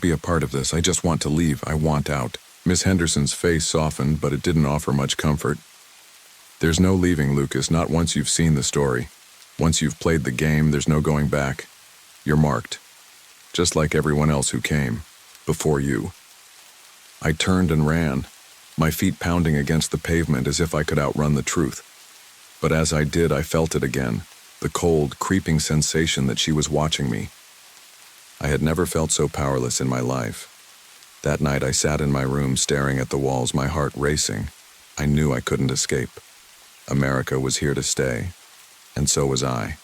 be a part of this. I just want to leave. I want out." Miss Henderson's face softened, but it didn't offer much comfort. "There's no leaving, Lucas, not once you've seen the story. Once you've played the game, there's no going back. You're marked, just like everyone else who came before you." I turned and ran, my feet pounding against the pavement as if I could outrun the truth. But as I did, I felt it again, the cold, creeping sensation that she was watching me. I had never felt so powerless in my life. That night I sat in my room staring at the walls, my heart racing. I knew I couldn't escape. America was here to stay, and so was I.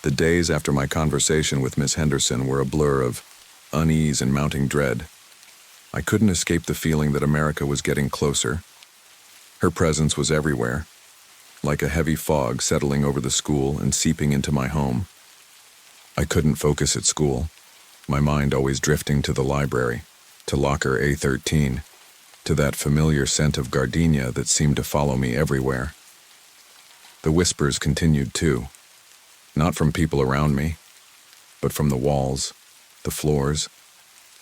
The days after my conversation with Miss Henderson were a blur of unease and mounting dread. I couldn't escape the feeling that America was getting closer. Her presence was everywhere, like a heavy fog settling over the school and seeping into my home. I couldn't focus at school, my mind always drifting to the library, to locker A13, to that familiar scent of gardenia that seemed to follow me everywhere. The whispers continued too, not from people around me, but from the walls, the floors,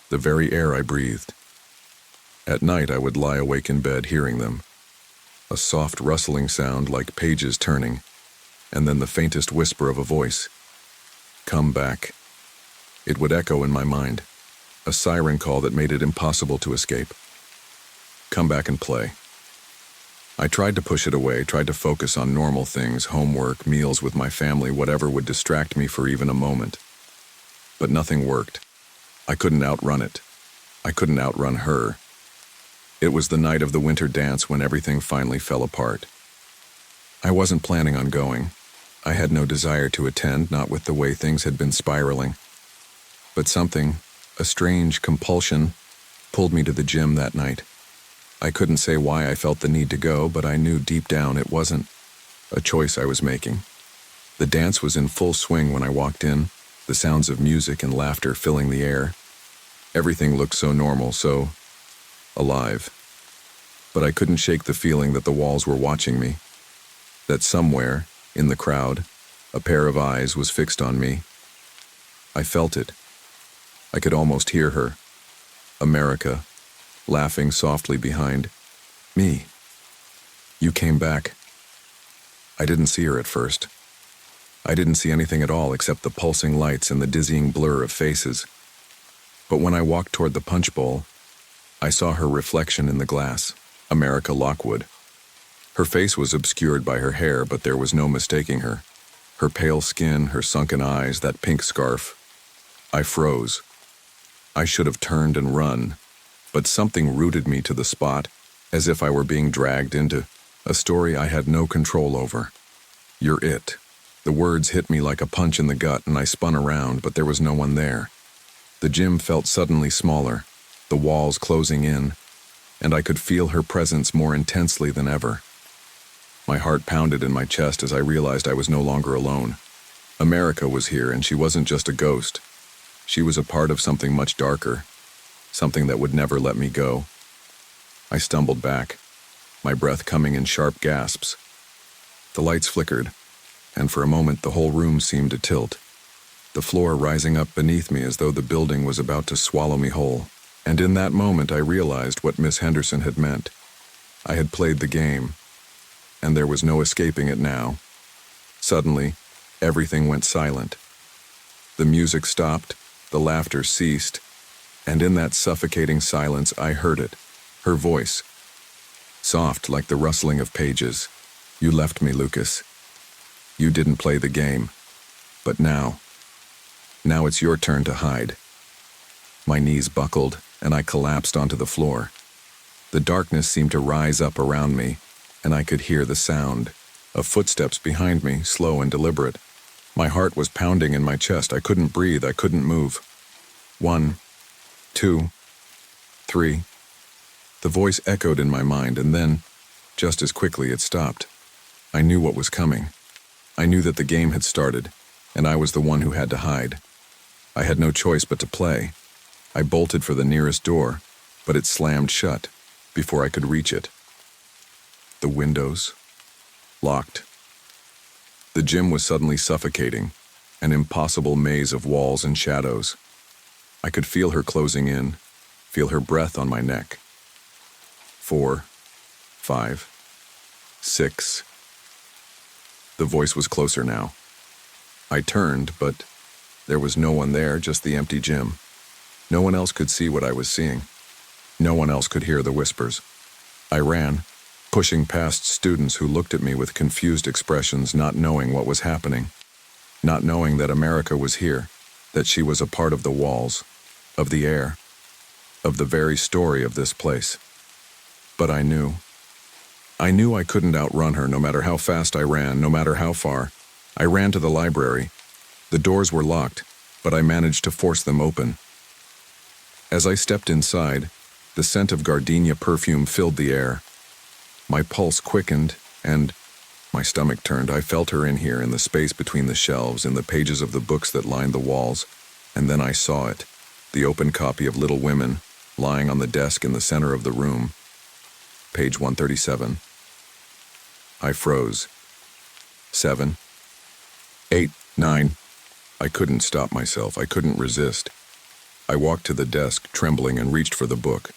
the very air I breathed. At night I would lie awake in bed hearing them, a soft rustling sound like pages turning, and then the faintest whisper of a voice. Come back. It would echo in my mind, a siren call that made it impossible to escape. Come back and play. I tried to push it away, tried to focus on normal things, homework, meals with my family, whatever would distract me for even a moment. But nothing worked. I couldn't outrun it. I couldn't outrun her. It was the night of the winter dance when everything finally fell apart. I wasn't planning on going. I had no desire to attend, not with the way things had been spiraling. But something, a strange compulsion, pulled me to the gym that night. I couldn't say why I felt the need to go, but I knew deep down it wasn't a choice I was making. The dance was in full swing when I walked in, the sounds of music and laughter filling the air. Everything looked so normal, so alive. But I couldn't shake the feeling that the walls were watching me, that somewhere, in the crowd, a pair of eyes was fixed on me. I felt it. I could almost hear her, America, laughing softly behind me. You came back. I didn't see her at first. I didn't see anything at all except the pulsing lights and the dizzying blur of faces. But when I walked toward the punch bowl, I saw her reflection in the glass, America Lockwood. Her face was obscured by her hair, but there was no mistaking her. Her pale skin, her sunken eyes, that pink scarf. I froze. I should have turned and run, but something rooted me to the spot, as if I were being dragged into a story I had no control over. You're it. The words hit me like a punch in the gut, and I spun around, but there was no one there. The gym felt suddenly smaller, the walls closing in, and I could feel her presence more intensely than ever. My heart pounded in my chest as I realized I was no longer alone. America was here, and she wasn't just a ghost. She was a part of something much darker, something that would never let me go. I stumbled back, my breath coming in sharp gasps. The lights flickered, and for a moment the whole room seemed to tilt, the floor rising up beneath me as though the building was about to swallow me whole. And in that moment I realized what Miss Henderson had meant. I had played the game, and there was no escaping it now. Suddenly, everything went silent. The music stopped, the laughter ceased, and in that suffocating silence I heard it, her voice. Soft like the rustling of pages. You left me, Lucas. You didn't play the game. But now it's your turn to hide. My knees buckled, and I collapsed onto the floor. The darkness seemed to rise up around me, and I could hear the sound of footsteps behind me, slow and deliberate. My heart was pounding in my chest. I couldn't breathe. I couldn't move. 1, 2, 3. The voice echoed in my mind, and then, just as quickly, it stopped. I knew what was coming. I knew that the game had started, and I was the one who had to hide. I had no choice but to play. I bolted for the nearest door, but it slammed shut before I could reach it. The windows locked. The gym was suddenly suffocating, an impossible maze of walls and shadows. I could feel her closing in, feel her breath on my neck. 4, 5, 6. The voice was closer now. I turned, but there was no one there, just the empty gym. No one else could see what I was seeing. No one else could hear the whispers. I ran, pushing past students who looked at me with confused expressions, not knowing what was happening, not knowing that America was here, that she was a part of the walls, of the air, of the very story of this place. But I knew. I knew I couldn't outrun her, no matter how fast I ran, no matter how far. I ran to the library. The doors were locked, but I managed to force them open. As I stepped inside, the scent of gardenia perfume filled the air. My pulse quickened, and my stomach turned. I felt her in here, in the space between the shelves, in the pages of the books that lined the walls. And then I saw it, the open copy of Little Women, lying on the desk in the center of the room. Page 137. I froze. 7, 8, 9. I couldn't stop myself. I couldn't resist. I walked to the desk, trembling, and reached for the book.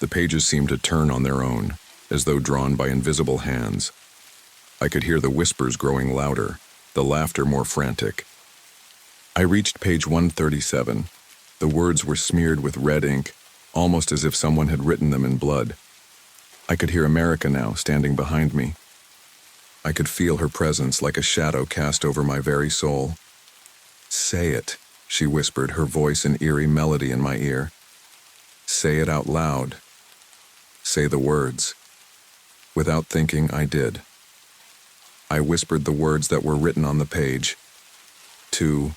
The pages seemed to turn on their own, as though drawn by invisible hands. I could hear the whispers growing louder, the laughter more frantic. I reached page 137. The words were smeared with red ink, almost as if someone had written them in blood. I could hear America now, standing behind me. I could feel her presence like a shadow cast over my very soul. "Say it," she whispered, her voice an eerie melody in my ear. "Say it out loud. Say the words." Without thinking, I did. I whispered the words that were written on the page. "To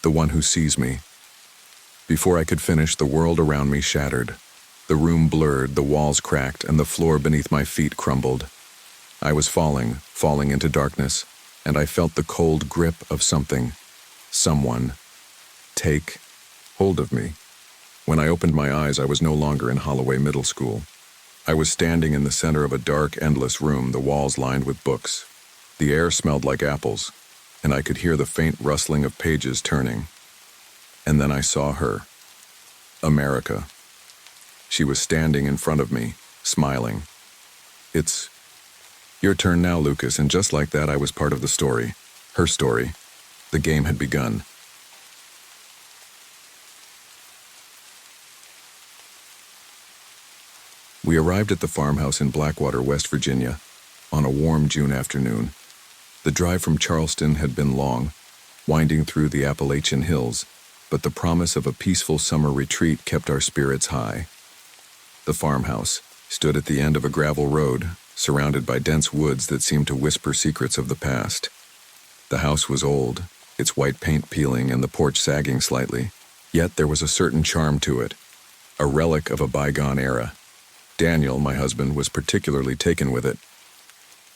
the one who sees me." Before I could finish, the world around me shattered. The room blurred, the walls cracked, and the floor beneath my feet crumbled. I was falling into darkness, and I felt the cold grip of something, someone, take hold of me. When I opened my eyes, I was no longer in Holloway Middle School. I was standing in the center of a dark, endless room, the walls lined with books. The air smelled like apples, and I could hear the faint rustling of pages turning. And then I saw her, America. She was standing in front of me, smiling. "It's your turn now, Lucas," and just like that, I was part of the story. Her story. The game had begun. We arrived at the farmhouse in Blackwater, West Virginia, on a warm June afternoon. The drive from Charleston had been long, winding through the Appalachian hills, but the promise of a peaceful summer retreat kept our spirits high. The farmhouse stood at the end of a gravel road, surrounded by dense woods that seemed to whisper secrets of the past. The house was old, its white paint peeling and the porch sagging slightly, yet there was a certain charm to it, a relic of a bygone era. Daniel, my husband, was particularly taken with it.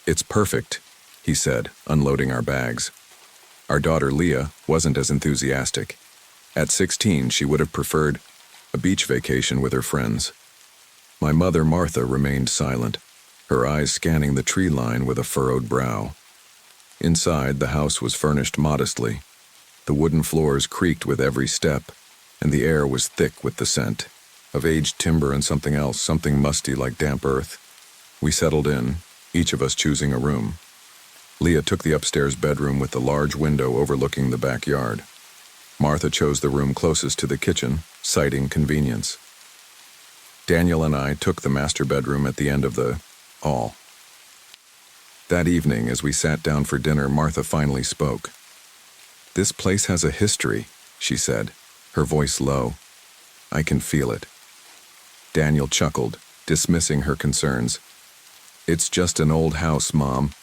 "It's perfect," he said, unloading our bags. Our daughter Leah wasn't as enthusiastic. At 16, she would have preferred a beach vacation with her friends. My mother, Martha, remained silent, her eyes scanning the tree line with a furrowed brow. Inside, the house was furnished modestly. The wooden floors creaked with every step, and the air was thick with the scent of aged timber and something else, something musty like damp earth. We settled in, each of us choosing a room. Leah took the upstairs bedroom with the large window overlooking the backyard. Martha chose the room closest to the kitchen, citing convenience. Daniel and I took the master bedroom at the end of the hall. That evening, as we sat down for dinner, Martha finally spoke. "This place has a history," she said, her voice low. "I can feel it." Daniel chuckled, dismissing her concerns. "It's just an old house, Mom."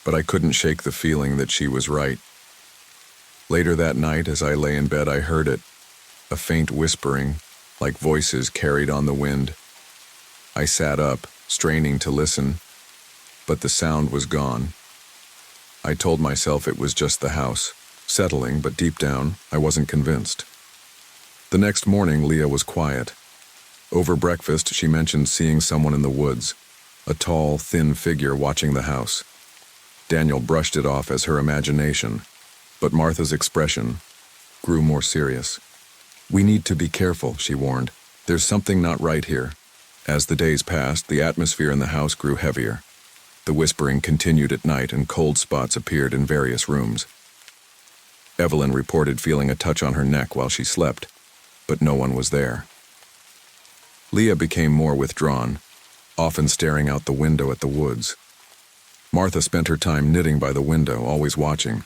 But I couldn't shake the feeling that she was right. Later that night, as I lay in bed, I heard it, a faint whispering, like voices carried on the wind. I sat up, straining to listen, but the sound was gone. I told myself it was just the house, settling, but deep down, I wasn't convinced. The next morning, Leah was quiet. Over breakfast, she mentioned seeing someone in the woods, a tall, thin figure watching the house. Daniel brushed it off as her imagination, but Martha's expression grew more serious. "We need to be careful," she warned. "There's something not right here." As the days passed, the atmosphere in the house grew heavier. The whispering continued at night, and cold spots appeared in various rooms. Evelyn reported feeling a touch on her neck while she slept, but no one was there. Leah became more withdrawn, often staring out the window at the woods. Martha spent her time knitting by the window, always watching.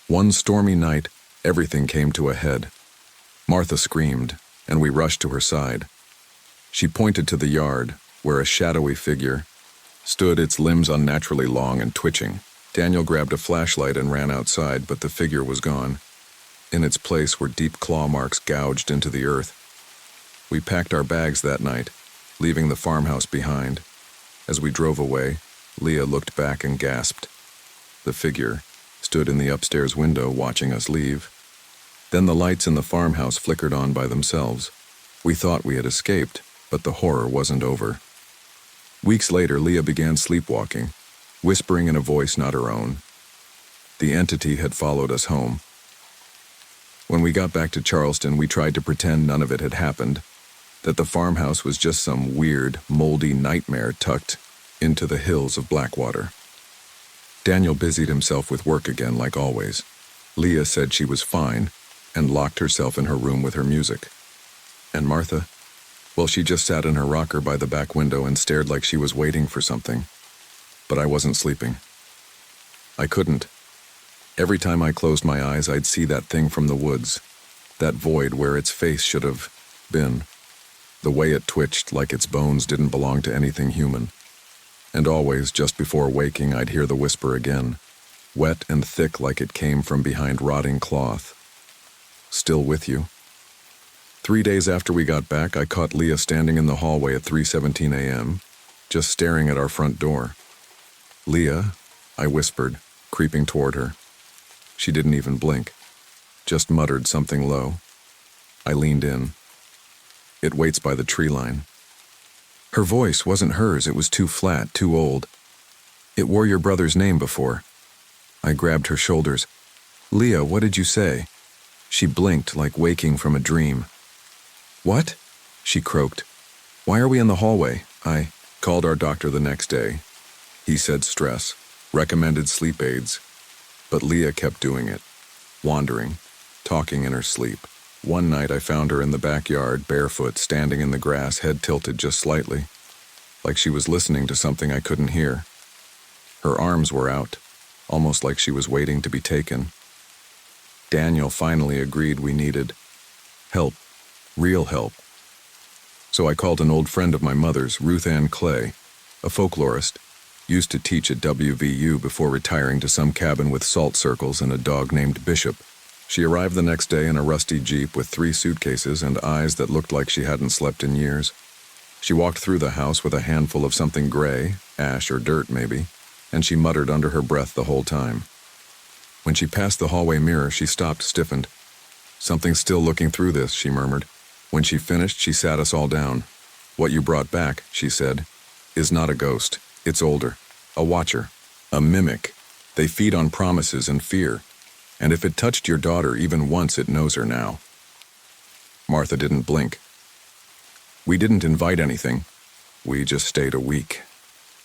One stormy night, everything came to a head. Martha screamed, and we rushed to her side. She pointed to the yard, where a shadowy figure stood, its limbs unnaturally long and twitching. Daniel grabbed a flashlight and ran outside, but the figure was gone. In its place were deep claw marks gouged into the earth. We packed our bags that night, leaving the farmhouse behind. As we drove away, Leah looked back and gasped. The figure stood in the upstairs window watching us leave. Then the lights in the farmhouse flickered on by themselves. We thought we had escaped, but the horror wasn't over. Weeks later, Leah began sleepwalking, whispering in a voice not her own. The entity had followed us home. When we got back to Charleston, we tried to pretend none of it had happened, that the farmhouse was just some weird, moldy nightmare tucked into the hills of Blackwater. Daniel busied himself with work again, like always. Leah said she was fine and locked herself in her room with her music. And Martha? Well, she just sat in her rocker by the back window and stared like she was waiting for something. But I wasn't sleeping. I couldn't. Every time I closed my eyes, I'd see that thing from the woods, that void where its face should have been. The way it twitched, like its bones didn't belong to anything human. And always, just before waking, I'd hear the whisper again, wet and thick like it came from behind rotting cloth. Still with you? 3 days after we got back, I caught Leah standing in the hallway at 3:17 a.m., just staring at our front door. "Leah," I whispered, creeping toward her. She didn't even blink, just muttered something low. I leaned in. "It waits by the tree line." Her voice wasn't hers, it was too flat, too old. "It wore your brother's name before." I grabbed her shoulders. "Leah, what did you say?" She blinked, like waking from a dream. "What?" she croaked. "Why are we in the hallway?" I called our doctor the next day. He said stress, recommended sleep aids. But Leah kept doing it, wandering, talking in her sleep. One night I found her in the backyard, barefoot, standing in the grass, head tilted just slightly, like she was listening to something I couldn't hear. Her arms were out, almost like she was waiting to be taken. Daniel finally agreed we needed help, real help. So I called an old friend of my mother's, Ruth Ann Clay, a folklorist, used to teach at WVU before retiring to some cabin with salt circles and a dog named Bishop. She arrived the next day in a rusty Jeep with 3 suitcases and eyes that looked like she hadn't slept in years. She walked through the house with a handful of something gray, ash or dirt maybe, and she muttered under her breath the whole time. When she passed the hallway mirror, she stopped, stiffened. "Something's still looking through this," she murmured. When she finished, she sat us all down. "What you brought back," she said, "is not a ghost. It's older. A watcher. A mimic. They feed on promises and fear. And if it touched your daughter even once, it knows her now." Martha didn't blink. "We didn't invite anything. We just stayed a week.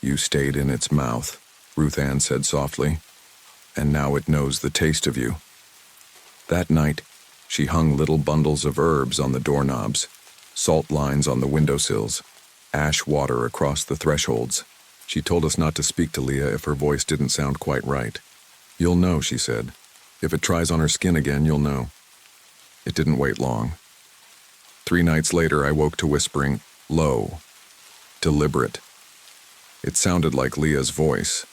You stayed in its mouth," Ruth Ann said softly. "And now it knows the taste of you." That night, she hung little bundles of herbs on the doorknobs, salt lines on the windowsills, ash water across the thresholds. She told us not to speak to Leah if her voice didn't sound quite right. "You'll know," she said. "If it tries on her skin again, you'll know." It didn't wait long. 3 nights later, I woke to whispering, low, deliberate. It sounded like Leah's voice,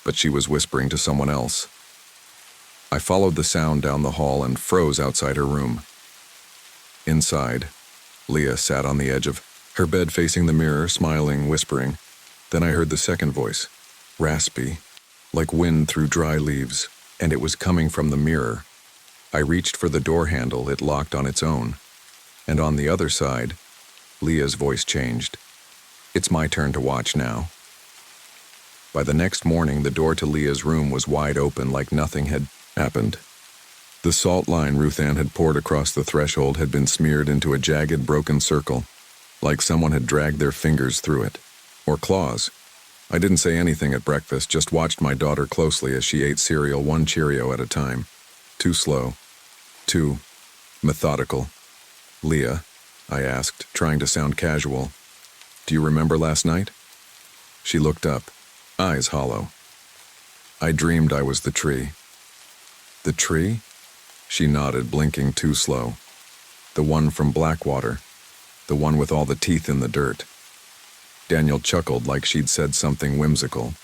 but she was whispering to someone else. I followed the sound down the hall and froze outside her room. Inside, Leah sat on the edge of her bed facing the mirror, smiling, whispering. Then I heard the second voice, raspy, like wind through dry leaves, and it was coming from the mirror. I reached for the door handle, it locked on its own. And on the other side, Leah's voice changed. "It's my turn to watch now." By the next morning, the door to Leah's room was wide open like nothing had happened. The salt line Ruth Ann had poured across the threshold had been smeared into a jagged, broken circle, like someone had dragged their fingers through it. Or claws. I didn't say anything at breakfast, just watched my daughter closely as she ate cereal 1 Cheerio at a time. Too slow. Too methodical. "Leah," I asked, trying to sound casual. Do you remember last night? She looked up, eyes hollow. I dreamed I was the tree. The tree? She nodded, blinking too slow. The one from Blackwater. The one with all the teeth in the dirt. Daniel chuckled like she'd said something whimsical.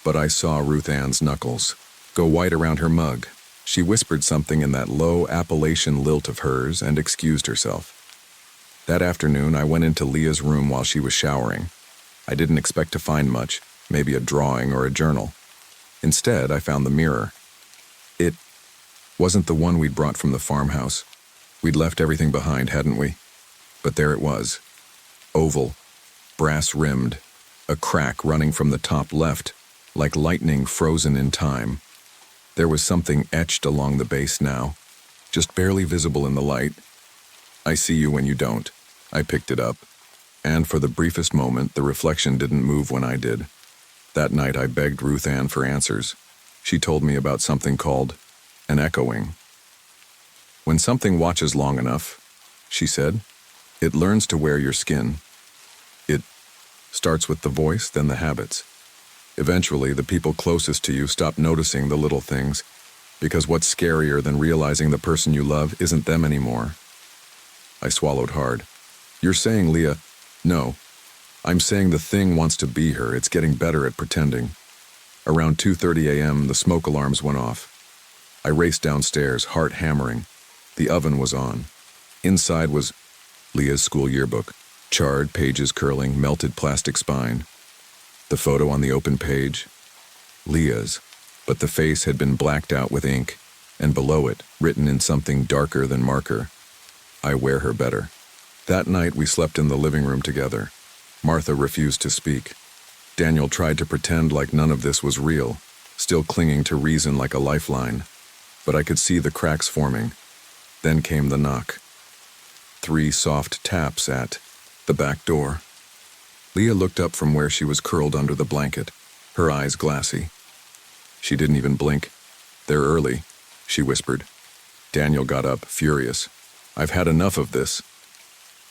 But I saw Ruth Ann's knuckles go white around her mug. She whispered something in that low Appalachian lilt of hers and excused herself. That afternoon, I went into Leah's room while she was showering. I didn't expect to find much, maybe a drawing or a journal. Instead, I found the mirror. It wasn't the one we'd brought from the farmhouse. We'd left everything behind, hadn't we? But there it was. Oval, brass-rimmed, a crack running from the top left, like lightning frozen in time. There was something etched along the base now, just barely visible in the light. I see you when you don't. I picked it up, and for the briefest moment, the reflection didn't move when I did. That night, I begged Ruth Ann for answers. She told me about something called an echoing. When something watches long enough, she said, it learns to wear your skin. It starts with the voice, then the habits. Eventually, the people closest to you stop noticing the little things, because what's scarier than realizing the person you love isn't them anymore? I swallowed hard. You're saying, Leah, no. I'm saying the thing wants to be her. It's getting better at pretending. Around 2:30 a.m., the smoke alarms went off. I raced downstairs, heart hammering. The oven was on. Inside was Leah's school yearbook, charred, pages curling, melted plastic spine. The photo on the open page, Leah's, but the face had been blacked out with ink, and below it, written in something darker than marker, I wear her better. That night we slept in the living room together. Martha refused to speak. Daniel tried to pretend like none of this was real, still clinging to reason like a lifeline. But I could see the cracks forming. Then came the knock. 3 soft taps at the back door. Leah looked up from where she was curled under the blanket, her eyes glassy. She didn't even blink. They're early, she whispered. Daniel got up, furious. I've had enough of this.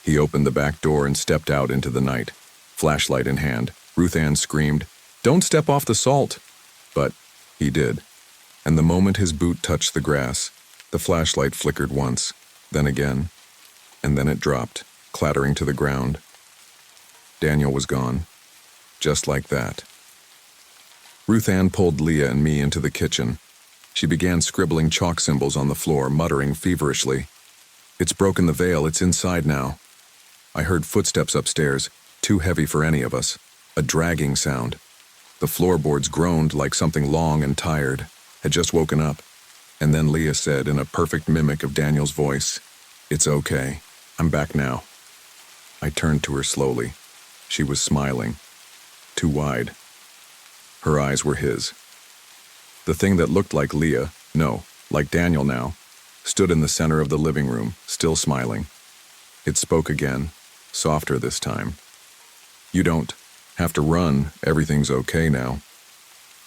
He opened the back door and stepped out into the night, flashlight in hand. Ruth Ann screamed, "Don't step off the salt!" But he did. And the moment his boot touched the grass, the flashlight flickered once, then again, and then it dropped, clattering to the ground. Daniel was gone. Just like that. Ruth Ann pulled Leah and me into the kitchen. She began scribbling chalk symbols on the floor, muttering feverishly. It's broken the veil, it's inside now. I heard footsteps upstairs, too heavy for any of us. A dragging sound. The floorboards groaned like something long and tired, had just woken up. And then Leah said in a perfect mimic of Daniel's voice, It's okay. I'm back now. I turned to her slowly. She was smiling. Too wide. Her eyes were his. The thing that looked like Leah, no, like Daniel now, stood in the center of the living room, still smiling. It spoke again, softer this time. You don't have to run, everything's okay now.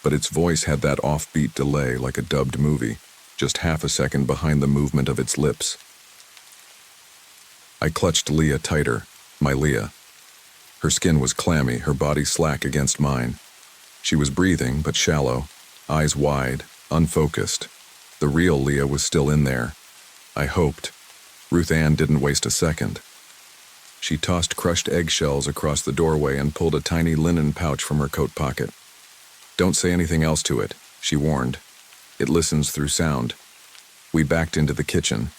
But its voice had that offbeat delay like a dubbed movie, just half a second behind the movement of its lips. I clutched Leah tighter, my Leah. Her skin was clammy, her body slack against mine. She was breathing, but shallow, eyes wide, unfocused. The real Leah was still in there. I hoped. Ruth Ann didn't waste a second. She tossed crushed eggshells across the doorway and pulled a tiny linen pouch from her coat pocket. Don't say anything else to it, she warned. It listens through sound. We backed into the kitchen.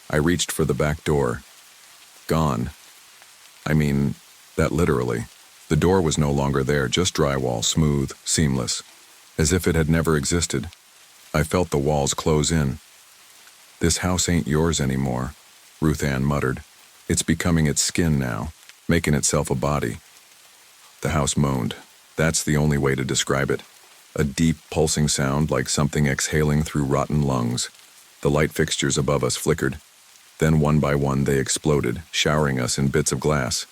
I reached for the back door. Gone. I mean, that literally. The door was no longer there, just drywall, smooth, seamless, as if it had never existed. I felt the walls close in. This house ain't yours anymore, Ruth Ann muttered. It's becoming its skin now, making itself a body. The house moaned. That's the only way to describe it. A deep, pulsing sound like something exhaling through rotten lungs. The light fixtures above us flickered. Then one by one they exploded, showering us in bits of glass.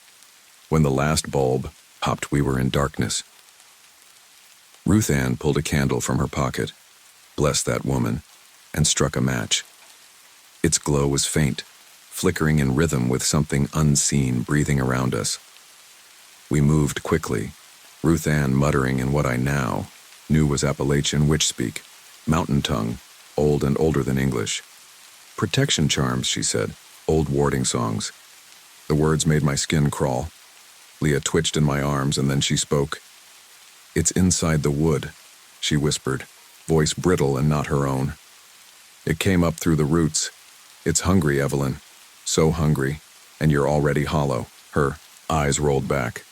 When the last bulb popped, we were in darkness. Ruth Ann pulled a candle from her pocket, blessed that woman, and struck a match. Its glow was faint, flickering in rhythm with something unseen breathing around us. We moved quickly, Ruth Ann muttering in what I now knew was Appalachian witch-speak, mountain tongue, old and older than English. Protection charms, she said, old warding songs. The words made my skin crawl. Leah twitched in my arms and then she spoke. "It's inside the wood," she whispered, voice brittle and not her own. "It came up through the roots. It's hungry, Evelyn. So hungry, and you're already hollow." Her eyes rolled back.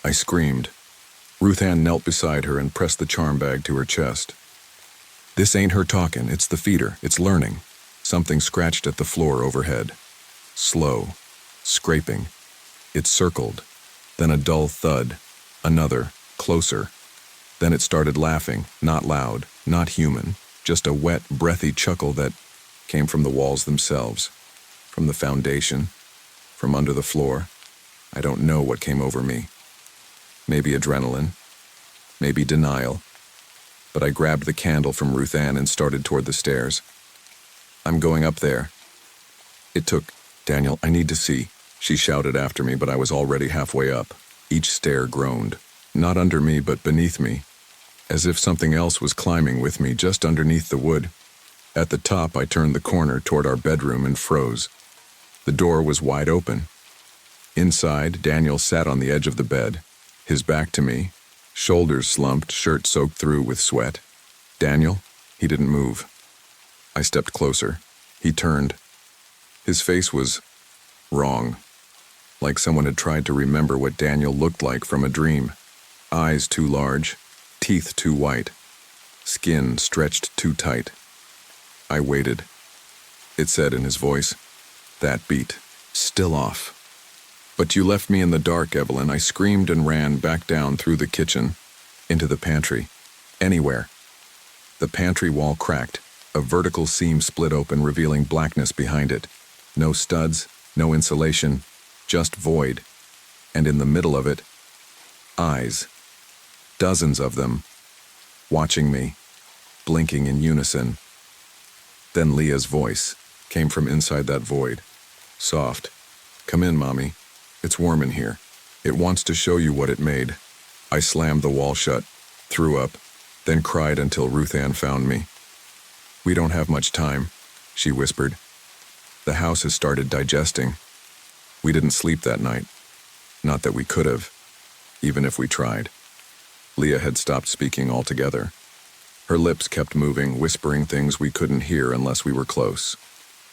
I screamed. Ruth Ann knelt beside her and pressed the charm bag to her chest. "This ain't her talking, it's the feeder, it's learning." Something scratched at the floor overhead. Slow, scraping. It circled, then a dull thud, another, closer. Then it started laughing, not loud, not human, just a wet, breathy chuckle that came from the walls themselves, from the foundation, from under the floor. I don't know what came over me. Maybe adrenaline, maybe denial. But I grabbed the candle from Ruth Ann and started toward the stairs. "I'm going up there." It took, "Daniel, I need to see," she shouted after me, but I was already halfway up. Each stair groaned, not under me but beneath me, as if something else was climbing with me just underneath the wood. At the top, I turned the corner toward our bedroom and froze. The door was wide open. Inside, Daniel sat on the edge of the bed, his back to me, shoulders slumped, shirt soaked through with sweat. "Daniel?" He didn't move. I stepped closer. He turned. His face was wrong, like someone had tried to remember what Daniel looked like from a dream. Eyes too large, teeth too white, skin stretched too tight. I waited. It said in his voice, "That beat, still off." "But you left me in the dark, Evelyn." I screamed and ran back down through the kitchen, into the pantry. Anywhere. The pantry wall cracked. A vertical seam split open, revealing blackness behind it. No studs, no insulation, just void. And in the middle of it, eyes. Dozens of them, watching me, blinking in unison. Then Leah's voice came from inside that void. Soft. "Come in, Mommy. It's warm in here. It wants to show you what it made." I slammed the wall shut, threw up, then cried until Ruth Ann found me. "We don't have much time," she whispered. "The house has started digesting." We didn't sleep that night. Not that we could have, even if we tried. Leah had stopped speaking altogether. Her lips kept moving, whispering things we couldn't hear unless we were close.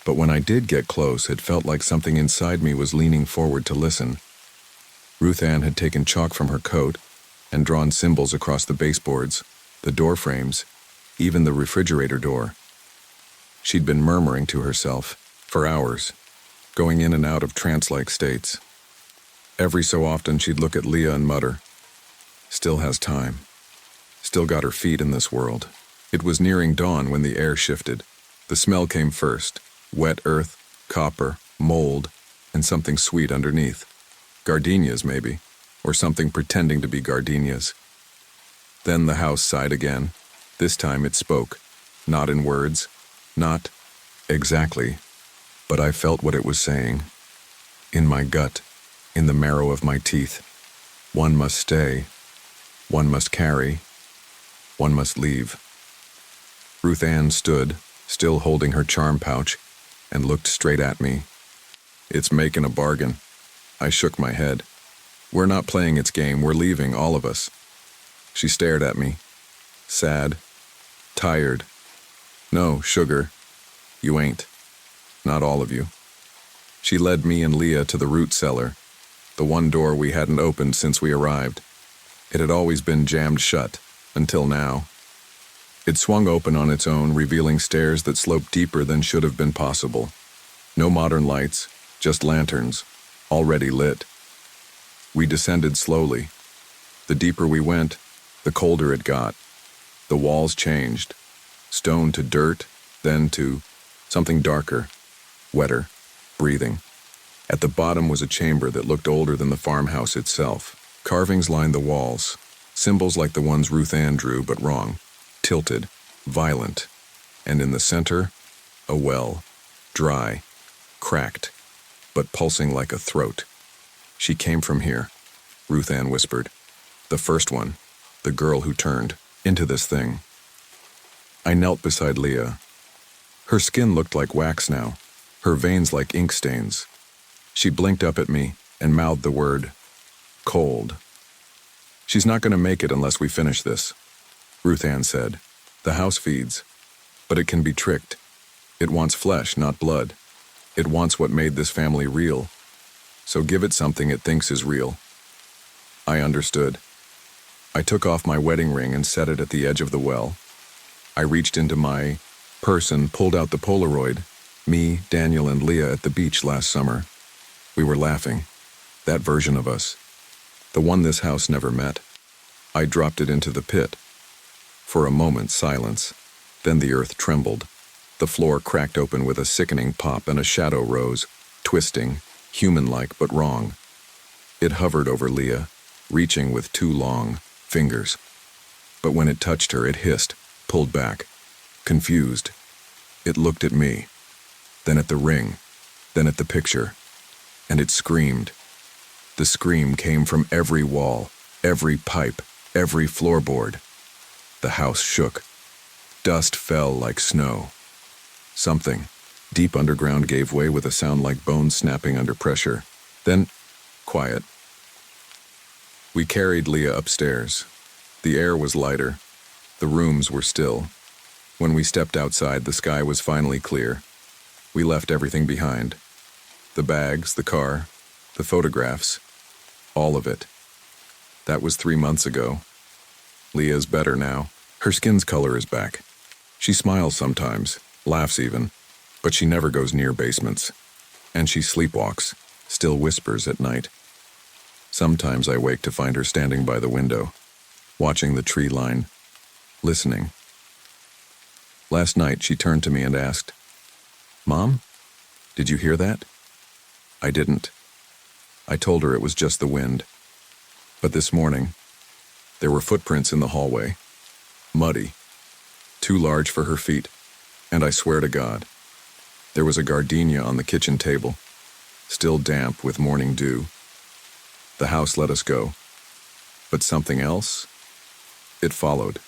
But when I did get close, it felt like something inside me was leaning forward to listen. Ruth Ann had taken chalk from her coat and drawn symbols across the baseboards, the door frames, even the refrigerator door. She'd been murmuring to herself for hours, going in and out of trance-like states. Every so often she'd look at Leah and mutter, "Still has time. Still got her feet in this world." It was nearing dawn when the air shifted. The smell came first, wet earth, copper, mold, and something sweet underneath. Gardenias, maybe, or something pretending to be gardenias. Then the house sighed again. This time it spoke, not in words, not exactly, but I felt what it was saying. In my gut, in the marrow of my teeth. One must stay. One must carry. One must leave. Ruth Ann stood, still holding her charm pouch, and looked straight at me. "It's making a bargain." I shook my head. "We're not playing its game, we're leaving, all of us." She stared at me, sad, tired. "No, sugar, you ain't. Not all of you." She led me and Leah to the root cellar, the one door we hadn't opened since we arrived. It had always been jammed shut, until now. It swung open on its own, revealing stairs that sloped deeper than should have been possible. No modern lights, just lanterns, already lit. We descended slowly. The deeper we went, the colder it got. The walls changed, stone to dirt, then to something darker, wetter, breathing. At the bottom was a chamber that looked older than the farmhouse itself. Carvings lined the walls, symbols like the ones Ruth Ann drew, but wrong, tilted, violent. And in the center, a well, dry, cracked, but pulsing like a throat. She came from here, Ruth Ann whispered. The first one, the girl who turned into this thing. I knelt beside Leah. Her skin looked like wax now, her veins like ink stains. She blinked up at me and mouthed the word, cold. She's not going to make it unless we finish this, Ruth Ann said. The house feeds, but it can be tricked. It wants flesh, not blood. It wants what made this family real. So give it something it thinks is real. I understood. I took off my wedding ring and set it at the edge of the well. I reached into my purse and pulled out the Polaroid, me, Daniel, and Leah at the beach last summer. We were laughing. That version of us. The one this house never met. I dropped it into the pit. For a moment, silence. Then the earth trembled. The floor cracked open with a sickening pop and a shadow rose, twisting, human-like but wrong. It hovered over Leah, reaching with two long fingers. But when it touched her, it hissed, pulled back, confused. It looked at me, then at the ring, then at the picture, and it screamed. The scream came from every wall, every pipe, every floorboard. The house shook. Dust fell like snow. Something, deep underground, gave way with a sound like bones snapping under pressure. Then, quiet. We carried Leah upstairs. The air was lighter. The rooms were still. When we stepped outside, the sky was finally clear. We left everything behind. The bags, the car, the photographs, all of it. That was 3 months ago. Leah's better now. Her skin's color is back. She smiles sometimes, laughs even, but she never goes near basements. And she sleepwalks, still whispers at night. Sometimes I wake to find her standing by the window, watching the tree line, listening. Last night she turned to me and asked, "Mom, did you hear that?" I didn't. I told her it was just the wind. But this morning, there were footprints in the hallway, muddy, too large for her feet, and I swear to God, there was a gardenia on the kitchen table, still damp with morning dew. The house let us go, but something else, it followed.